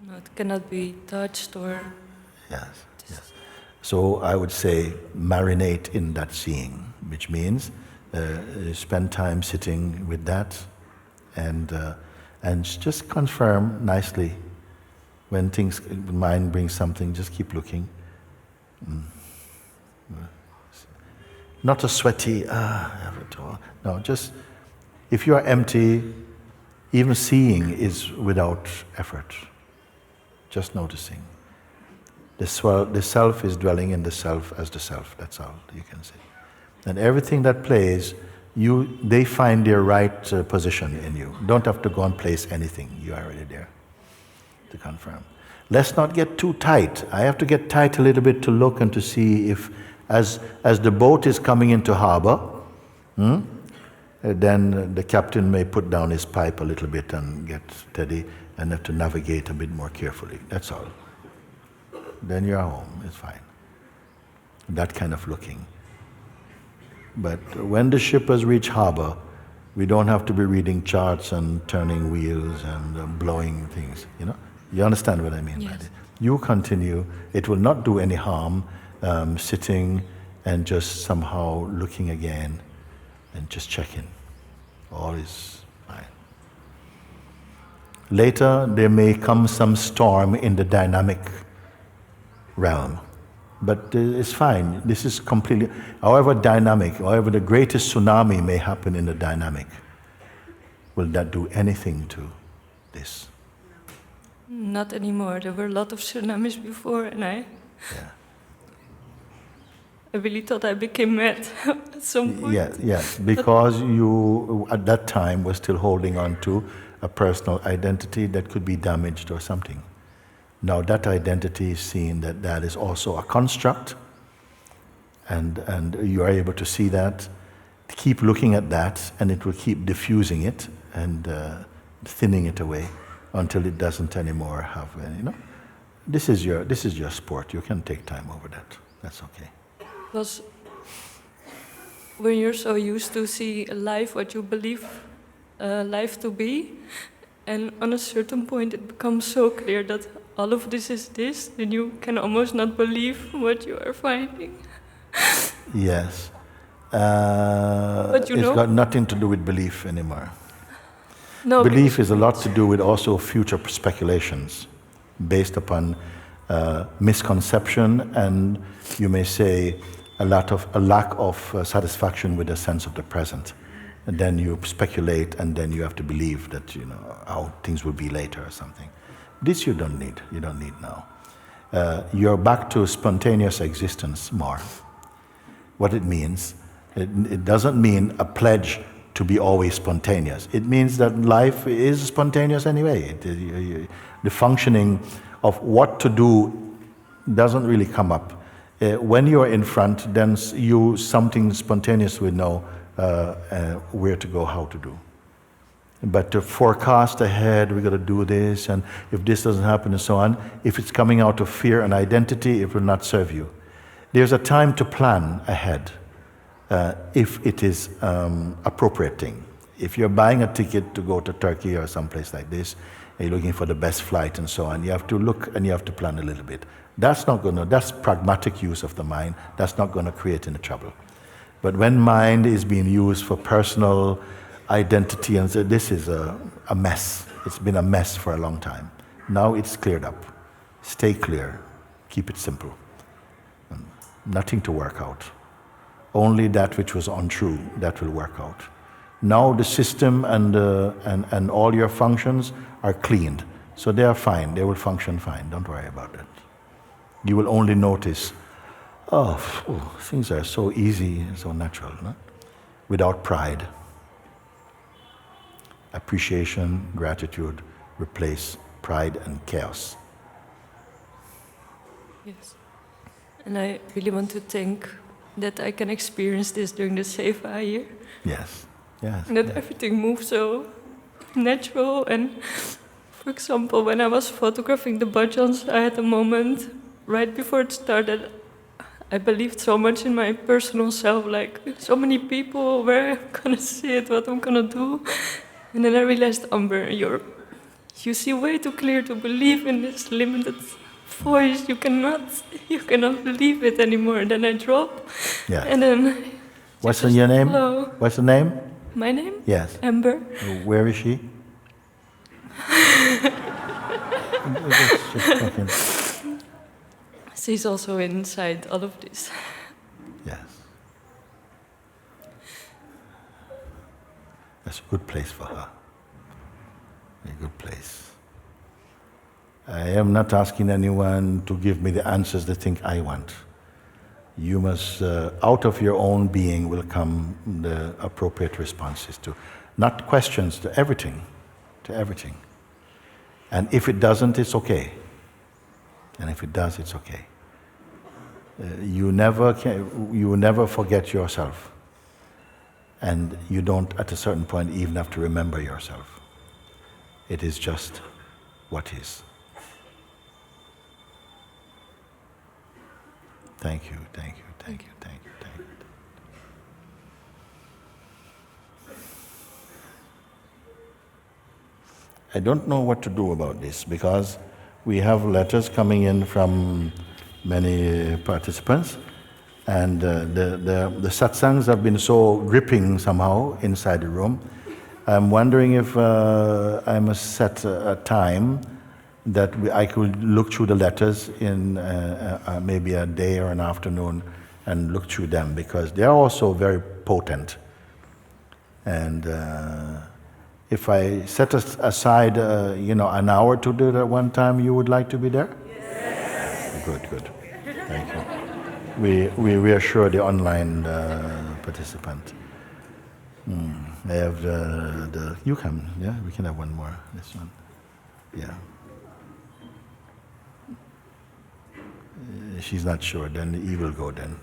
S5: No, it cannot be touched or...
S1: Yes, yes. So I would say marinate in that seeing, which means spend time sitting with that and just confirm nicely when mind brings something, just keep looking. Not a sweaty, no, just if you are empty, even seeing is without effort, just noticing. The self is dwelling in the self as the self, that's all you can say. And everything that plays, they find their right position in you. Don't have to go and place anything, you are already there to confirm. Let's not get too tight. I have to get tight a little bit to look and to see if, as the boat is coming into harbor, then the captain may put down his pipe a little bit and get steady and have to navigate a bit more carefully, that's all. Then you're home, it's fine. That kind of looking. But when the ship has reached harbor, we don't have to be reading charts and turning wheels and blowing things, you know? You understand what I mean by that? You continue, it will not do any harm sitting and just somehow looking again and just checking. All is fine. Later, there may come some storm in the dynamic realm. But it's fine. This is completely, however dynamic, however the greatest tsunami may happen in the dynamic, will that do anything to this?
S5: Not anymore. There were a lot of tsunamis before, and I really thought I became mad at some point.
S1: Yes, because you at that time were still holding on to a personal identity that could be damaged or something. Now that identity is seen that is also a construct, and you are able to see that, keep looking at that, and it will keep diffusing it and thinning it away until it doesn't anymore have any, you know. This is your sport. You can take time over that. That's okay.
S5: Because when you're so used to see life what you believe life to be, and on a certain point it becomes so clear that all of this is this, then you can almost not believe what you are finding.
S1: Yes.
S5: But
S1: it's got nothing to do with belief anymore.
S5: No,
S1: belief is a lot to do with also future speculations based upon misconception and, you may say, a lack of satisfaction with the sense of the present. And then you speculate, and then you have to believe that, you know, how things will be later or something. This you don't need. You don't need now. You're back to spontaneous existence more. What it means, it doesn't mean a pledge to be always spontaneous. It means that life is spontaneous anyway. The functioning of what to do doesn't really come up. When you're in front, then something spontaneous will know where to go, how to do. But to forecast ahead, we got to do this, and if this doesn't happen and so on, if it's coming out of fear and identity, it will not serve you. There's a time to plan ahead if it is appropriate thing. If you're buying a ticket to go to Turkey or someplace like this, and you're looking for the best flight and so on, you have to look and you have to plan a little bit. That's pragmatic use of the mind. That's not going to create any trouble. But when mind is being used for personal identity, and so this is a mess. It's been a mess for a long time. Now it's cleared up. Stay clear. Keep it simple. Nothing to work out. Only that which was untrue, that will work out. Now the system and all your functions are cleaned. So they are fine. They will function fine. Don't worry about that. You will only notice, things are so easy and so natural, no? Without pride. Appreciation, gratitude replace pride and chaos.
S5: Yes. And I really want to thank that I can experience this during the Seva year.
S1: Yes, yes.
S5: And that everything moves so natural. And for example, when I was photographing the bhajans, I had a moment right before it started. I believed so much in my personal self, like so many people, where I'm gonna sit, what I'm gonna do. And then I realized, Amber, you see way too clear to believe in this limited voice. You cannot believe it anymore. And then I drop.
S1: Yeah.
S5: And then
S1: What's your name?
S5: Hello.
S1: What's the name?
S5: My name?
S1: Yes.
S5: Amber.
S1: Where is she? Just checking.
S5: She's also inside all of this.
S1: Yes. That's a good place for her. A good place. I am not asking anyone to give me the answers they think I want. You must, out of your own being will come the appropriate responses to, not questions, to everything, to everything. And if it doesn't, it's okay. And if it does, it's okay. You never forget yourself. And you don't, at a certain point, even have to remember yourself. It is just what is. Thank you, thank you, thank you, thank you, thank you. I don't know what to do about this because we have letters coming in from many participants, and the satsangs have been so gripping somehow inside the room. I'm wondering if I must set a time that I could look through the letters in maybe a day or an afternoon and look through them, because they are also very potent. And if I set aside an hour to do that one time, you would like to be there? Yes. Good, good. Thank you. We reassure the online participant. I have you can, yeah? We can have one more, this one. Yeah. She's not sure, then he will go then.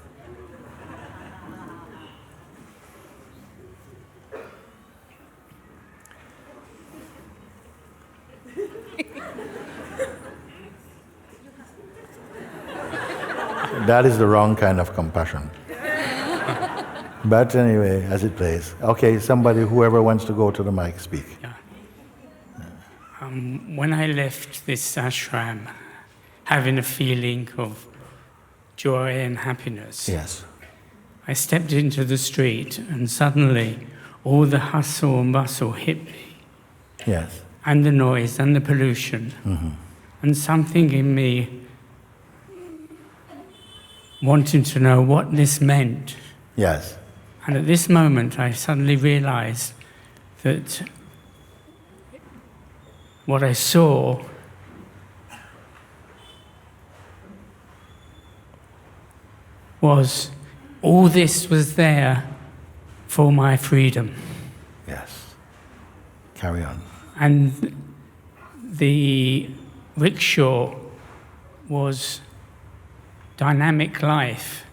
S1: That is the wrong kind of compassion. But anyway, as it plays. Okay, somebody, whoever wants to go to the mic, speak.
S6: Yeah. When I left this ashram, having a feeling of joy and happiness,
S1: Yes.
S6: I stepped into the street and suddenly all the hustle and bustle hit me.
S1: Yes.
S6: And the noise and the pollution.
S1: Mm-hmm.
S6: And something in me wanting to know what this meant.
S1: Yes.
S6: And at this moment, I suddenly realized that what I saw was all this was there for my freedom.
S1: Yes. Carry on.
S6: And the rickshaw was dynamic life,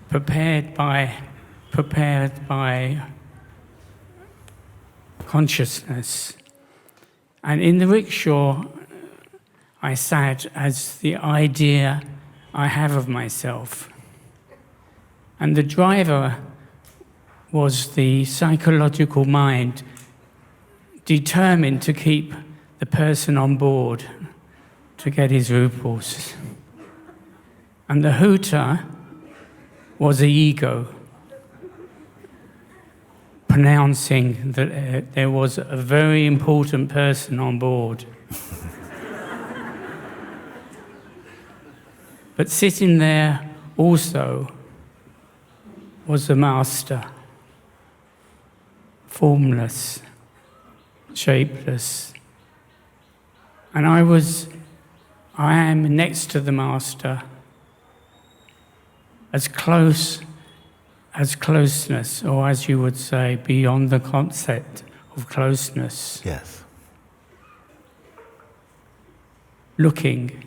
S6: prepared by consciousness. And in the rickshaw, I sat as the idea I have of myself. And the driver was the psychological mind determined to keep the person on board to get his rupees. And the hooter was the ego, pronouncing that there was a very important person on board. But sitting there also was the master, formless, shapeless. And I am next to the master, as close as closeness, or as you would say, beyond the concept of closeness.
S1: Yes.
S6: Looking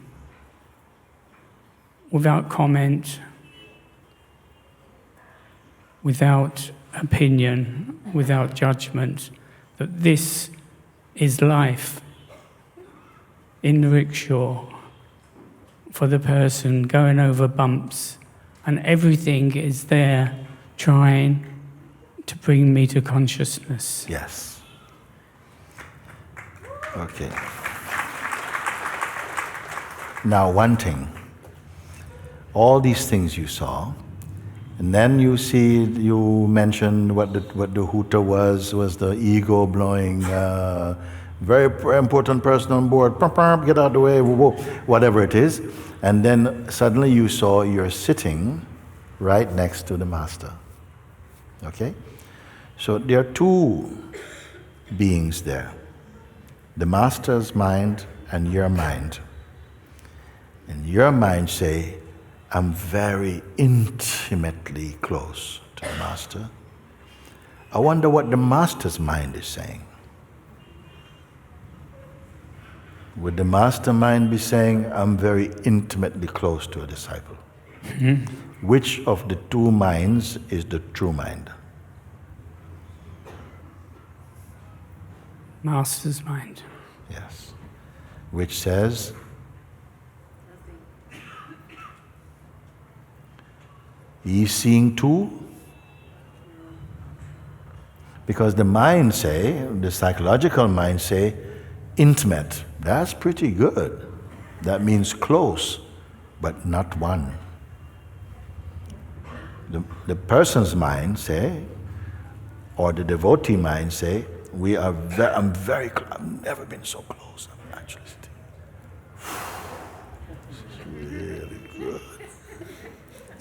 S6: without comment, without opinion, without judgment, that this is life in the rickshaw for the person going over bumps and everything is there trying to bring me to consciousness.
S1: Yes. Okay. Now, one thing. All these things you saw, and then you mentioned what the hooter was the ego blowing, very important person on board, get out of the way, whatever it is. And then suddenly you saw you're sitting right next to the master. Okay? So there are two beings there. The master's mind and your mind. And your mind say, I'm very intimately close to the master. I wonder what the master's mind is saying. Would the master mind be saying, I'm very intimately close to a disciple?
S6: Mm-hmm.
S1: Which of the two minds is the true mind?
S6: Master's mind.
S1: Yes. Which says, ye seeing too? Because the mind say, the psychological mind say, intimate. That's pretty good. That means close, but not one. The person's mind say, or the devotee mind say, I'm very close. I've never been so close. I'm actually this is really good.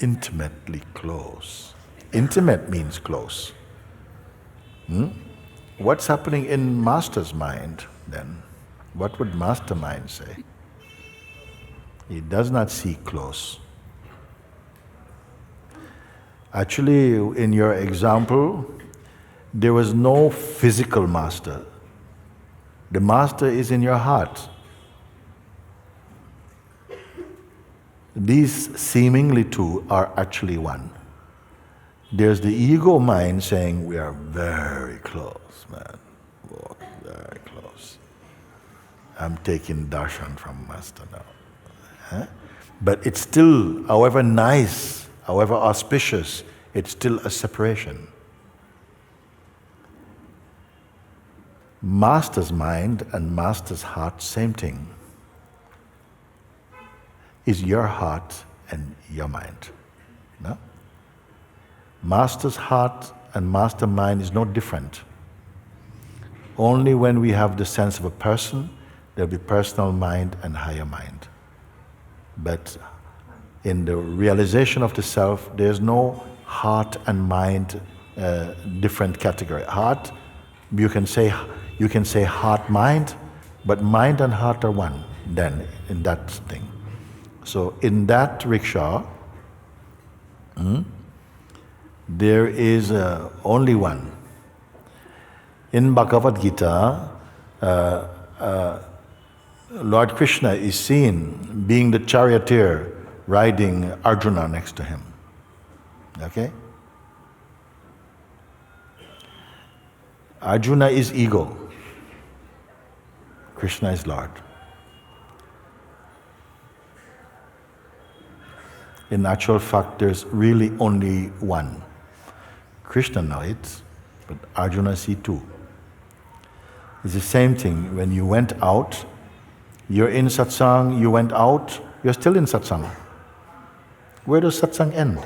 S1: Intimately close. Intimate means close. What's happening in master's mind then? What would master mind say? He does not see close. Actually, in your example, there was no physical master. The master is in your heart. These seemingly two are actually one. There's the ego mind saying, we are very close, man. Oh, very close. I'm taking darshan from master now. Huh? But it's still, however nice, however auspicious, it's still a separation. Master's mind and master's heart, same thing. Is your heart and your mind. No? Master's heart and master mind is no different. Only when we have the sense of a person, there'll be personal mind and higher mind. But in the realization of the self, there's no heart and mind different category. Heart, you can say heart, mind, but mind and heart are one then in that thing. So in that rickshaw, there is only one. In Bhagavad Gita, Lord Krishna is seen being the charioteer riding Arjuna next to him. Okay? Arjuna is ego. Krishna is Lord. In actual fact, there's really only one. Krishna knows it, but Arjuna sees two. It's the same thing. When you went out, you're in satsang, you went out, you're still in satsang. Where does satsang end?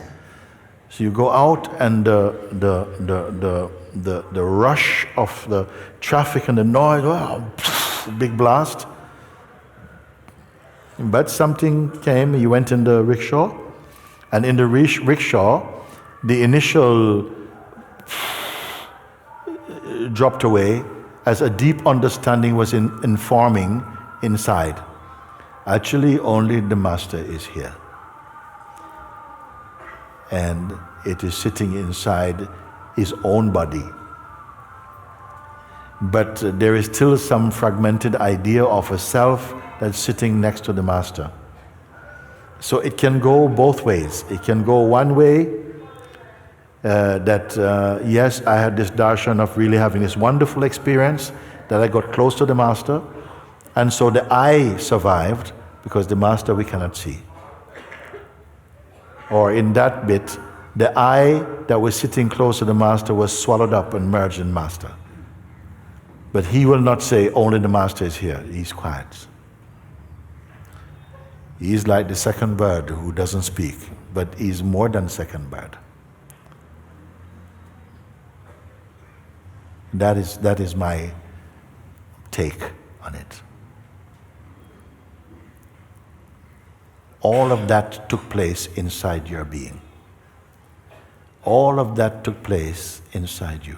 S1: So you go out and the rush of the traffic and the noise, wow, big blast. But something came, you went in the rickshaw, and in the rickshaw, the initial dropped away as a deep understanding was informing inside. Actually, only the master is here. And it is sitting inside his own body. But there is still some fragmented idea of a self that's sitting next to the master. So it can go both ways. It can go one way, yes, I had this darshan of really having this wonderful experience, that I got close to the master, and so the I survived, because the master we cannot see. Or in that bit, the I that was sitting close to the Master was swallowed up and merged in Master. But he will not say, only the Master is here. He's quiet. He is like the second bird who doesn't speak, but he's more than second bird. That is my take on it. All of that took place inside your being. All of that took place inside you.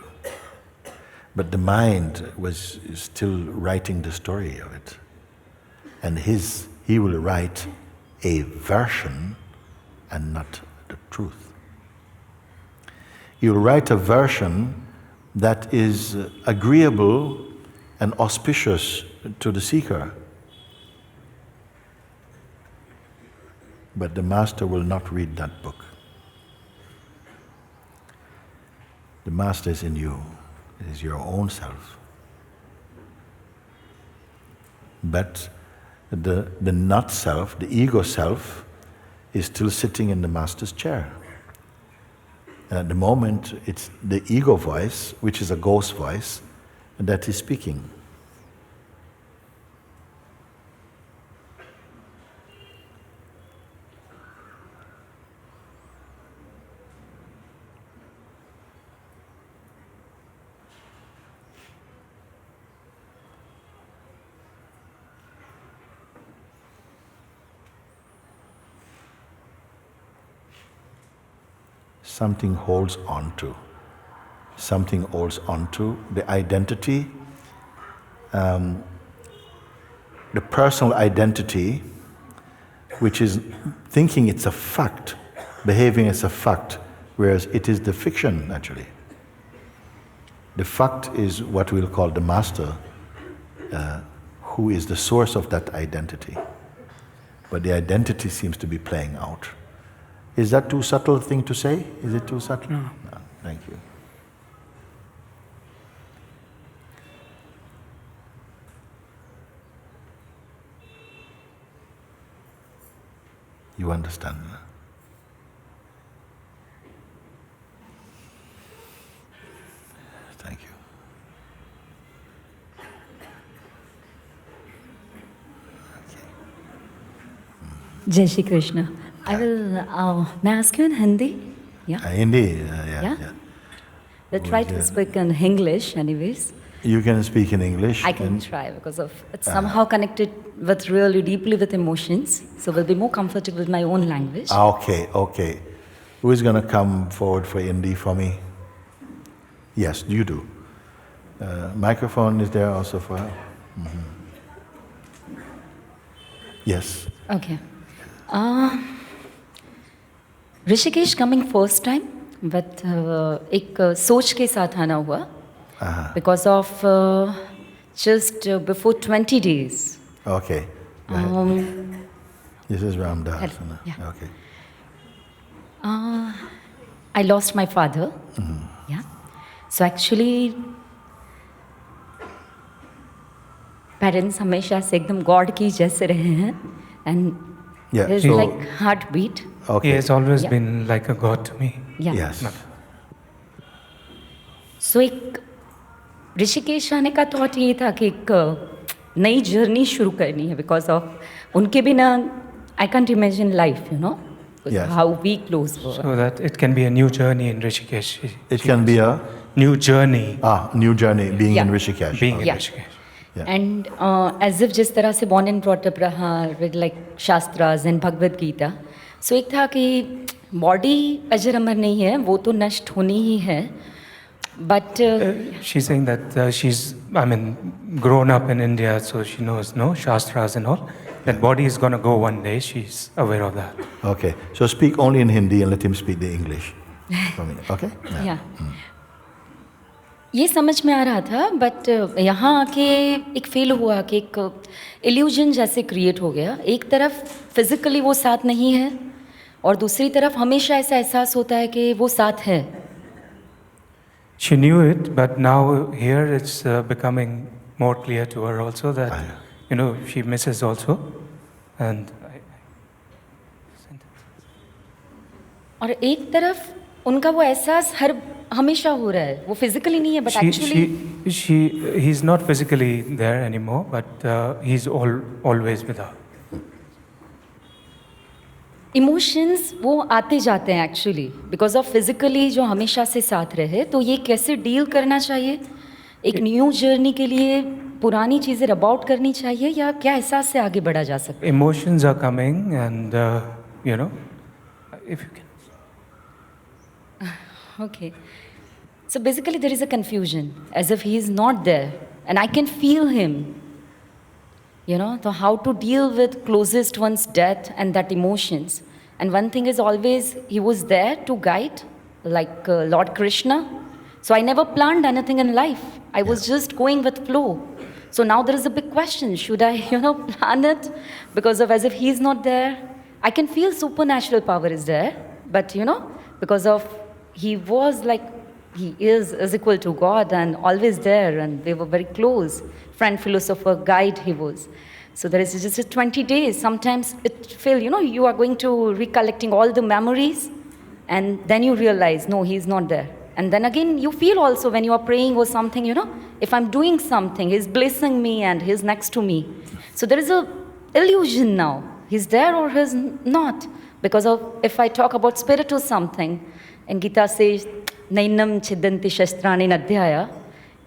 S1: But the mind was still writing the story of it. And he will write a version and not the truth. He will write a version that is agreeable and auspicious to the seeker. But the Master will not read that book. The Master is in you. It is your own self. But the not self, the ego self, is still sitting in the Master's chair. And at the moment, it's the ego voice, which is a ghost voice, that is speaking. Something holds on to. Something holds on to the identity, the personal identity, which is thinking it's a fact, behaving as a fact, whereas it is the fiction, actually. The fact is what we'll call the Master, who is the source of that identity. But the identity seems to be playing out. Is that too subtle a thing to say? Is it too subtle?
S6: No.
S1: No. Thank you. You understand? Thank you.
S7: Jai Shri Krishna. I will, may I ask you in Hindi? Yeah?
S1: Hindi, yeah.
S7: We'll try to speak in English anyways.
S1: You can speak in English.
S7: I can try because it's somehow connected with really deeply with emotions. So we'll be more comfortable with my own language.
S1: Okay. Who is going to come forward for Hindi for me? Yes, you do. Microphone is there also for her? Mm-hmm. Yes.
S7: Okay. Rishikesh coming first time, but एक सोच के साथ आना हुआ because of just before 20 days.
S1: Okay. This is Ramdas.
S7: Yeah.
S1: Okay.
S7: I lost my father. Yeah. So actually, parents हमेशा से एकदम God की जैसे रहे हैं, and there's like heartbeat.
S1: Okay.
S6: He has always been like a God to me.
S7: Yeah.
S1: Yes.
S7: So एक ऋषिकेश आने का थॉट ये था कि एक नई जर्नी शुरू करनी है because of उनके बिना I can't imagine life, you know, how we close were.
S6: So that it can be a new journey in Rishikesh.
S1: It can be a
S6: new journey.
S1: New journey being in Rishikesh.
S6: Being in Rishikesh.
S1: Yeah.
S7: And as if जिस तरह से born and brought up रहा with like Shastras and Bhagavad Gita. So एक था कि body अजर अमर नहीं है, वो तो नष्ट होनी ही है. But
S6: she's saying that she's, grown up in India, so she knows, Shastras and all. That body is going to go one day. She's aware of that.
S1: Okay. So speak only in Hindi and let him speak the English for me. Okay?
S7: Yeah. ये समझ में आ रहा था, but यहाँ आके एक feel हुआ कि एक इल्यूजन जैसे क्रिएट हो गया. एक तरफ फिजिकली वो साथ नहीं है और दूसरी तरफ हमेशा ऐसा एहसास होता है कि वो साथ है.
S6: She knew it, but now here it's becoming more clear to her also that, she misses also. And
S7: और एक तरफ उनका वो एहसास हमेशा हो रहा है, वो फिजिकली नहीं है, but actually
S6: he's not physically there anymore, but he's always with her.
S7: Emotions वो आते जाते हैं एक्चुअली बिकॉज ऑफ फिजिकली जो हमेशा से साथ रहे, तो ये कैसे डील करना चाहिए? एक न्यू जर्नी के लिए पुरानी चीज़ें अबाउट करनी चाहिए या क्या एहसास से आगे बढ़ा जा सकता है?
S6: Emotions are coming and if you can.
S7: Okay. So basically there is a confusion as if he is not there and I can feel him. So how to deal with closest one's death and that emotions. And one thing is always he was there to guide, like Lord Krishna. So I never planned anything in life. I was just going with flow. So now there is a big question. Should I, plan it? Because of as if he's not there. I can feel supernatural power is there. But, because of he was like, he is equal to God and always there. And they were very close. Friend, philosopher, guide he was. So there is just 20 days. Sometimes it feels, you are going to recollecting all the memories. And then you realize, no, he's not there. And then again, you feel also when you are praying or something, if I'm doing something, he's blessing me and he's next to me. So there is a illusion now. He's there or he's not. Because of, if I talk about spirit or something, and Gita says, Nainam Chidanti Shastrani Nadhyaya,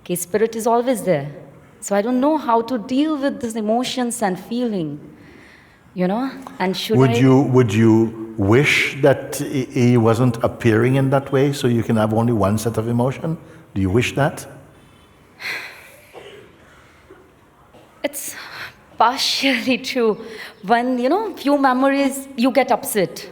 S7: okay, spirit is always there. So I don't know how to deal with these emotions and feeling, and
S1: would you wish that he wasn't appearing in that way so you can have only one set of emotion? Do you wish that?
S7: It's partially true. When, few memories, you get upset.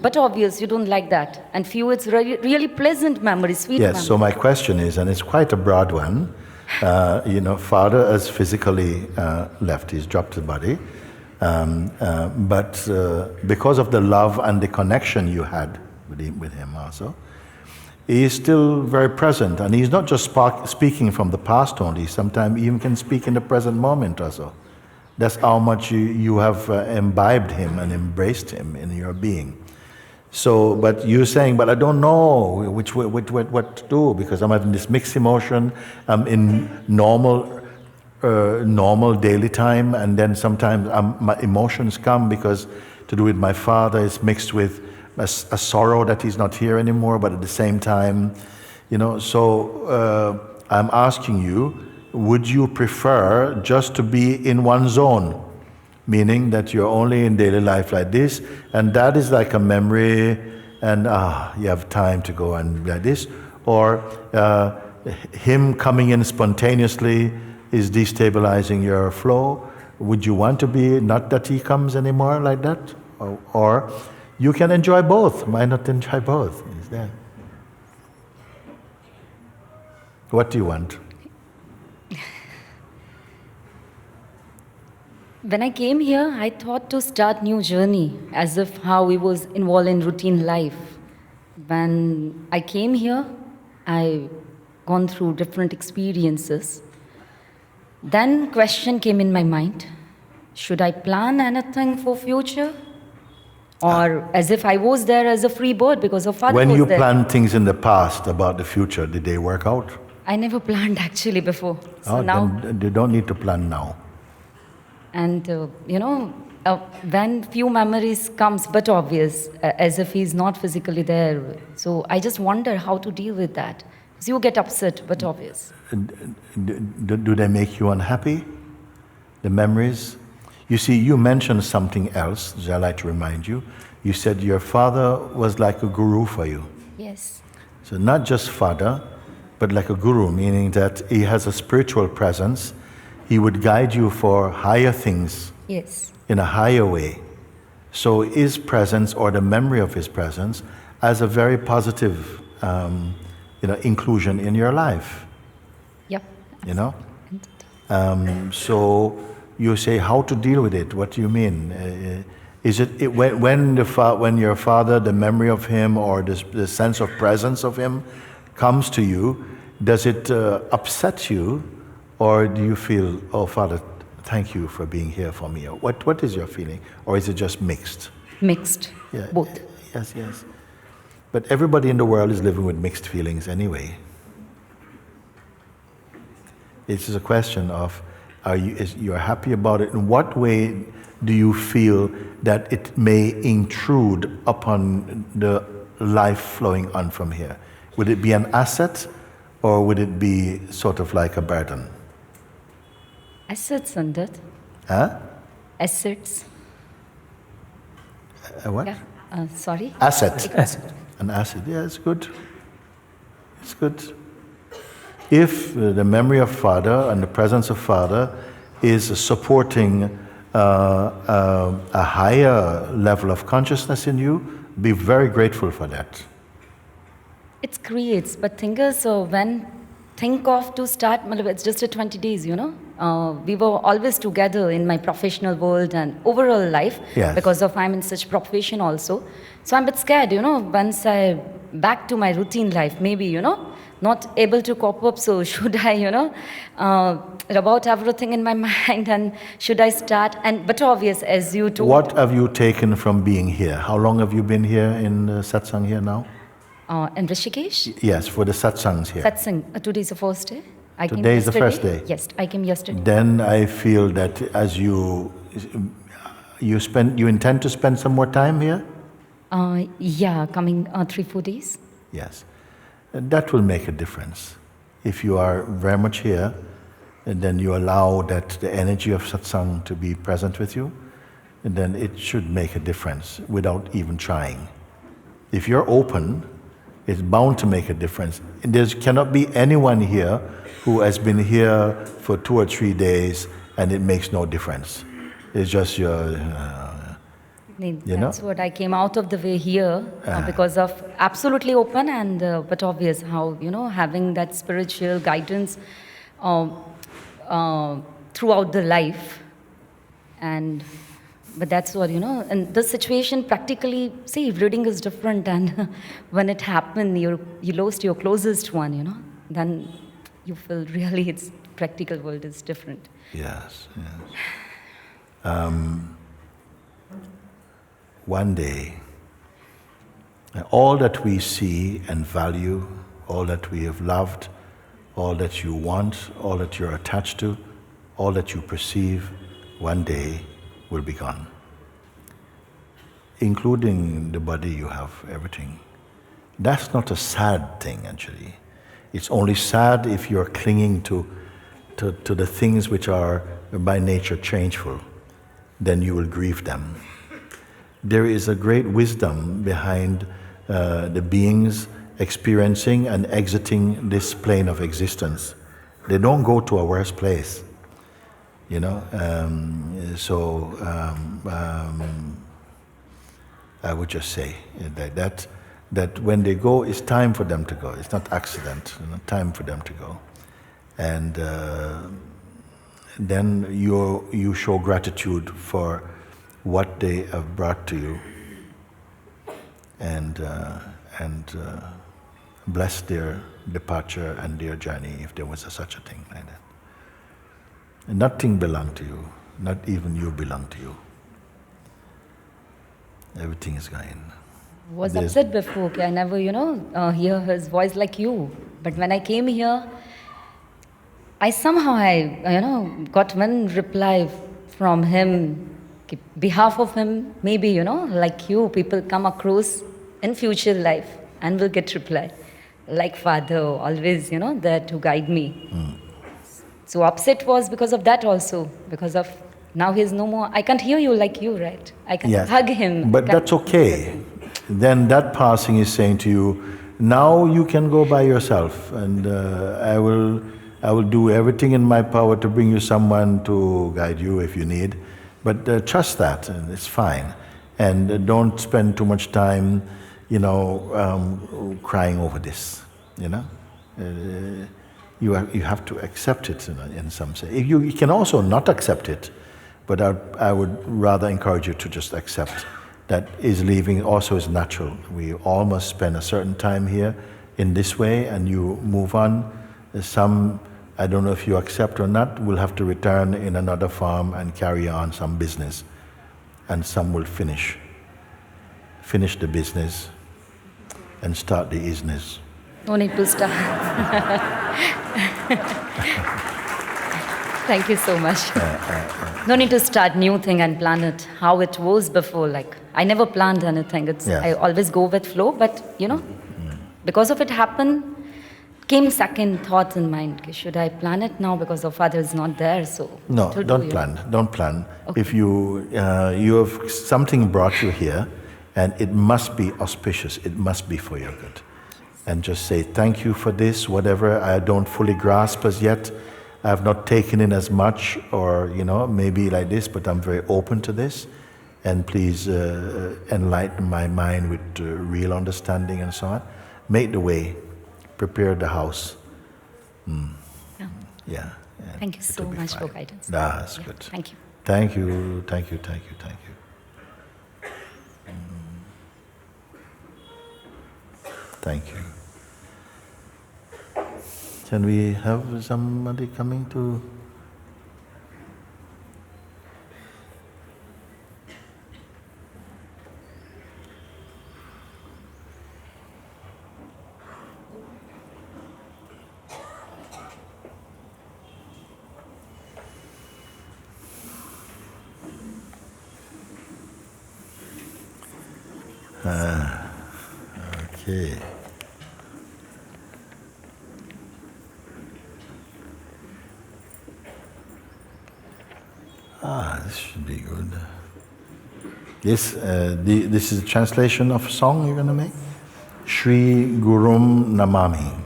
S7: But obvious, you don't like that. And few, it's really pleasant memories, sweet memories.
S1: Yes, so my question is, and it's quite a broad one, Father has physically left, he's dropped his body. But because of the love and the connection you had with him also, he is still very present. And he's not just speaking from the past only, sometimes even can speak in the present moment also. That's how much you have imbibed him and embraced him in your being. So, but you're saying, but I don't know what to do because I'm having this mixed emotion. I'm in normal daily time, and then sometimes my emotions come because to do with my father is mixed with a sorrow that he's not here anymore, but at the same time, so I'm asking you, would you prefer just to be in one zone, meaning that you're only in daily life like this, and that is like a memory, and you have time to go and like this, or him coming in spontaneously is destabilizing your flow? Would you want to be not that he comes anymore like that? Or you can enjoy both. Why not enjoy both? Is there? What do you want?
S7: When I came here, I thought to start new journey, as if how we was involved in routine life. When I came here, I gone through different experiences. Then question came in my mind, should I plan anything for future? Or as if I was there as a free bird because of father
S1: when
S7: was
S1: you
S7: there.
S1: planned things in the past about the future, did they work out?
S7: I never planned actually before. So now,
S1: then you don't need to plan now.
S7: and when few memories comes, but obvious, as if he's not physically there. So I just wonder how to deal with that. So you get upset, but obvious.
S1: Do they make you unhappy? The memories? You see, you mentioned something else, which I like to remind you. You said your father was like a guru for you.
S7: Yes.
S1: So not just father, but like a guru, meaning that he has a spiritual presence. He would guide you for higher things.
S7: Yes.
S1: In a higher way. So his presence, or the memory of his presence, has a very positive inclusion in your life.
S7: Yep.
S1: So you say, how to deal with it? What do you mean? Is it when your father, the memory of him, or the sense of presence of him comes to you, does it upset you, or do you feel, oh Father, thank you for being here for me? Or what is your feeling, or is it just mixed?
S7: Mixed.
S1: Yeah.
S7: Both.
S1: Yes. But everybody in the world is living with mixed feelings anyway. It's just a question of, you're happy about it? In what way do you feel that it may intrude upon the life flowing on from here? Would it be an asset, or would it be sort of like a burden?
S7: Assets and that.
S1: Huh?
S7: Assets.
S1: What?
S7: Yeah. Sorry.
S1: Asset.
S6: Asset.
S1: An asset, yeah, it's good. It's good. If the memory of Father and the presence of Father is supporting a higher level of consciousness in you, be very grateful for that.
S7: It creates, but thing is, when think of to start, it's just a 20 days, you know. We were always together in my professional world and overall life,
S1: Yes.
S7: because of I'm in such profession also. So I'm a bit scared, you know, once I back to my routine life, maybe, you know, not able to cope up, so should I, you know, about everything in my mind, and should I start? But obvious, as you told.
S1: What have you taken from being here? How long have you been here in Satsang here now?
S7: In Rishikesh?
S1: Yes, for the Satsangs here.
S7: Satsang, today is the first day. I came
S1: Today is the
S7: yesterday.
S1: first day.
S7: Yes, I came yesterday.
S1: Then I feel that as you intend to spend some more time here?
S7: Yeah, coming 3-4 days.
S1: Yes. That will make a difference. If you are very much here, and then you allow that the energy of Satsang to be present with you, and then it should make a difference without even trying. If you're open, it's bound to make a difference. And there cannot be anyone here who has been here for 2 or 3 days and it makes no difference. It's just your...
S7: That's what I came out of the way here because of absolutely open and but obvious how, you know, having that spiritual guidance throughout the life. But that's what, you know, and the situation practically, see, reading is different, and when it happened, you lost your closest one, you know, then you feel really its practical world is different.
S1: Yes, yes. One day, all that we see and value, all that we have loved, all that you want, all that you're attached to, all that you perceive, one day will be gone. Including the body you have, everything. That's not a sad thing, actually. It's only sad if you're clinging to the things which are by nature changeful. Then you will grieve them. There is a great wisdom behind the beings experiencing and exiting this plane of existence. They don't go to a worse place, you know. I would just say that when they go, it's time for them to go. It's not accident, you know, time for them to go. And then you show gratitude for what they have brought to you, and bless their departure and their journey, if there was such a thing like that. And nothing belonged to you, not even you belong to you. Everything is gone.
S7: Was upset before, I never, you know, hear his voice like you. But when I came here, I somehow, you know, got one reply from him. Behalf of him, maybe, you know, like you, people come across in future life and will get reply. Like Father, always, you know, there to guide me. So upset was because of that also, because of now he's no more. I can't hear you like you, right? I can hug him.
S1: But that's okay. Then that passing is saying to you, now you can go by yourself, and I will do everything in my power to bring you someone to guide you if you need. But trust that, and it's fine. And don't spend too much time, you know, crying over this, you know. You have to accept it in some sense. You can also not accept it, but I would rather encourage you to just accept that is leaving also is natural. We all must spend a certain time here in this way, and you move on. Some, I don't know if you accept or not, will have to return in another form and carry on some business. And some will finish the business and start the isness.
S7: No need to start. Thank you so much. No need to start new thing and plan it how it was before. Like I never planned anything. I always go with flow. But because of it happened, came second thought in mind. Okay, should I plan it now because the father is not there? So
S1: no, don't plan. Don't plan. Okay. If you have something brought you here, and it must be auspicious. It must be for your good. And just say thank you for this. Whatever I don't fully grasp as yet. I have not taken in as much, or maybe like this, but I'm very open to this. And please enlighten my mind with real understanding and so on. Make the way, prepare the house. Yeah.
S7: Thank you so much for guidance.
S1: That's good.
S7: Thank you.
S1: Thank you. Thank you. Can we have somebody coming to? Okay. This should be good. This is a translation of a song you're going to make? Shree Gurum Namami.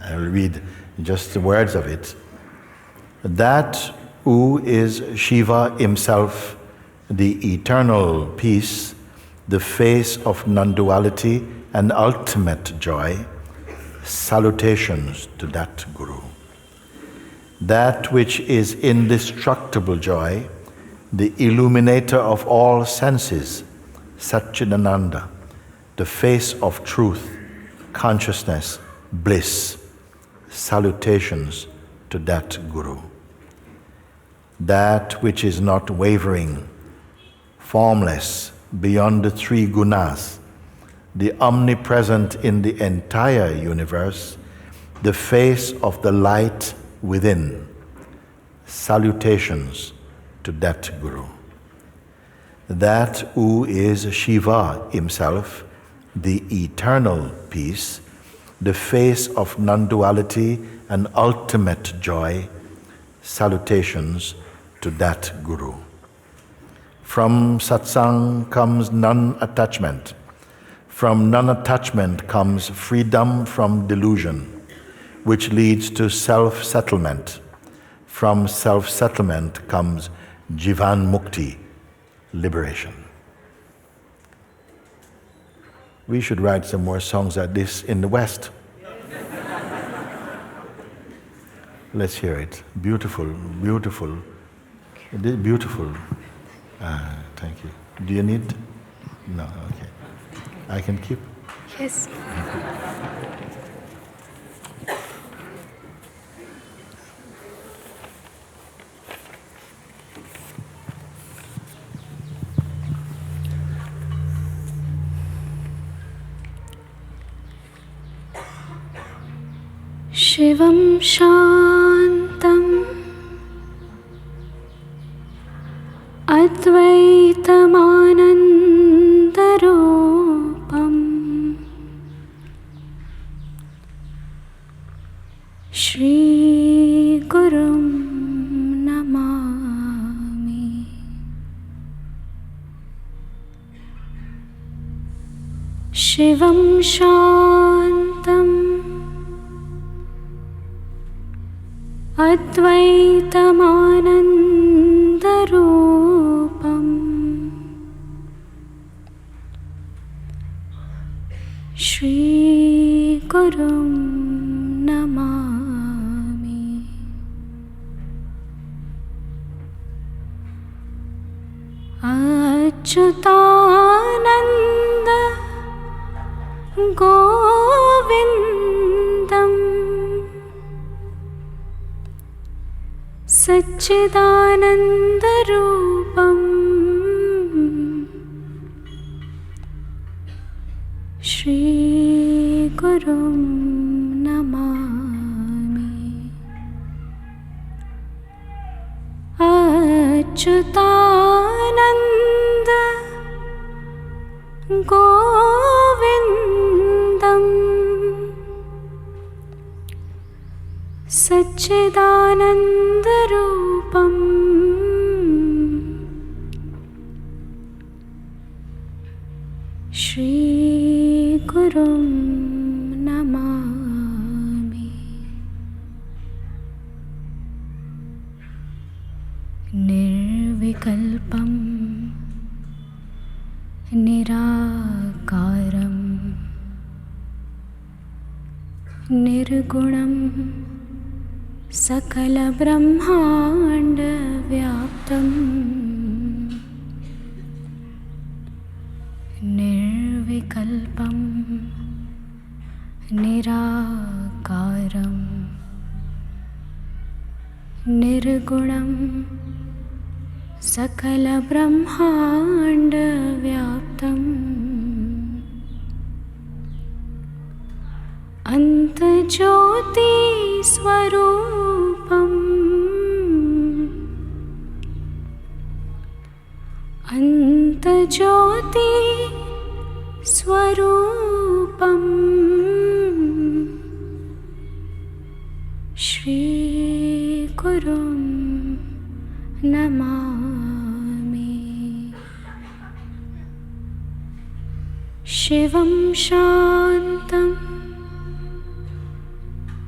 S1: I will read just the words of it. That who is Shiva himself, the eternal peace, the face of non-duality and ultimate joy, salutations to that Guru. That which is indestructible joy, the illuminator of all senses, Satchidananda, the face of truth, consciousness, bliss, salutations to that Guru. That which is not wavering, formless, beyond the three gunas, the omnipresent in the entire universe, the face of the light within, salutations to that Guru. That who is Shiva himself, the eternal peace, the face of non-duality and ultimate joy, salutations to that Guru. From Satsang comes non-attachment. From non-attachment comes freedom from delusion, which leads to self-settlement. From self-settlement comes Jivan Mukti, liberation. We should write some more songs like this in the West. Let's hear it. Beautiful, beautiful. Beautiful. Thank you. Do you need? No, okay. I can keep?
S2: Yes. Shivam Shantam Advaitamanandarupam Shree Gurum Namami. Shivam Shantam Advaitamanandarupam Shree Gurum Namami. Achyutananda Govindam Satchidanandarupam Shree
S8: Gurum Namami Achyutananda Govindam Satchidananda Rupam Shree Gurum Namami Nirvikalpam Nirakaram Nirgunam Sakala Brahmanda Vyaptam Nirvikalpam Nirakaram Nirgunam Sakala Brahmanda Vyaptam Antajyoti Swarupam Antajyoti Swarupam Shree Gurum Namami Shivam Shantam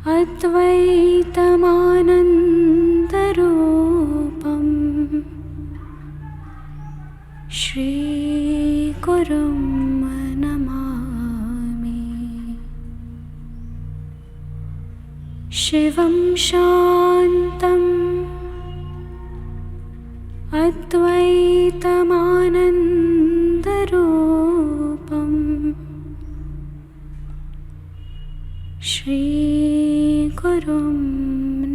S8: Advaitamanandarupam Shree Gurum Namami Shivam Shantam Advaitamanandarupam Shree Gurum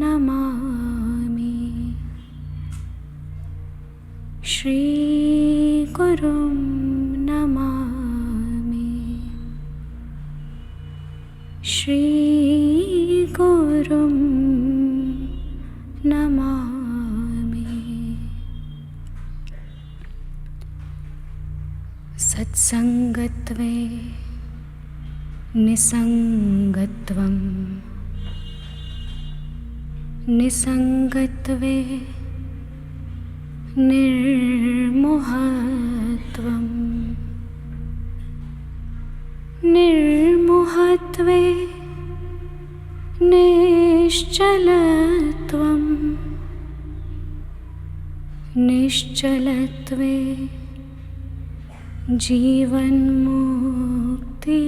S8: Namami Shree Gurum Namami Shree Gurum Namami Satsangatve Nisangatvam Nisangatve Nirmohatvam Nirmohatve Nishchalatvam Nishchalatve Jivan Mukti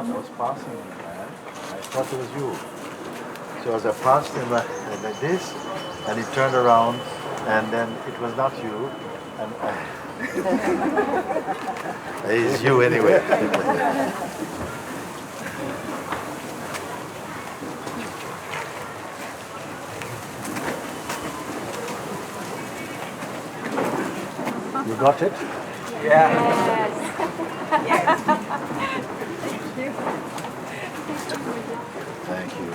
S1: I was passing him, man. I thought it was you. So as I passed him like this, and he turned around, and then it was not you, and it's you anyway. You got it? Thank you.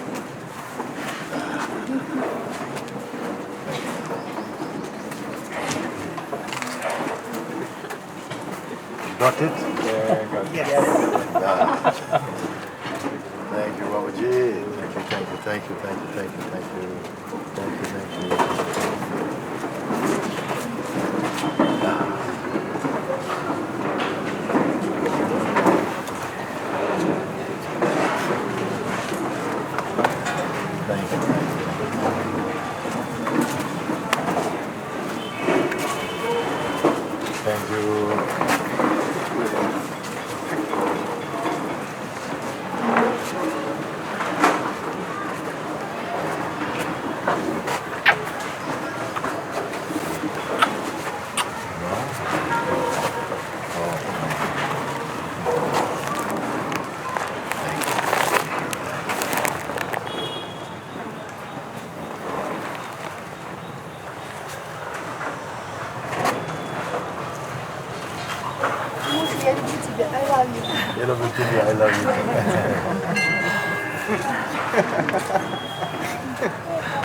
S1: You got it? Yeah, I got it. Thank you, Mooji. Thank you. Thank you. I love you.